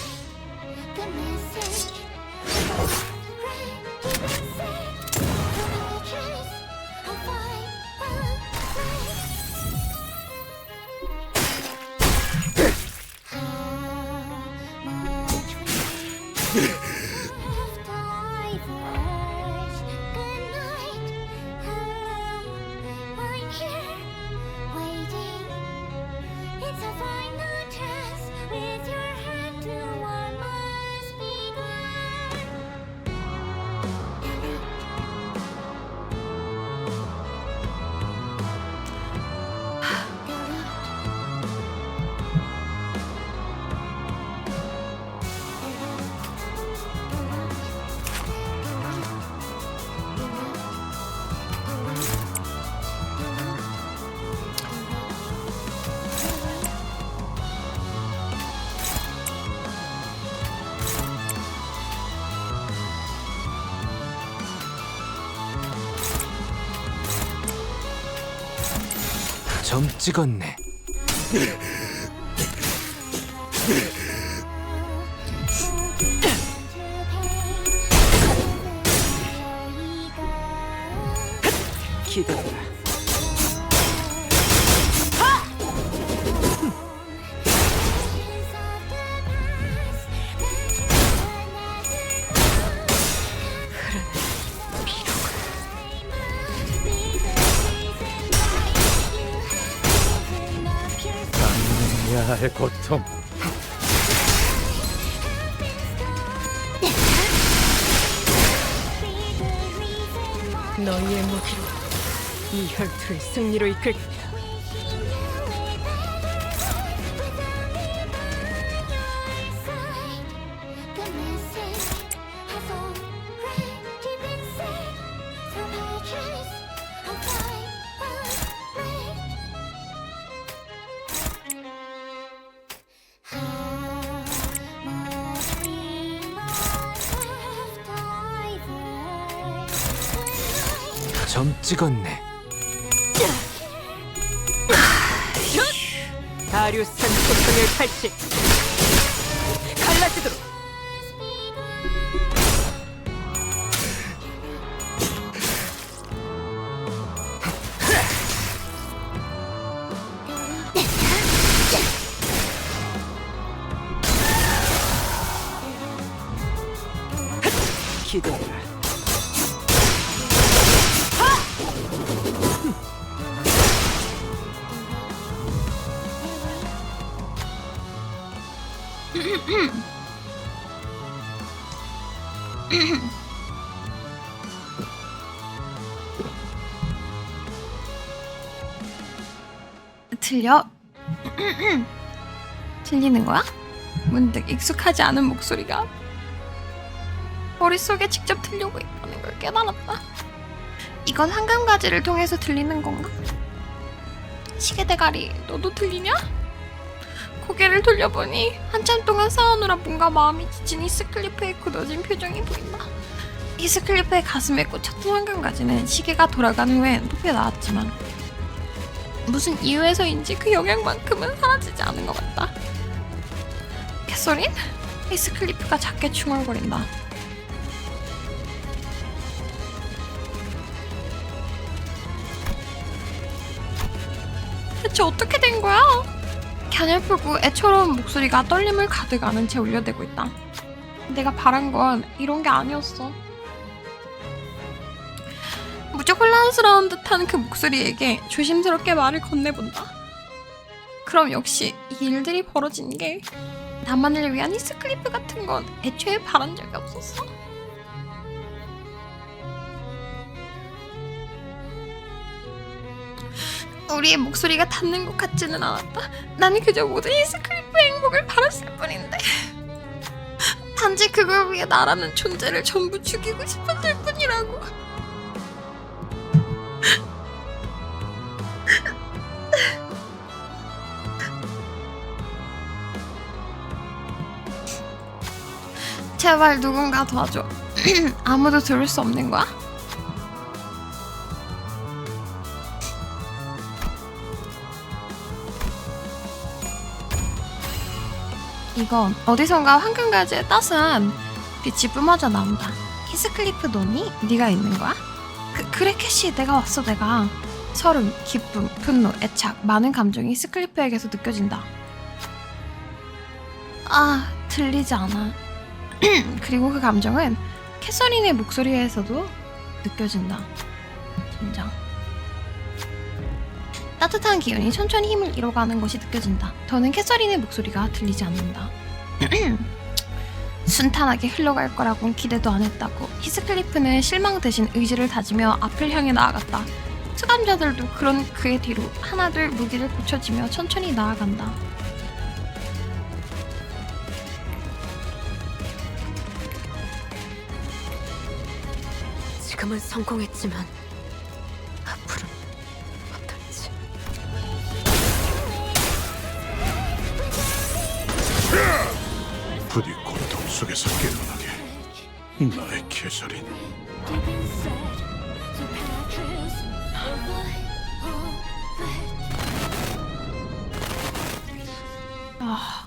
점 찍었네. 기도해라. 야의 고통. 너희의 무기로 이 혈투를 승리로 이끌겠다. 점 찍었네. 다리우스탄 소성의 칼치 갈라지도록. 기도해라. 들려? 들리는 거야? 문득 익숙하지 않은 목소리가 머릿속에 직접 들려오고 있다는 걸 깨달았다. 이건 황금가지를 통해서 들리는 건가? 시계대가리, 너도 들리냐? 고개를 돌려보니 한참 동안 싸우느라 뭔가 마음이 지친 히스클리프의 굳어진 표정이 보인다. 히스클리프의 가슴에 꽂혔던 황금가지는 시계가 돌아간 후엔 높여 나왔지만 무슨 이유에서인지 그 영향만큼은 사라지지 않은 것 같다. 캐서린? 히스클리프가 작게 중얼거린다. 대체 어떻게 된 거야? 갸냘프고 애처로운 목소리가 떨림을 가득 안은 채 울려대고 있다. 내가 바란 건 이런 게 아니었어. 무척 혼란스러운 듯한 그 목소리에게 조심스럽게 말을 건네본다. 그럼 역시 이 일들이 벌어진 게 나만을 위한 히스클리프 같은 건 애초에 바란 적이 없었어. 우리의 목소리가 닿는 것 같지는 않았다. 나는 그저 모든 히스클리프의 행복을 바랐을 뿐인데 단지 그걸 위해 나라는 존재를 전부 죽이고 싶었을 뿐이라고. 제발 누군가 도와줘. 아무도 들을 수 없는 거야? 이건 어디선가 황금가지의 따스한 빛이 뿜어져 나온다. 히스클리프 너니? 네가 있는 거야? 그래 캐시, 내가 왔어. 내가. 서름, 기쁨, 분노, 애착, 많은 감정이 히스클리프에게서 느껴진다. 아, 들리지 않아. 그리고 그 감정은 캐서린의 목소리에서도 느껴진다. 진짜. 따뜻한 기운이 천천히 힘을 잃어가는 것이 느껴진다. 더는 캐서린의 목소리가 들리지 않는다. 순탄하게 흘러갈 거라고는 기대도 안 했다고. 히스클리프는 실망 대신 의지를 다지며 앞을 향해 나아갔다. 수감자들도 그런 그의 뒤로 하나둘 무기를 고쳐지며 천천히 나아간다. 지금은 성공했지만 앞으로는 어떨지. 부디 고통 속에서 깨어나게, 나의 캐서린. 아...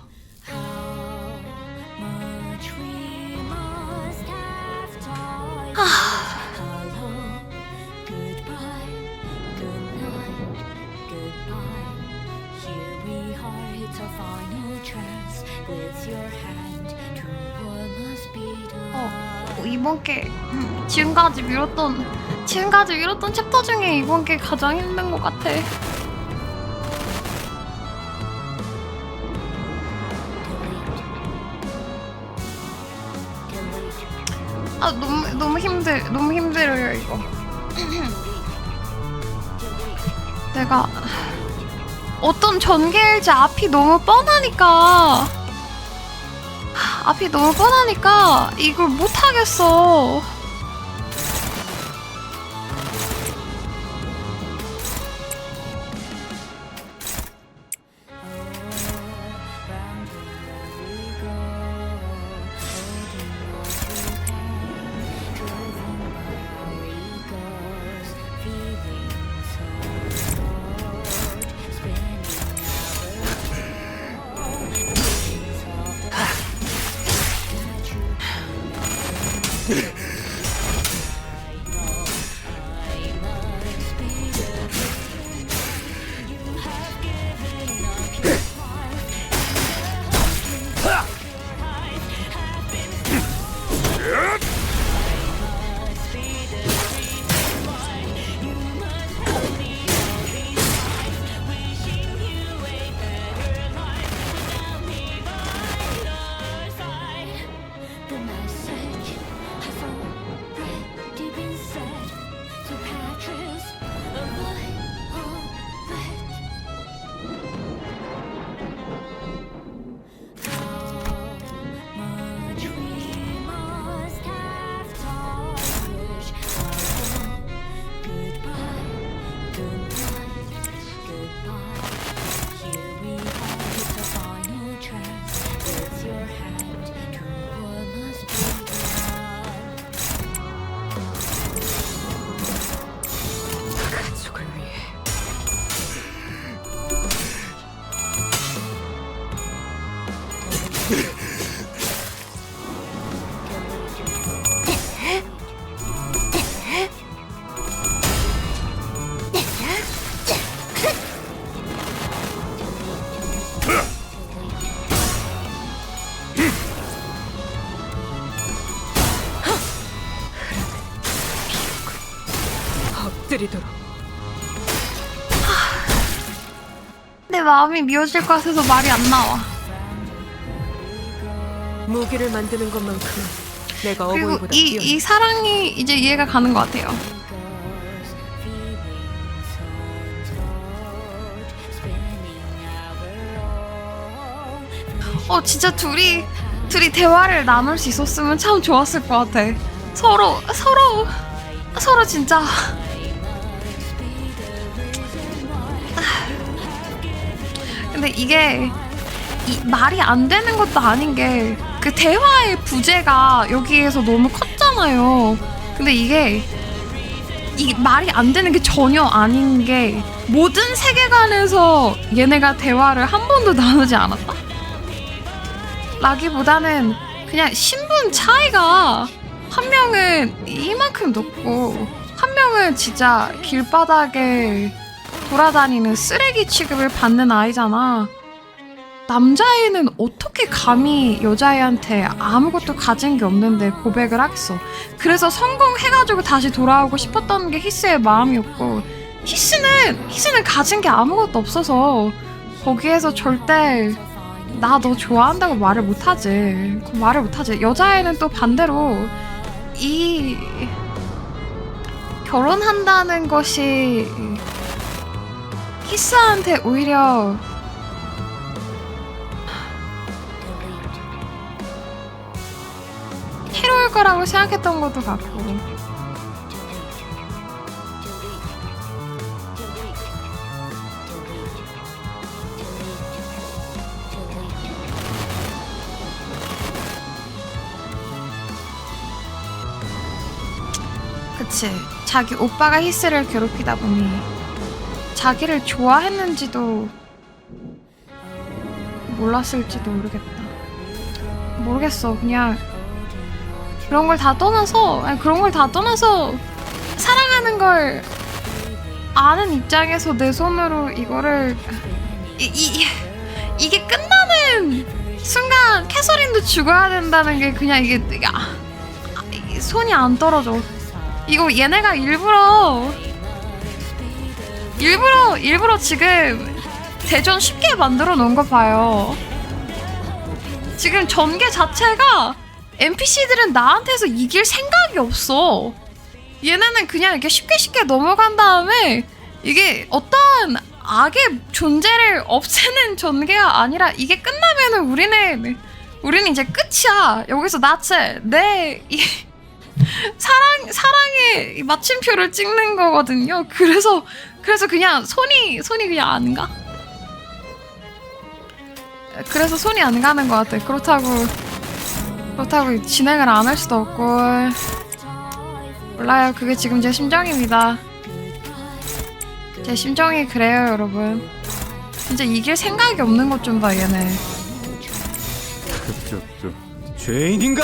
이번 게 지금까지 미뤘던 챕터 중에 이번 게 가장 힘든 것 같아. 아 너무 힘들어요 이거. 내가 어떤 전개일지 앞이 너무 뻔하니까 이걸 못하겠어. 엎드리도록. 내 마음이 미어질 것 같아서 말이 안 나와. 무기를 만드는 것만큼 내가 그리고 어머니보다 이 사랑이 이제 이해가 가는 것 같아요. 진짜 둘이 둘이 대화를 나눌 수 있었으면 참 좋았을 것 같아. 서로 진짜 근데 이게 말이 안 되는 것도 아닌 게 그 대화의 부재가 여기에서 너무 컸잖아요. 근데 이게 말이 안 되는 게 전혀 아닌 게 모든 세계관에서 얘네가 대화를 한 번도 나누지 않았다? 라기보다는 그냥 신분 차이가 한 명은 이만큼 높고 한 명은 진짜 길바닥에 돌아다니는 쓰레기 취급을 받는 아이잖아. 남자애는 어떻게 감히 여자애한테 아무것도 가진 게 없는데 고백을 하겠어. 그래서 성공해가지고 다시 돌아오고 싶었던 게 히스의 마음이었고, 히스는 가진 게 아무것도 없어서 거기에서 절대 나 너 좋아한다고 말을 못하지. 여자애는 또 반대로 이 결혼한다는 것이 히스한테 오히려 해로울 거라고 생각했던 것도 같고. 그치. 자기 오빠가 히스를 괴롭히다 보니 자기를 좋아했는지도 몰랐을지도 모르겠어. 그냥 그런 걸 다 떠나서 사랑하는 걸 아는 입장에서 내 손으로 이거를 이게 끝나는 순간 캐서린도 죽어야 된다는 게 그냥 이게 손이 안 떨어져. 이거 얘네가 일부러 지금 대전 쉽게 만들어 놓은 거 봐요. 지금 전개 자체가 NPC들은 나한테서 이길 생각이 없어. 얘네는 그냥 이렇게 쉽게 넘어간 다음에 이게 어떤 악의 존재를 없애는 전개가 아니라 이게 끝나면은 우리는 이제 끝이야. 여기서 내 사랑의 마침표를 찍는 거거든요. 그래서 그냥 손이 그냥 안 가. 그래서 손이 안 가는 것 같아. 그렇다고 진행을 안 할 수도 없고. 몰라요. 그게 지금 제 심정입니다. 제 심정이 그래요, 여러분. 진짜 이길 생각이 없는 것 좀 봐, 얘네. 죄인인가?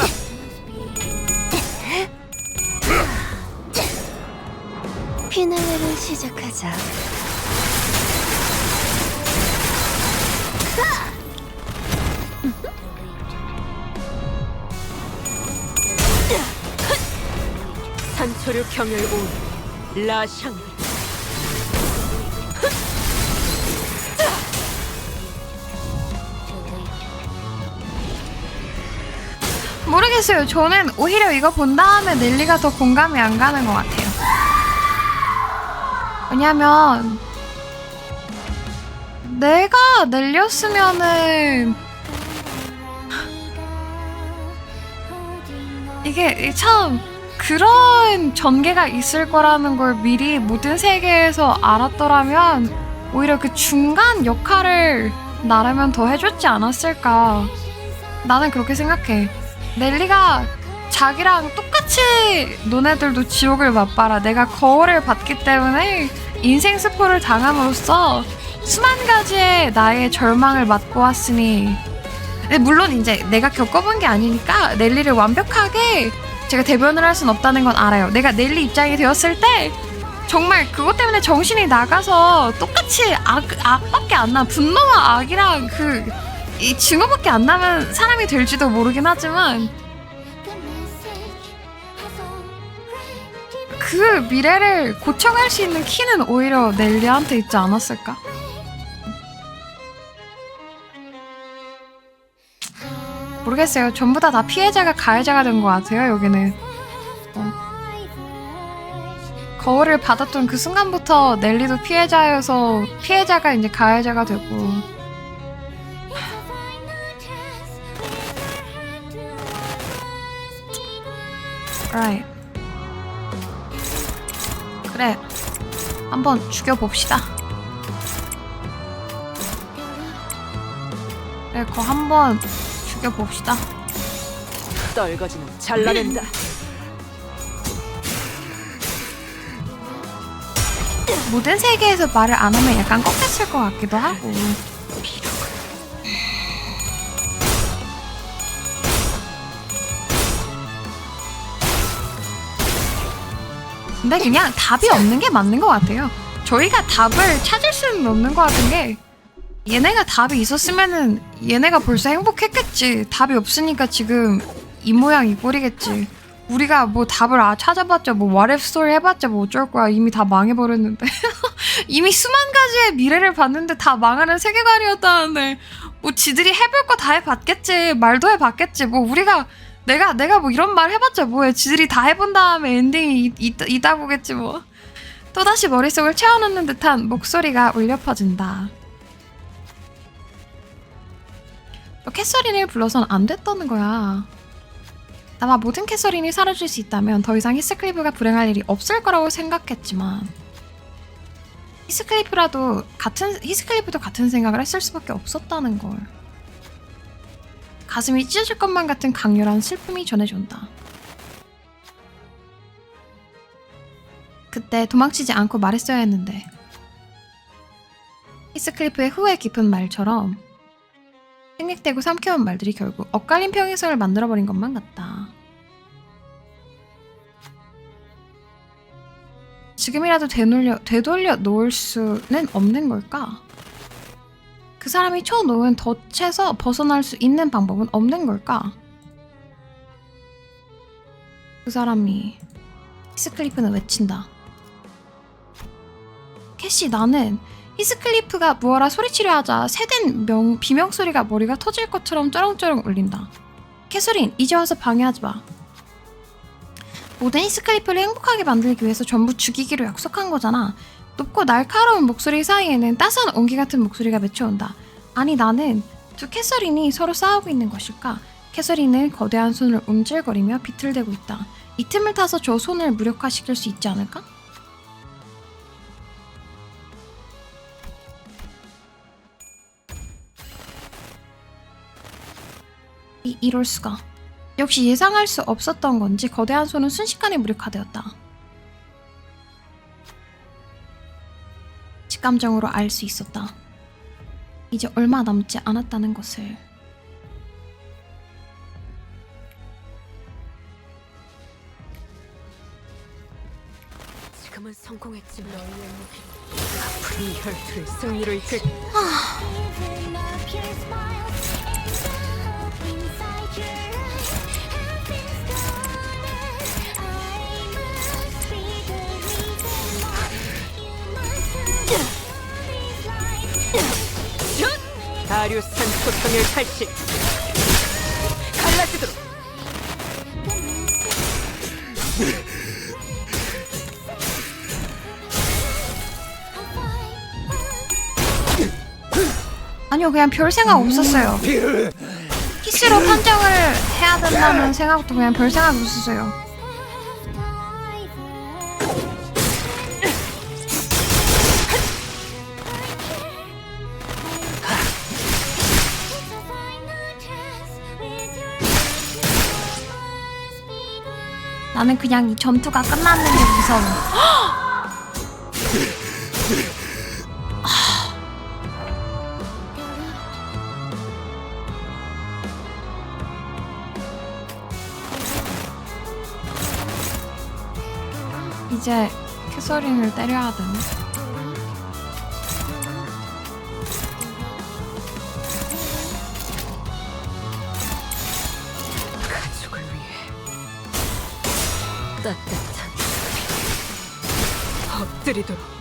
피날레를 시작하자. 산초류 경혈 온 라샹. 모르겠어요. 저는 오히려 이거 본 다음에 넬리가 더 공감이 안 가는 것 같아요. 왜냐면 내가 넬리였으면은 이게 참 그런 전개가 있을 거라는 걸 미리 모든 세계에서 알았더라면 오히려 그 중간 역할을 나라면 더 해줬지 않았을까. 나는 그렇게 생각해. 넬리가 자기랑 똑같이 너네들도 지옥을 맛봐라. 내가 거울을 봤기 때문에 인생 스포를 당함으로써 수만 가지의 나의 절망을 맛보았으니, 물론 이제 내가 겪어본 게 아니니까 넬리를 완벽하게 제가 대변을 할 순 없다는 건 알아요. 내가 넬리 입장이 되었을 때 정말 그것 때문에 정신이 나가서 똑같이 악밖에 안 나, 분노와 악이랑 이 증오밖에 안 나면 사람이 될지도 모르긴 하지만 그 미래를 고쳐갈 수 있는 키는 오히려 넬리한테 있지 않았을까? 모르겠어요. 전부 다 피해자가 가해자가 된 것 같아요, 여기는. 거울을 받았던 그 순간부터 넬리도 피해자여서 피해자가 이제 가해자가 되고. alright. 그래, 한번 죽여봅시다. 그래, 그거 한번 죽여봅시다. 떨거지는 잘라낸다. 모든 세계에서 말을 안 하면 약간 꺾였을 것 같기도 하고. 근데 그냥 답이 없는 게 맞는 것 같아요. 저희가 답을 찾을 수는 없는 것 같은 게, 얘네가 답이 있었으면은 얘네가 벌써 행복했겠지. 답이 없으니까 지금 이 모양 이 꼴이겠지. 우리가 뭐 답을 찾아봤자 뭐 what if story 해봤자 뭐 어쩔 거야. 이미 다 망해버렸는데. 이미 수만 가지의 미래를 봤는데 다 망하는 세계관이었다는데 뭐 지들이 해볼 거 다 해봤겠지. 말도 해봤겠지. 뭐 우리가 내가 뭐 이런 말 해봤자 뭐해. 지들이 다 해본 다음에 엔딩이 있다 보겠지 뭐. 또다시 머릿속을 채워넣는 듯한 목소리가 울려 퍼진다. 캐서린을 불러선 안 됐다는 거야. 아마 모든 캐서린이 사라질 수 있다면 더 이상 히스클리프가 불행할 일이 없을 거라고 생각했지만 히스클리프도 같은 생각을 했을 수밖에 없었다는 걸. 가슴이 찢어질 것만 같은 강렬한 슬픔이 전해준다. 그때 도망치지 않고 말했어야 했는데 히스클리프의 후회 깊은 말처럼 생략되고 삼켜온 말들이 결국 엇갈린 평행선을 만들어버린 것만 같다. 지금이라도 되돌려 놓을 수는 없는 걸까? 그 사람이 쳐놓은 덫에서 벗어날 수 있는 방법은 없는 걸까? 그 사람이 히스클리프는 외친다. 캐시, 나는 히스클리프가 무어라 소리치려 하자 새된 비명소리가 머리가 터질 것처럼 쩌렁쩌렁 울린다. 캐서린, 이제 와서 방해하지 마. 모든 히스클리프를 행복하게 만들기 위해서 전부 죽이기로 약속한 거잖아. 높고 날카로운 목소리 사이에는 따스한 온기 같은 목소리가 맺혀온다. 아니, 나는 두 캐서린이 서로 싸우고 있는 것일까? 캐서린은 거대한 손을 움찔거리며 비틀대고 있다. 이 틈을 타서 저 손을 무력화시킬 수 있지 않을까? 이럴 수가. 역시 예상할 수 없었던 건지 거대한 손은 순식간에 무력화되었다. 직감적으로 알 수 있었다. 이제 얼마 남지 않았다는 것을. 지금은 성공했지만 아픈 이 혈투를 승리로 이끌. 다리우스탄 소통의 칼치 갈라지도록. 아니요, 그냥 별 생각 없었어요. 키스로 판정을 해야 된다는 생각도 그냥 별 생각 없었어요. 나는 그냥 이 전투가 끝나는 게 무서워. 이제 캐서린을 때려야 되네. 가족을 위해 따뜻한 엎드리도록.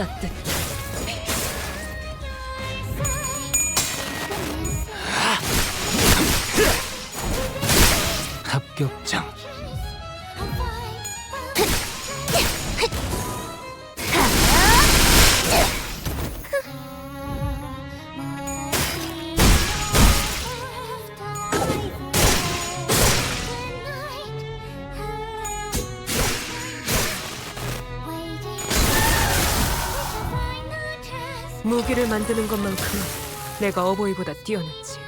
따뜻. 합격장. 무기를 만드는 것만큼 내가 어버이보다 뛰어났지.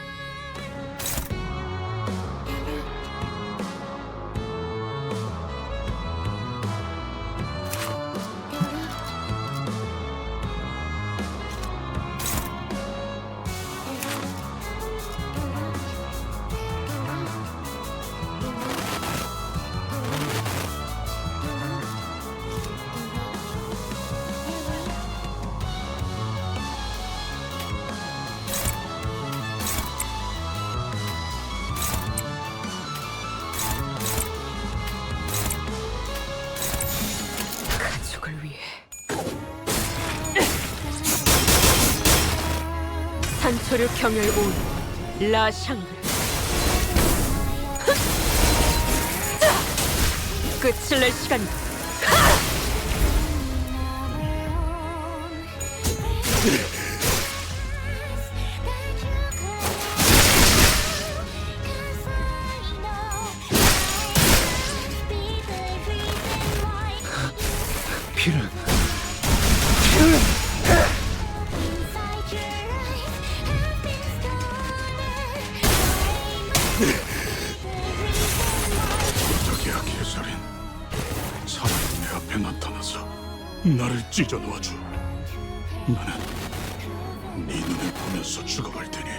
가족을 위해 산초를 경멸 온 라샹그를 끝을 낼 시간이다. 피를 부탁이야, 개살인. 사람이 내 앞에 나타나서 나를 찢어 놓아줘. 나는 네 눈을 보면서 죽어갈 테니.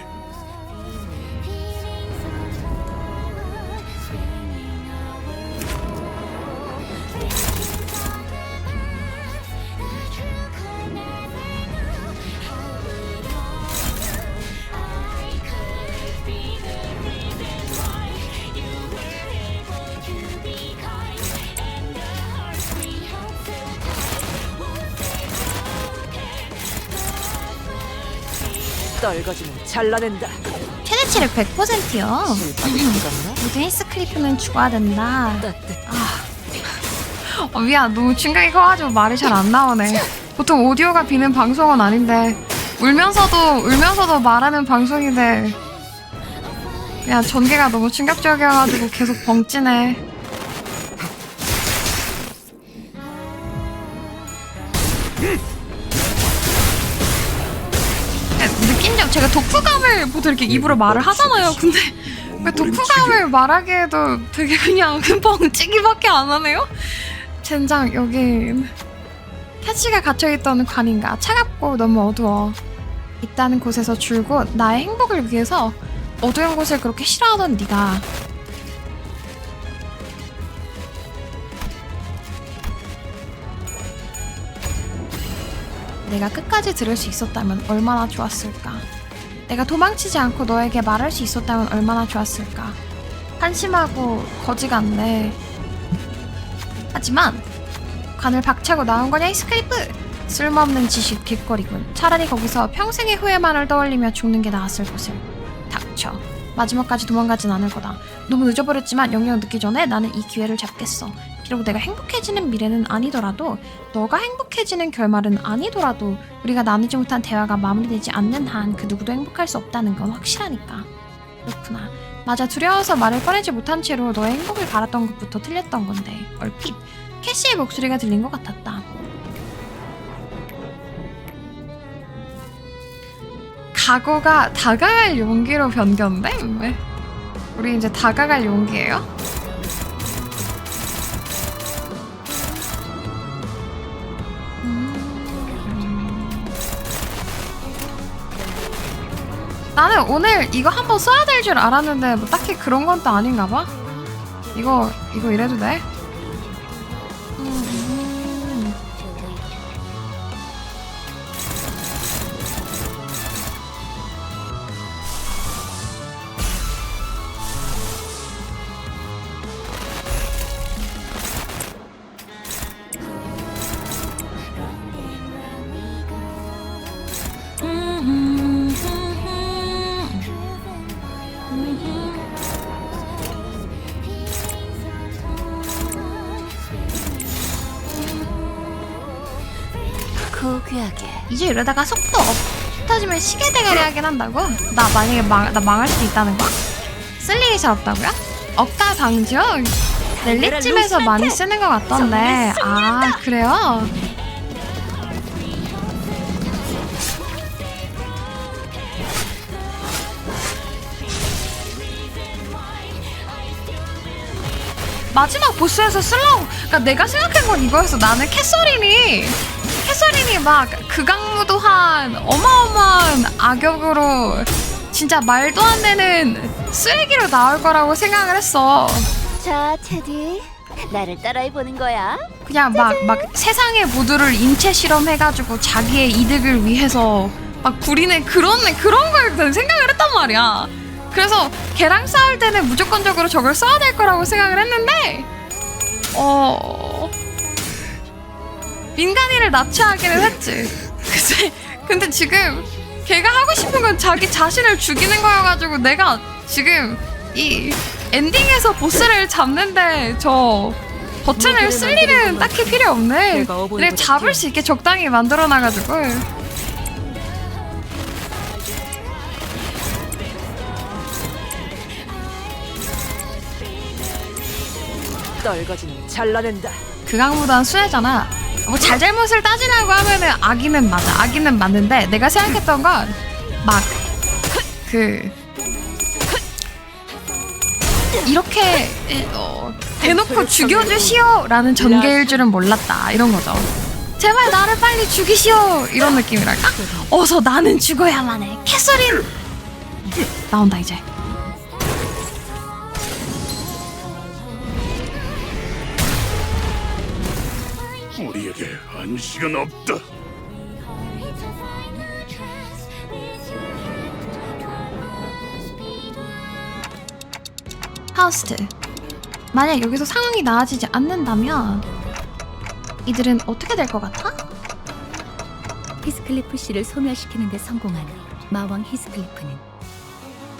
떨거지는 잘라낸다. 최대치를 100%요. 모든 히스클리프는 죽어야 된다. 미안, 너무 충격이 커가지고 말이 잘 안 나오네. 보통 오디오가 비는 방송은 아닌데 울면서도 말하는 방송인데 그냥 전개가 너무 충격적이어가지고 계속 벙찌네. 느낀 적 제가 독후감을 보통 이렇게 입으로 말을 하잖아요. 근데 왜 독후감을 말하기에도 되게 그냥 뻥찌기밖에 안 하네요? 젠장, 여긴 캐치가 갇혀있던 관인가. 차갑고 너무 어두워. 있다는 곳에서 줄곧 나의 행복을 위해서 어두운 곳을 그렇게 싫어하던 네가 내가 끝까지 들을 수 있었다면 얼마나 좋았을까. 내가 도망치지 않고 너에게 말할 수 있었다면 얼마나 좋았을까. 한심하고 거지 같네. 하지만 관을 박차고 나온 거냐 히스클리프. 쓸모없는 지식 뒷거리군. 차라리 거기서 평생의 후회만을 떠올리며 죽는 게 나았을 것을. 닥쳐. 마지막까지 도망가진 않을 거다. 너무 늦어버렸지만 영영 늦기 전에 나는 이 기회를 잡겠어. 비록 내가 행복해지는 미래는 아니더라도, 너가 행복해지는 결말은 아니더라도 우리가 나누지 못한 대화가 마무리되지 않는 한 그 누구도 행복할 수 없다는 건 확실하니까. 그렇구나. 맞아, 두려워서 말을 꺼내지 못한 채로 너의 행복을 바랐던 것부터 틀렸던 건데. 얼핏 캐시의 목소리가 들린 것 같았다. 각오가 다가갈 용기로 변경돼? 왜? 우리 이제 다가갈 용기예요? 나는 오늘 이거 한번 써야 될 줄 알았는데 뭐 딱히 그런 건 또 아닌가 봐. 이거 이래도 돼? 고귀하게. 이제 이러다가 속도 업 터지면 시계 대가리 하긴 한다고? 나 만약에 나 망할 수도 있다는 거야? 쓸 일이 잘 없다고요? 억가 방지요? 넬리집에서 많이 쓰는 것 같던데. 아 그래요? 마지막 보스에서 쓰려고, 그러니까 내가 생각한 건 이거였어. 나는 캐서린이 막 극악무도한 어마어마한 악역으로 진짜 말도 안 되는 쓰레기로 나올 거라고 생각을 했어. 자, 테디. 나를 따라해보는 거야. 그냥 막 세상의 모두를 인체 실험해가지고 자기의 이득을 위해서 막 부리는 그런 걸 생각을 했단 말이야. 그래서 걔랑 싸울 때는 무조건적으로 저걸 써야 될 거라고 생각을 했는데 민간인을 납치하기는 했지. 근데 지금 걔가 하고 싶은 건 자기 자신을 죽이는 거여가지고 내가 지금 이 엔딩에서 보스를 잡는데 저 버튼을 쓸 일은 딱히 필요 없네. 그냥 잡을 수 있게 적당히 만들어놔가지고. 떨거지는 잘라낸다. 극악무도한 수혜잖아. 뭐 잘잘못을 따지라고 하면은 악인은 맞아. 악인은 맞는데 내가 생각했던 건 막 이렇게 대놓고 죽여주시오라는 전개일 줄은 몰랐다. 이런 거죠. 제발 나를 빨리 죽이시오 이런 느낌이랄까? 어서 나는 죽어야만 해. 캐서린 나온다 이제. 우리에게 안식은 없다. 하우스트, 만약 여기서 상황이 나아지지 않는다면 이들은 어떻게 될 것 같아? 히스클리프 씨를 소멸시키는 데 성공한 마왕 히스클리프는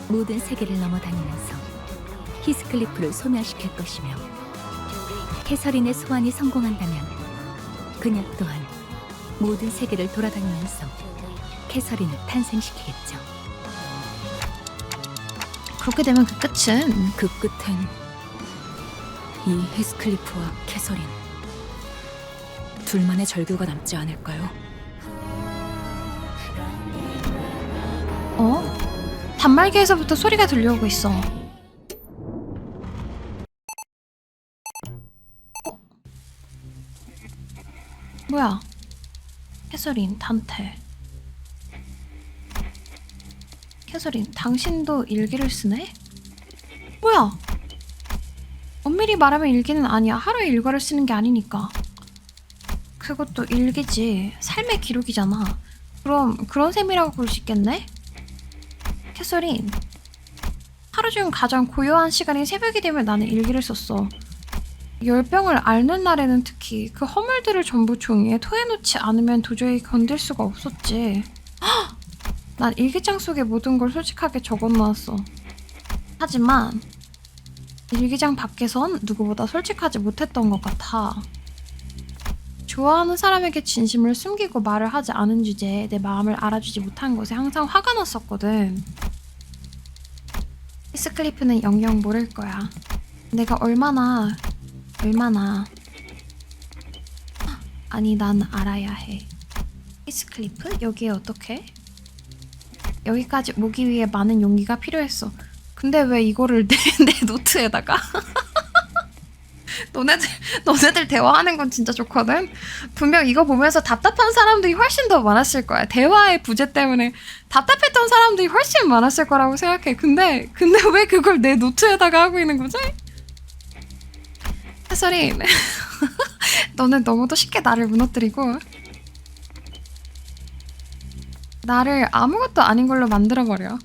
모든 세계를 넘어다니면서 히스클리프를 소멸시킬 것이며, 캐서린의 소환이 성공한다면 그녀 또한 모든 세계를 돌아다니면서 캐서린을 탄생시키겠죠. 그렇게 되면 그 끝은? 그 끝엔 이 히스클리프와 캐서린 둘만의 절규가 남지 않을까요? 단말기에서부터 소리가 들려오고 있어. 뭐야? 캐서린, 단테. 캐서린, 당신도 일기를 쓰네? 뭐야? 엄밀히 말하면 일기는 아니야. 하루에 일과를 쓰는 게 아니니까. 그것도 일기지. 삶의 기록이잖아. 그럼 그런 셈이라고 볼 수 있겠네? 캐서린, 하루 중 가장 고요한 시간인 새벽이 되면 나는 일기를 썼어. 열병을 앓는 날에는 특히 그 허물들을 전부 종이에 토해놓지 않으면 도저히 견딜 수가 없었지. 헉! 난 일기장 속에 모든 걸 솔직하게 적어놓았어. 하지만 일기장 밖에선 누구보다 솔직하지 못했던 것 같아. 좋아하는 사람에게 진심을 숨기고 말을 하지 않은 주제에 내 마음을 알아주지 못한 것에 항상 화가 났었거든. 히스클리프는 영영 모를 거야. 내가 얼마나 아니 난 알아야 해. 히스클리프? 여기에 어떻게? 여기까지 오기 위해 많은 용기가 필요했어. 근데 왜 이거를 내 노트에다가? 너네들 대화하는 건 진짜 좋거든? 분명 이거 보면서 답답한 사람들이 훨씬 더 많았을 거야. 대화의 부재 때문에 답답했던 사람들이 훨씬 많았을 거라고 생각해. 근데 왜 그걸 내 노트에다가 하고 있는 거지? 캐서린, 너는 너무도 쉽게 나를 무너뜨리고 나를 아무것도 아닌 걸로 만들어버려.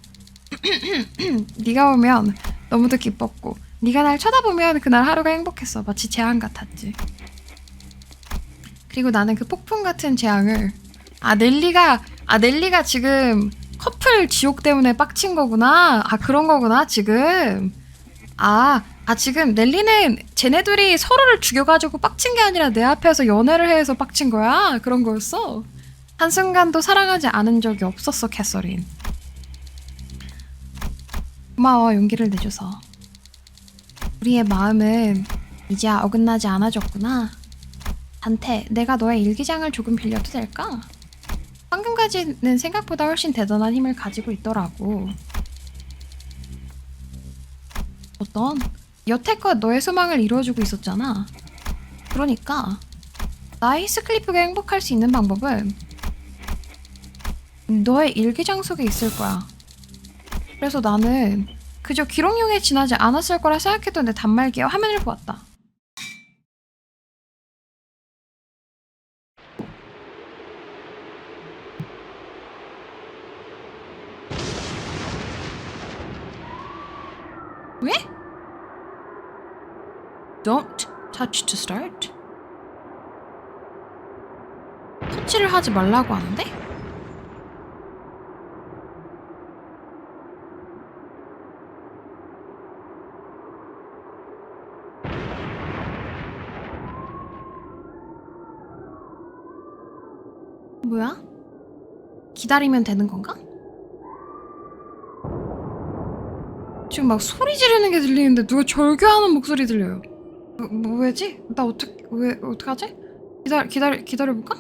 네가 오면 너무도 기뻤고 네가 날 쳐다보면 그날 하루가 행복했어. 마치 재앙 같았지. 그리고 나는 그 폭풍 같은 재앙을 넬리가 지금 커플 지옥 때문에 빡친 거구나. 아, 그런 거구나, 지금. 지금 넬리는 쟤네들이 서로를 죽여가지고 빡친 게 아니라 내 앞에서 연애를 해서 빡친 거야. 그런 거였어. 한순간도 사랑하지 않은 적이 없었어, 캐서린. 고마워, 용기를 내줘서. 우리의 마음은 이제야 어긋나지 않아졌구나. 단테, 내가 너의 일기장을 조금 빌려도 될까? 황금가지는 생각보다 훨씬 대단한 힘을 가지고 있더라고. 어떤? 여태껏 너의 소망을 이루어주고 있었잖아. 그러니까 나의 히스클리프가 행복할 수 있는 방법은 너의 일기장 속에 있을 거야. 그래서 나는 그저 기록용에 지나지 않았을 거라 생각했던 내 단말기와 화면을 보았다. 왜? Don't touch to start. 터치를 하지 말라고 하는데? 뭐야? 기다리면 되는 건가? 지금 막 소리 지르는 게 들리는데 누가 절규하는 목소리 들려요. 왜지? 나 어떡하지? 기다려볼까?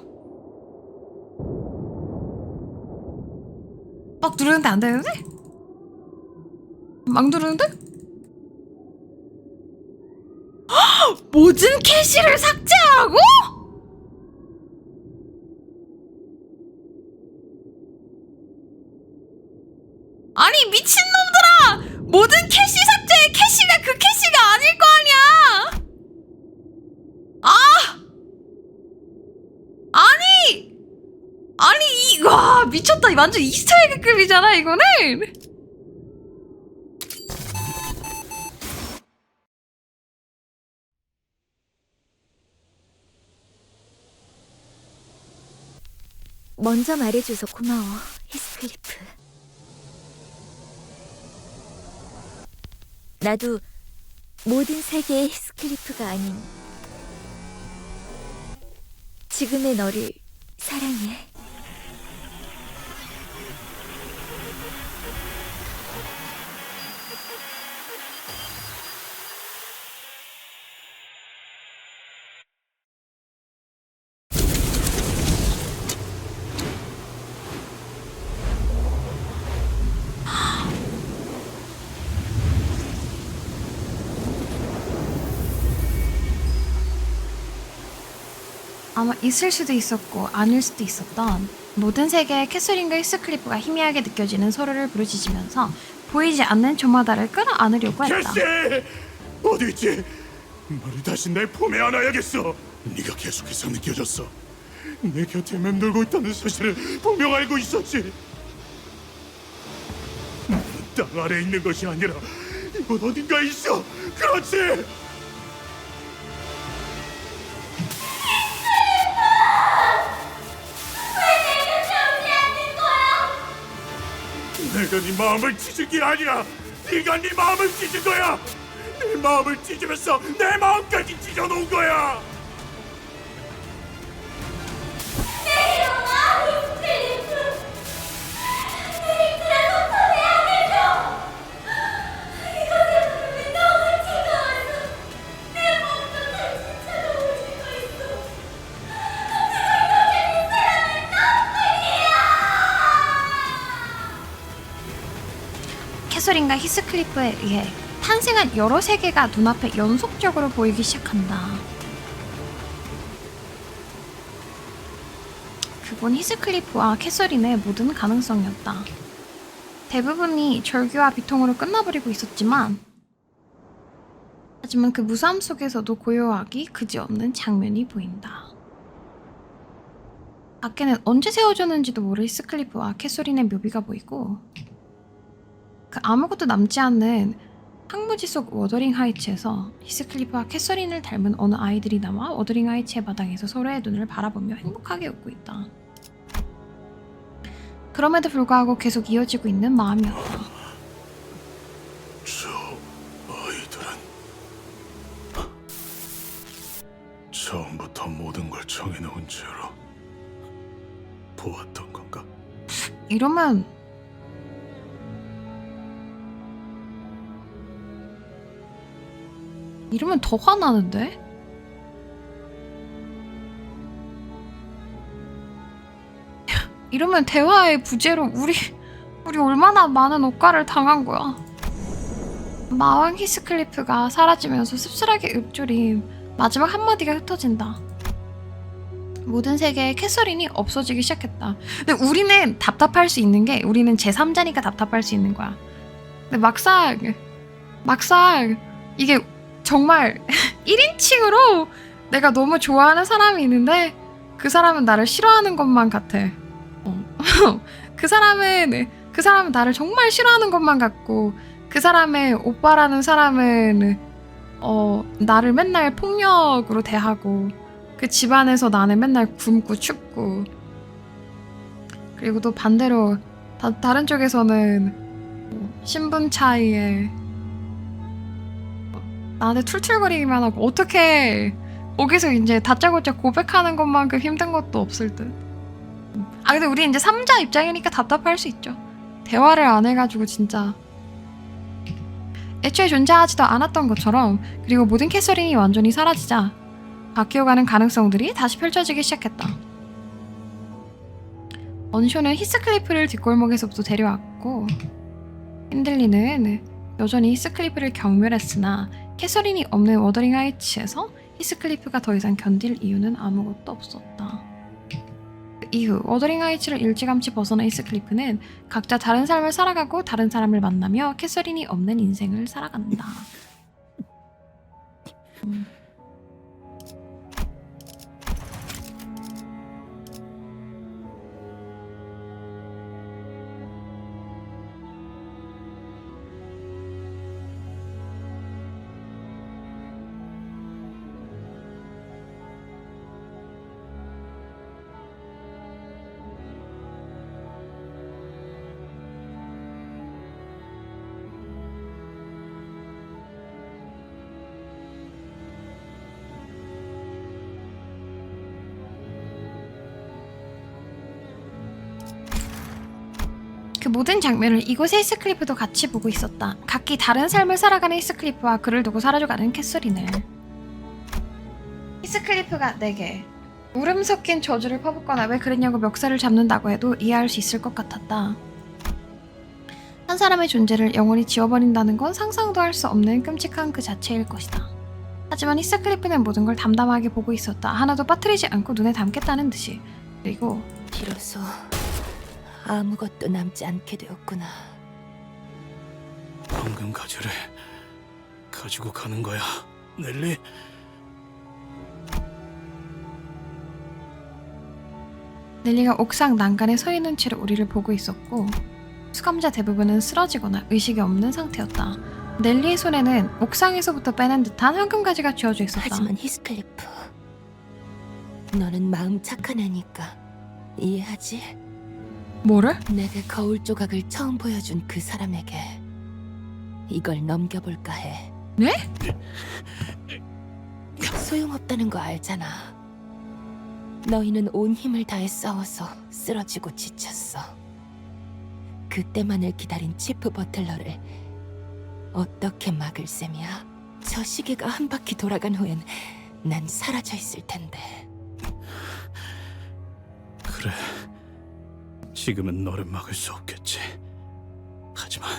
막 누르는데 안 되는데? 막 누르는데? 모든 캐시를 삭제하라고? 아니 미친놈들아! 모든 캐시 삭제에 캐시가 그 캐시가 아닐 거 아니야! 와 미쳤다. 완전 이스터에그급이잖아 이거는. 먼저 말해줘서 고마워, 히스클리프. 나도 모든 세계의 히스클리프가 아닌 지금의 너를 사랑해. 아마 있을 수도 있었고 아닐 수도 있었던 모든 세계의 캐서린과 히스클리프가 희미하게 느껴지는 소리를 부르짖으면서 보이지 않는 조마다를 끌어안으려고 했다. 캐시! 어디 있지? 말을 다시 내 품에 안아야겠어. 네가 계속해서 느껴졌어. 내 곁에 맴돌고 있다는 사실을 분명 알고 있었지. 땅 아래에 있는 것이 아니라 이곳 어딘가에 있어. 그렇지! 내가 네 마음을 찢은 게 아니라 네가 네 마음을 찢은 거야. 네 마음을 찢으면서 내 마음까지 찢어놓은 거야. 내 이름아 히스클리프. 히스라도 초대하게줘. 이곳에 부름이 너무 차가워서 내 몸도 다시 차가워지고 있어. 내가 이렇게 네 사랑을 덕분이야. 캐서린과 히스클리프에 의해 탄생한 여러 세계가 눈앞에 연속적으로 보이기 시작한다. 그건 히스클리프와 캐서린의 모든 가능성이었다. 대부분이 절규와 비통으로 끝나버리고 있었지만 하지만 그 무사함 속에서도 고요하기 그지없는 장면이 보인다. 밖에는 언제 세워졌는지도 모를 히스클리프와 캐서린의 묘비가 보이고 그 아무것도 남지 않는 황무지 속 워더링 하이츠에서 히스클리프와 캐서린을 닮은 어느 아이들이 남아 워더링 하이츠의 바닥에서 서로의 눈을 바라보며 행복하게 웃고 있다. 그 그럼에도 불구하고 계속 이어지고 있는 마음이었다. 저 아이들은 처음부터 모든 걸 정해놓은 채로 보았던 건가? 이러면 더 화나는데? 이러면 대화의 부재로 우리 얼마나 많은 억가를 당한 거야. 마왕 히스클리프가 사라지면서 씁쓸하게 읊조린 마지막 한마디가 흩어진다. 모든 세계에 캐서린이 없어지기 시작했다. 근데 우리는 답답할 수 있는 게 우리는 제3자니까 답답할 수 있는 거야. 근데 막상 이게 정말 1인칭으로 내가 너무 좋아하는 사람이 있는데 그 사람은 나를 싫어하는 것만 같아. 그 사람은 나를 정말 싫어하는 것만 같고 그 사람의 오빠라는 사람은 나를 맨날 폭력으로 대하고 그 집안에서 나는 맨날 굶고 춥고 그리고 또 반대로 다른 쪽에서는 신분 차이에 나한테 툴툴거리기만 하고 어떻게 거기서 이제 다짜고짜 고백하는 것만큼 힘든 것도 없을 듯. 근데 우리 이제 3자 입장이니까 답답할 수 있죠. 대화를 안 해가지고 진짜 애초에 존재하지도 않았던 것처럼 그리고 모든 캐서린이 완전히 사라지자 바뀌어가는 가능성들이 다시 펼쳐지기 시작했다. 언쇼는 히스클리프를 뒷골목에서부터 데려왔고 핸들리는 여전히 히스클리프를 경멸했으나 캐서린이 없는 워더링 하이츠에서 히스클리프가 더 이상 견딜 이유는 아무것도 없었다. 그 이후 워더링 하이츠를 일찌감치 벗어난 히스클리프는 각자 다른 삶을 살아가고 다른 사람을 만나며 캐서린이 없는 인생을 살아간다. 그 모든 장면을 이곳의 히스클리프도 같이 보고 있었다. 각기 다른 삶을 살아가는 히스클리프와 그를 두고 사라져가는 캐서린을. 히스클리프가 내게 울음 섞인 저주를 퍼붓거나 왜 그랬냐고 멱살을 잡는다고 해도 이해할 수 있을 것 같았다. 한 사람의 존재를 영원히 지워버린다는 건 상상도 할 수 없는 끔찍한 그 자체일 것이다. 하지만 히스클리프는 모든 걸 담담하게 보고 있었다. 하나도 빠뜨리지 않고 눈에 담겠다는 듯이. 그리고 비로소 아무것도 남지 않게 되었구나. 황금 가지를 가지고 가는 거야, 넬리? 넬리가 옥상 난간에 서 있는 채로 우리를 보고 있었고 수감자 대부분은 쓰러지거나 의식이 없는 상태였다. 넬리의 손에는 옥상에서부터 빼낸 듯한 황금가지가 쥐어져 있었다. 하지만 히스클리프, 너는 마음 착한 애니까 이해하지? 뭐를? 내게 거울 조각을 처음 보여준 그 사람에게 이걸 넘겨볼까 해. 네? 소용없다는 거 알잖아. 너희는 온 힘을 다해 싸워서 쓰러지고 지쳤어. 그때만을 기다린 치프 버틀러를 어떻게 막을 셈이야? 저 시계가 한 바퀴 돌아간 후엔 난 사라져 있을 텐데. 그래, 지금은 너를 막을 수 없겠지. 하지만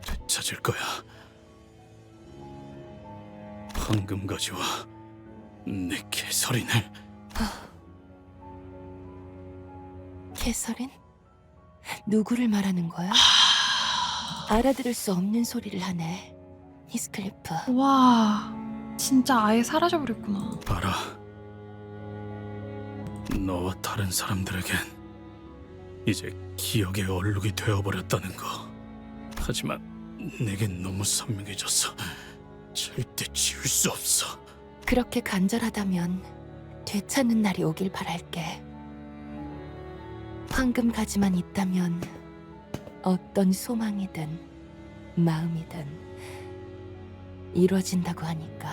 되찾을 거야. 황금가지와 내 캐서린을. 캐서린? 누구를 말하는 거야? 알아들을 수 없는 소리를 하네, 히스클리프. 와, 진짜 아예 사라져버렸구나. 알아. 너와 다른 사람들에겐 이제 기억의 얼룩이 되어버렸다는 거. 하지만 내겐 너무 선명해졌어. 절대 지울 수 없어. 그렇게 간절하다면 되찾는 날이 오길 바랄게. 황금 가지만 있다면 어떤 소망이든 마음이든 이루어진다고 하니까.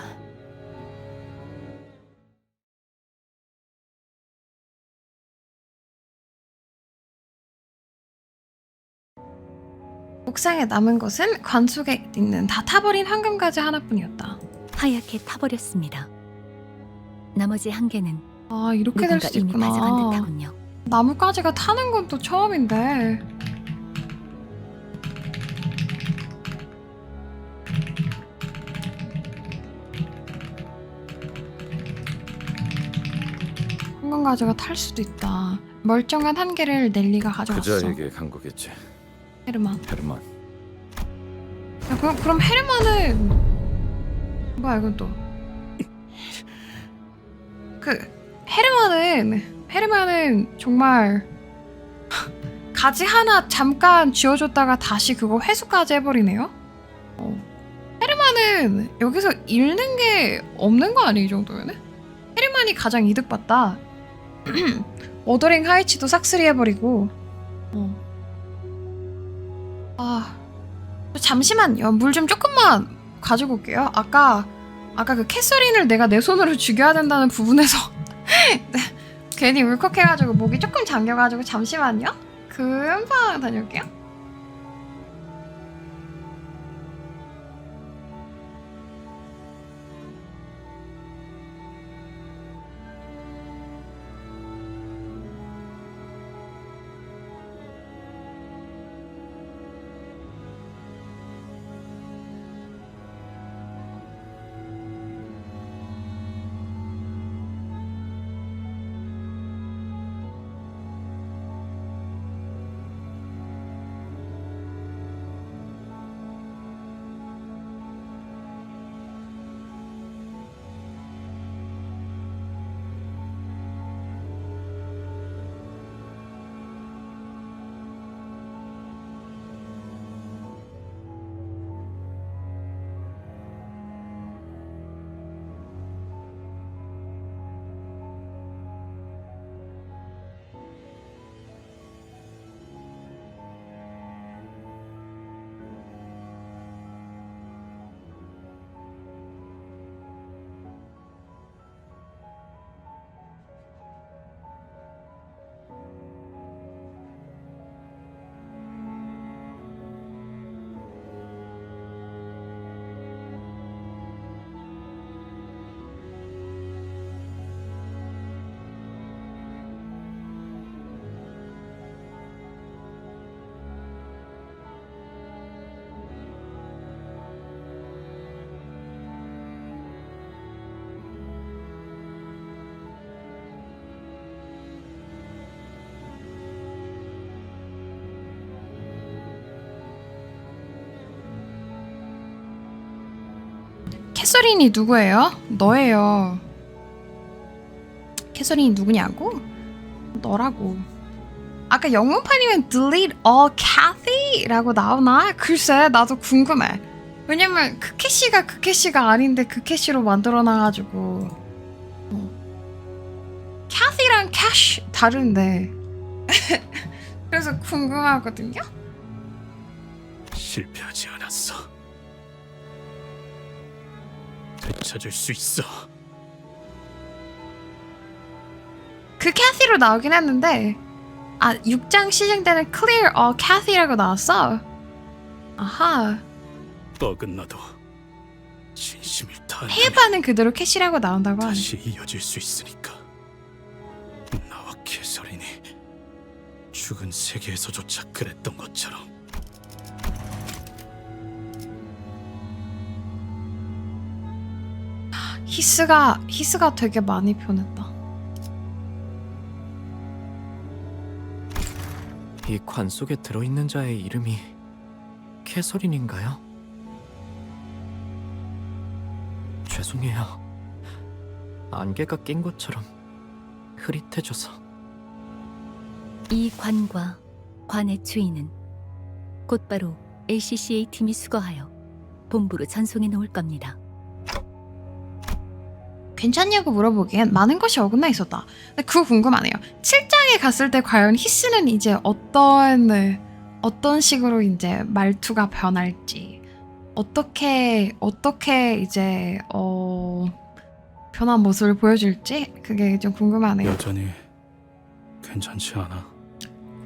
옥상에 남은 것은 관 속에 있는 다 타버린 황금가지 하나뿐이었다. 하얗게 타버렸습니다. 나머지 한 개는 아, 이렇게 될 누군가 수도 이미 있구나. 가져간 듯하군요. 나뭇가지가 타는 건 또 처음인데. 황금가지가 탈 수도 있다. 멀쩡한 한 개를 넬리가 가져갔어. 그자에게 간 거겠지. 헤르만. 헤르만. 야, 그럼 헤르만은 뭐야 이건 또? 헤르만은 정말 가지 하나 잠깐 쥐어줬다가 다시 그거 회수까지 해버리네요. 헤르만은 여기서 잃는 게 없는 거 아니에요, 이 정도면은? 헤르만이 가장 이득 봤다. 워더링 하이츠도 싹쓸이 해버리고. 잠시만요. 물 좀 조금만 가지고 올게요. 아까 그 캐서린을 내가 내 손으로 죽여야 된다는 부분에서 괜히 울컥해가지고 목이 조금 잠겨가지고 잠시만요. 금방 다녀올게요. 캐서린이 누구예요? 너예요. 캐서린이 누구냐고? 너라고. 아까 영문판이면 delete all Kathy라고 나오나? 글쎄 나도 궁금해. 왜냐면 그 캐시가 아닌데 그 캐시로 만들어놔가지고 Kathy랑 캐시 다른데 그래서 궁금하거든요? 실패하지 않았어. 되찾을 수 있어. 그 캐시로 나오긴 했는데 6장 시즌 때는 clear all Kathy라고 나왔어. 아하. 어긋나도 진심을 다한다면 페이바는 그대로 캐시라고 나온다고 하네. 다시 이어질 수 있으니까. 나와 캐서린이 죽은 세계에서조차 그랬던 것처럼. 히스가 되게 많이 변했다. 이 관 속에 들어있는 자의 이름이 캐서린인가요? 죄송해요. 안개가 낀 것처럼 흐릿해져서. 이 관과 관의 주인은 곧바로 LCCA 팀이 수거하여 본부로 전송해 놓을 겁니다. 괜찮냐고 물어보기엔 많은 것이 어긋나 있었다. 근데 그거 궁금하네요. 7장에 갔을 때 과연 히스는 이제 어떤 식으로 이제 말투가 변할지, 어떻게 이제 변한 모습을 보여줄지 그게 좀 궁금하네요. 여전히 괜찮지 않아?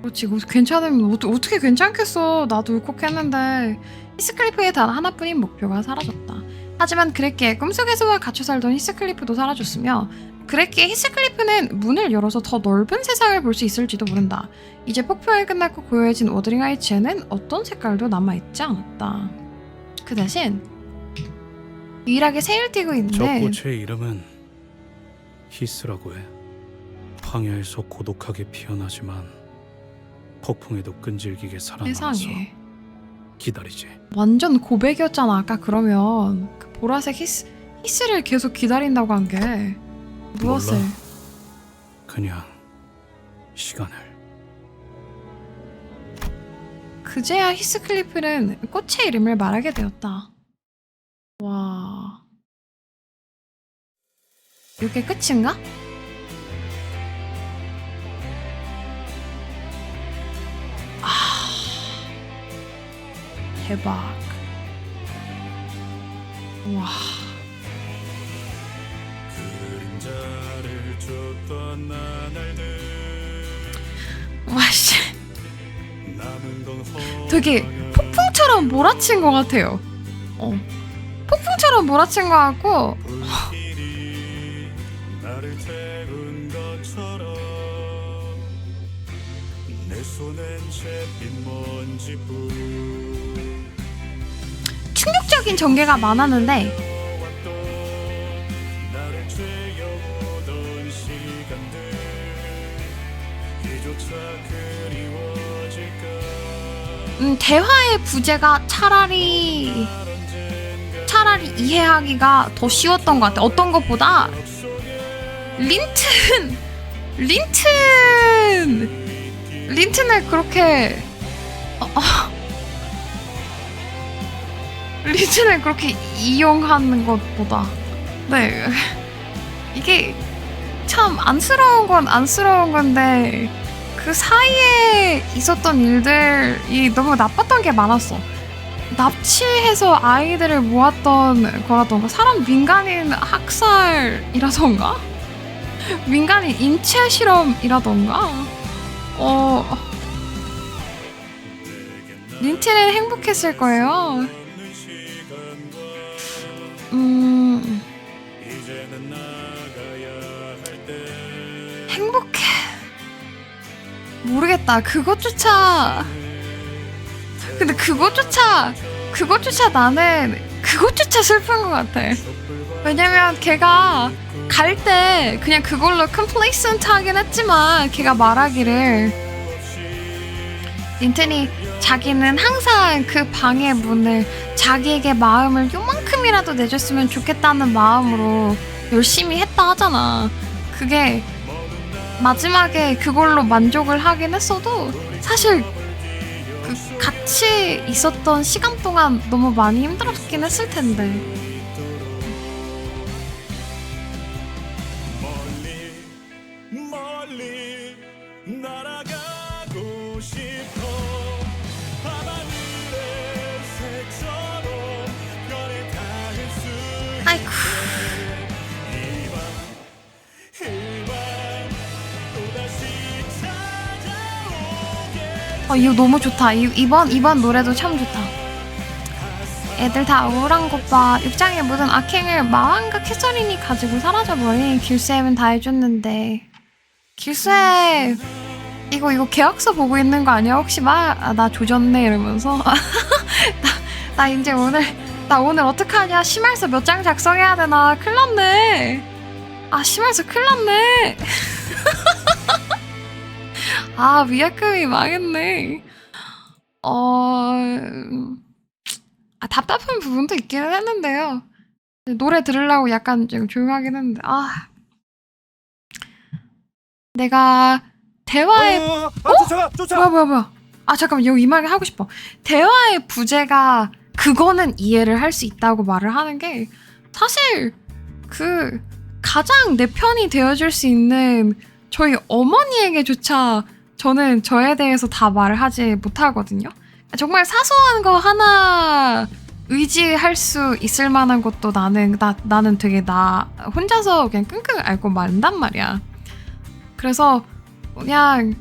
그렇지, 괜찮으면 어떻게 괜찮겠어. 나도 울컥했는데 히스클리프의 단 하나뿐인 목표가 사라졌다. 하지만 그랬기에 꿈속에서만 갇혀 살던 히스클리프도 사라졌으며, 그랬기에 히스클리프는 문을 열어서 더 넓은 세상을 볼 수 있을지도 모른다. 이제 폭풍이 끝났고 고요해진 워더링 하이츠에는 어떤 색깔도 남아있지 않았다. 그 대신 유일하게 새를 띠고 저 있는데 꽃의 이름은 히스라고 해. 황야에서 고독하게 피어나지만 폭풍에도 끈질기게 살아남아서 세상에 기다리지. 완전 고백이었잖아. 아까 그러면 그 보라색 히스를 계속 기다린다고 한 게 무엇을? 몰라. 그냥 시간을. 그제야 히스클리프는 꽃의 이름을 말하게 되었다. 와, 이게 끝인가? 대박. 와. 와씨. 되게 폭풍처럼 몰아친 것 같아요. 폭풍처럼 몰아친 것 같고. 충격적인 전개가 많았는데 대화의 부재가 차라리 이해하기가 더 쉬웠던 것 같아. 어떤 것보다 린튼을 그렇게 린튼을 그렇게 이용하는 것보다, 네, 이게 참 안쓰러운 건데 그 사이에 있었던 일들이 너무 나빴던 게 많았어. 납치해서 아이들을 모았던 거라던가, 사람 민간인 학살이라던가, 민간인 인체 실험이라던가. 린트는 행복했을 거예요. 행복해. 모르겠다. 그것조차 나는 그것조차 슬픈 것 같아. 왜냐면 걔가 갈 때 그냥 그걸로 컴플레이센트 하긴 했지만, 걔가 말하기를 린튼이 자기는 항상 그 방의 문을 자기에게 마음을 요만큼이라도 내줬으면 좋겠다는 마음으로 열심히 했다 하잖아. 그게 마지막에 그걸로 만족을 하긴 했어도 사실 그 같이 있었던 시간 동안 너무 많이 힘들었긴 했을 텐데. 아이쿠. 이거 너무 좋다. 이번 노래도 참 좋다. 애들 다 우울한 것 봐. 육장에 묻은 악행을 마왕과 캐서린이 가지고 사라져버린. 길쌤은 다 해줬는데. 길쌤, 이거 계약서 보고 있는 거 아니야? 혹시 나 조졌네 이러면서. 나 이제 나 오늘 어떡하냐? 심할서 몇 장 작성해야 되나? 큰일 났네. 심할서 큰일 났네. 위약금이 망했네. 답답한 부분도 있기는 했는데요. 노래 들으려고 약간 좀 조용하긴 했는데, 내가 대화의 쫓아. 뭐야. 잠깐만, 여기 이 말 하고 싶어. 대화의 부재가 그거는 이해를 할 수 있다고 말을 하는 게, 사실 그 가장 내 편이 되어줄 수 있는 저희 어머니에게조차 저는 저에 대해서 다 말을 하지 못하거든요. 정말 사소한 거 하나 의지할 수 있을 만한 것도 나는 되게 나 혼자서 그냥 끙끙 앓고 만단 말이야. 그래서 그냥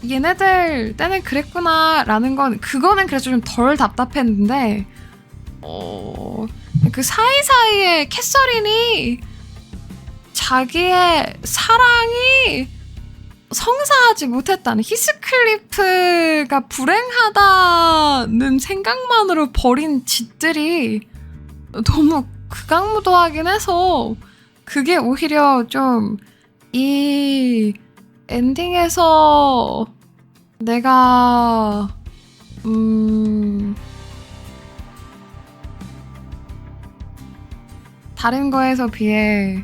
얘네들 때는 그랬구나 라는 건 그거는 그래서 좀 덜 답답했는데 그 사이사이에 캐서린이 자기의 사랑이 성사하지 못했다는, 히스클리프가 불행하다는 생각만으로 벌인 짓들이 너무 극악무도하긴 해서 그게 오히려 좀 이 엔딩에서 내가 다른 거에서 비해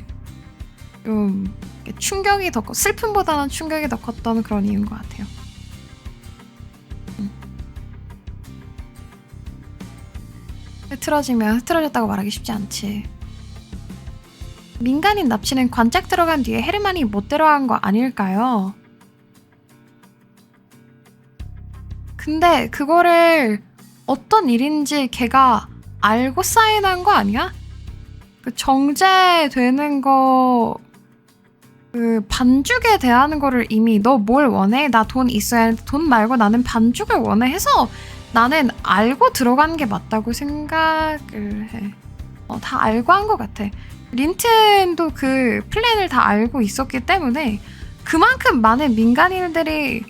좀 충격이 더 슬픔보다는 충격이 더 컸던 그런 이유인 것 같아요. 흐트러지면 흐트러졌다고 말하기 쉽지 않지. 민간인 납치는 관짝 들어간 뒤에 헤르만이 못 들어간 거 아닐까요? 근데 그거를 어떤 일인지 걔가 알고 사인한 거 아니야? 그 정제되는 거, 그 반죽에 대한 거를 이미 너 뭘 원해? 나 돈 있어야 해. 돈 말고 나는 반죽을 원해 해서 나는 알고 들어간 게 맞다고 생각을 해. 다 알고 한 것 같아. 린튼도 그 플랜을 다 알고 있었기 때문에 그만큼 많은 민간인들이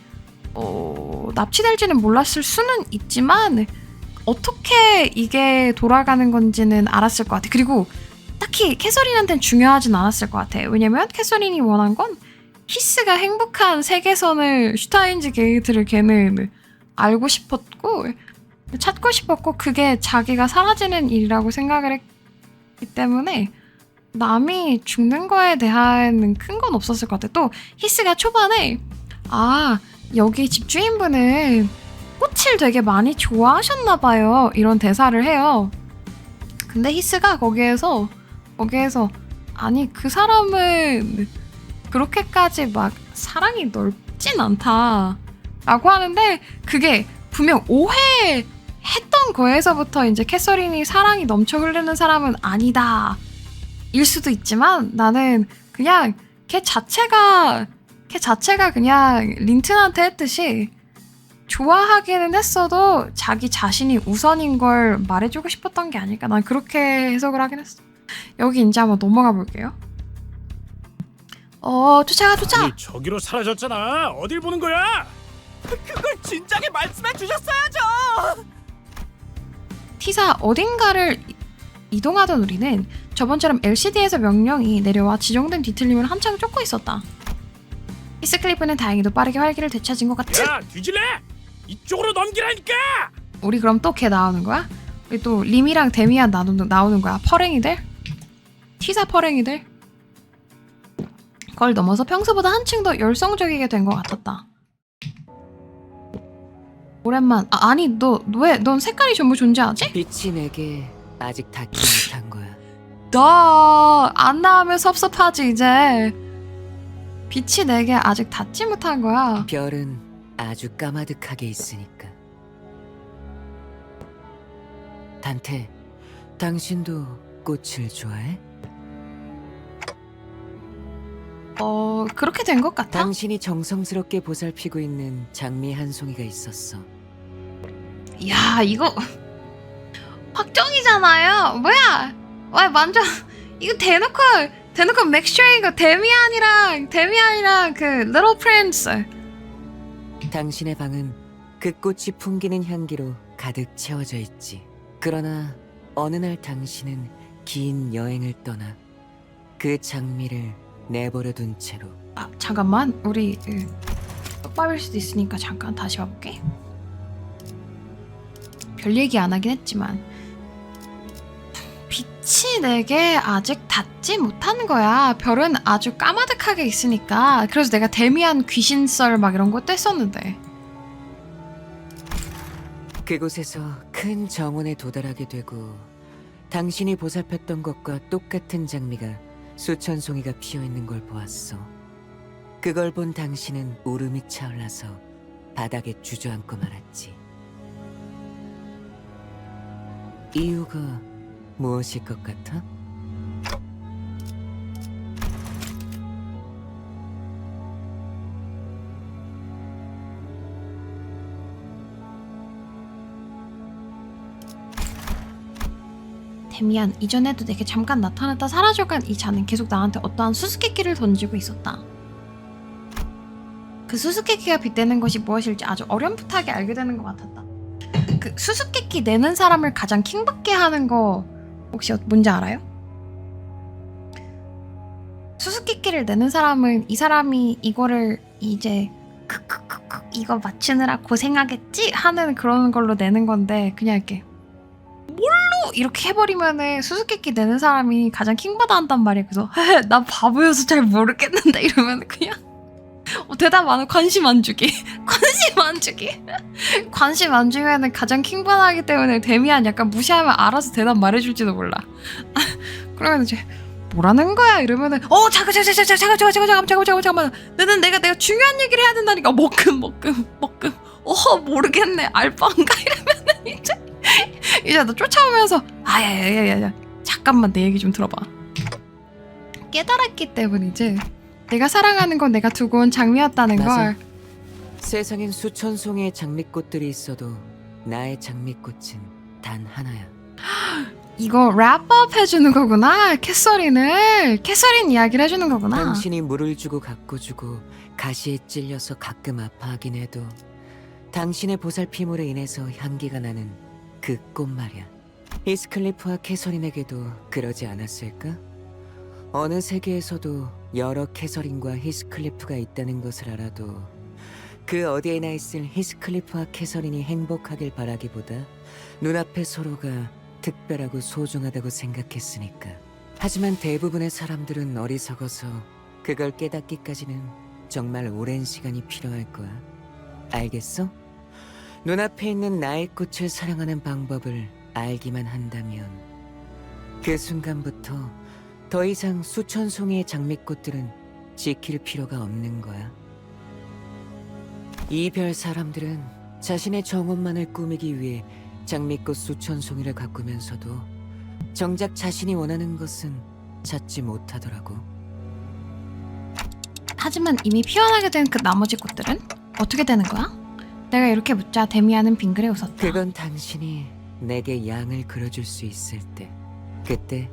납치될지는 몰랐을 수는 있지만 어떻게 이게 돌아가는 건지는 알았을 것 같아. 그리고 딱히 캐서린한테는 중요하진 않았을 것 같아. 왜냐면 캐서린이 원한 건 히스가 행복한 세계선을 슈타인즈 게이트를 걔는 알고 싶었고 찾고 싶었고 그게 자기가 사라지는 일이라고 생각을 했기 때문에 남이 죽는 거에 대한 큰 건 없었을 것 같아. 또 히스가 초반에 여기 집주인분은 꽃을 되게 많이 좋아하셨나 봐요. 이런 대사를 해요. 근데 히스가 거기에서 아니 그 사람은 그렇게까지 막 사랑이 넓진 않다 라고 하는데 그게 분명 오해했던 거에서부터 이제 캐서린이 사랑이 넘쳐 흐르는 사람은 아니다 일 수도 있지만 나는 그냥 걔 자체가 그냥 린튼한테 했듯이 좋아하기는 했어도 자기 자신이 우선인 걸 말해주고 싶었던 게 아닐까. 난 그렇게 해석을 하긴 했어. 여기 이제 한번 넘어가 볼게요. 쫓아가. 아니, 저기로 사라졌잖아. 어딜 보는 거야? 그걸 진작에 말씀해 주셨어야죠. 티사 어딘가를 이동하던 우리는 저번처럼 LCD에서 명령이 내려와 지정된 뒤틀림을 한창 쫓고 있었다. 히스클리프는 다행히도 빠르게 활기를 되찾은 것 같은. 야, 뒤질래? 이쪽으로 넘기라니까. 우리 그럼 또 걔 나오는 거야? 우리 또 림이랑 데미안 나오는 거야. 퍼랭이들? 티사 퍼랭이들? 그걸 넘어서 평소보다 한층 더 열성적이게 된 것 같았다. 오랜만. 아니 넌 색깔이 전부 존재하지? 빛이 내게 아직 닿지 못한 거야. 너 안 나오면 섭섭하지 이제. 빛이 내게 아직 닿지 못한 거야. 별은 아주 까마득하게 있으니까. 단테, 당신도 꽃을 좋아해? 그렇게 된 것 같아. 당신이 정성스럽게 보살피고 있는 장미 한 송이가 있었어. 야, 이거 확정이잖아요. 뭐야? 와, 완전 이거 대놓고 맥슈어 이거 데미안이랑 그 리틀 프린스. 당신의 방은 그 꽃이 풍기는 향기로 가득 채워져 있지. 그러나 어느 날 당신은 긴 여행을 떠나 그 장미를 내버려 둔 채로. 잠깐만, 우리 떡밥일 수도 있으니까 잠깐 다시 봐볼게. 별 얘기 안 하긴 했지만 빛이 내게 아직 닿지 못한 거야. 별은 아주 까마득하게 있으니까. 그래서 내가 데미안 귀신썰 막 이런 것도 했었는데. 그곳에서 큰 정원에 도달하게 되고 당신이 보살폈던 것과 똑같은 장미가 수천 송이가 피어있는 걸 보았어. 그걸 본 당신은 울음이 차올라서 바닥에 주저앉고 말았지. 이유가 무엇일 것 같아? 데미안, 이전에도 내게 잠깐 나타났다 사라져간 이 자는 계속 나한테 어떠한 수수께끼를 던지고 있었다. 그 수수께끼가 빗대는 것이 무엇일지 아주 어렴풋하게 알게 되는 것 같았다. 그 수수께끼 내는 사람을 가장 킹받게 하는 거 혹시 뭔지 알아요? 수수께끼를 내는 사람은 이 사람이 이거를 이제 크크크크 이거 맞추느라 고생하겠지 하는 그런 걸로 내는 건데, 그냥 이렇게 뭘로 이렇게 해버리면은 수수께끼 내는 사람이 가장 킹받아 한단 말이야. 그래서 나 바보여서 잘 모르겠는데 이러면 그냥 대답 안 하고 관심 안 주기 관심 안 주기 관심 안 주면은 가장 킹받아하기 때문에 데미안 약간 무시하면 알아서 대답 말해줄지도 몰라. 그러면 이제 뭐라는 거야 이러면은 잠깐만 내가 중요한 얘기를 해야 된다니까. 먹금 모르겠네 알바인가 이러면은 이제 너 쫓아오면서 야야야야야 잠깐만 내 얘기 좀 들어봐. 깨달았기 때문이지. 내가 사랑하는 건 내가 두고 온 장미였다는 맞아. 걸. 세상엔 수천 송이의 장미꽃들이 있어도 나의 장미꽃은 단 하나야. 이거 랩업 해주는 거구나. 캐서린 이야기를 해주는 거구나. 당신이 물을 주고 갖고 주고 가시에 찔려서 가끔 아파하긴 해도 당신의 보살핌으로 인해서 향기가 나는 그 꽃 말이야. 히스클리프와 캐서린에게도 그러지 않았을까? 어느 세계에서도 여러 캐서린과 히스클리프가 있다는 것을 알아도 그 어디에나 있을 히스클리프와 캐서린이 행복하길 바라기보다 눈앞의 서로가 특별하고 소중하다고 생각했으니까. 하지만 대부분의 사람들은 어리석어서 그걸 깨닫기까지는 정말 오랜 시간이 필요할 거야. 알겠어? 눈앞에 있는 나의 꽃을 사랑하는 방법을 알기만 한다면 그 순간부터 더 이상 수천 송이의 장미꽃들은 지킬 필요가 없는 거야. 이별 사람들은 자신의 정원만을 꾸미기 위해 장미꽃 수천 송이를 가꾸면서도 정작 자신이 원하는 것은 찾지 못하더라고. 하지만 이미 피어나게 된 그 나머지 꽃들은 어떻게 되는 거야? 내가 이렇게 묻자 데미안은 빙그레 웃었다. 그건 당신이 내게 양을 그려줄 수 있을 때, 그때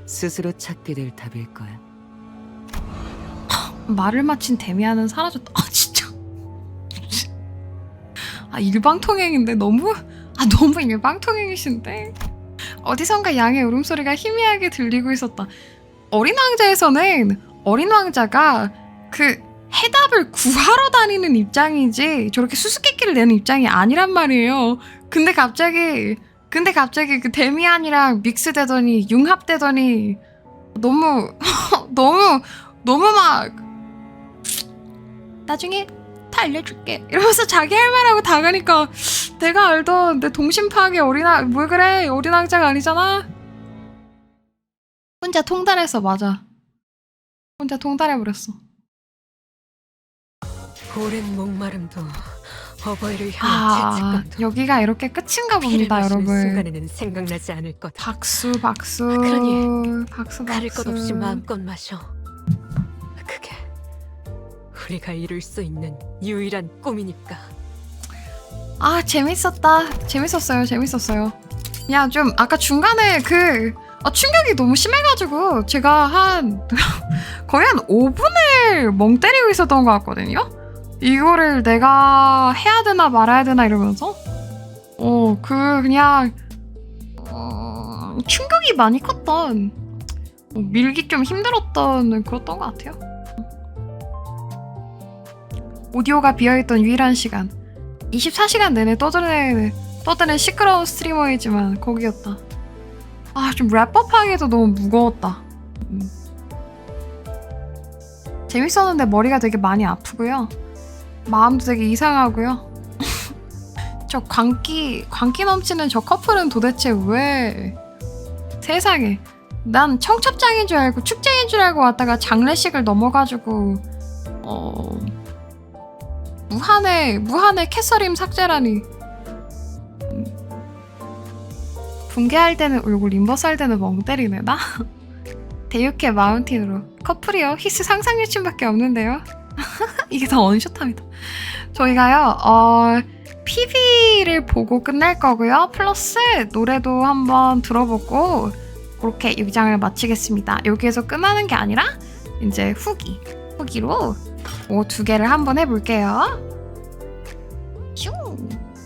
스스로 찾게 될 답일 거야. 말을 마친 데미안은 사라졌다. 진짜. 일방통행인데 너무 일방통행이신데. 어디선가 양의 울음소리가 희미하게 들리고 있었다. 어린 왕자에서는 어린 왕자가 그 해답을 구하러 다니는 입장이지 저렇게 수수께끼를 내는 입장이 아니란 말이에요. 근데 갑자기 그 데미안이랑 믹스되더니 융합되더니 너무 막 나중에 다 알려줄게 이러면서 자기 할 말하고 다 가니까 내가 알던 내 동심 파악의 뭘 그래 어린 왕자가 아니잖아. 혼자 통달했어. 맞아. 혼자 통달해버렸어. 오랜 목마름도 어버이를 향한 죄책감도 여기가 이렇게 끝인가 봅니다, 여러분. 순간에는 생각나지 않을 거다. 박수. 그러니 박수. 가릴 것 없이 마음껏 마셔. 그게 우리가 이룰 수 있는 유일한 꿈이니까. 재밌었어요. 그냥 좀 아까 중간에 충격이 너무 심해가지고 제가 거의 한 5분을 멍 때리고 있었던 것 같거든요. 이거를 내가 해야 되나 말아야 되나 이러면서 그냥 충격이 많이 컸던, 밀기 좀 힘들었던 그랬던 것 같아요. 오디오가 비어있던 유일한 시간, 24시간 내내 떠드는 시끄러운 스트리머이지만 거기였다. 좀 랩업하기도 너무 무거웠다. 재밌었는데 머리가 되게 많이 아프고요. 마음도 되게 이상하고요. 저 광기 넘치는 저 커플은 도대체 왜 세상에. 난 청첩장인 줄 알고 축제인 줄 알고 왔다가 장례식을 넘어가지고 무한의 캐서림 삭제라니. 붕괴할 때는 울고 림버스 때는 멍 때리네 나? 대육회 마운틴으로 커플이요. 히스 상상 유침밖에 없는데요. 이게 다 원샷합니다. 저희가요 PV를 보고 끝낼 거고요. 플러스 노래도 한번 들어보고 그렇게 6장을 마치겠습니다. 여기에서 끝나는 게 아니라 이제 후기로 2개를 한번 해볼게요.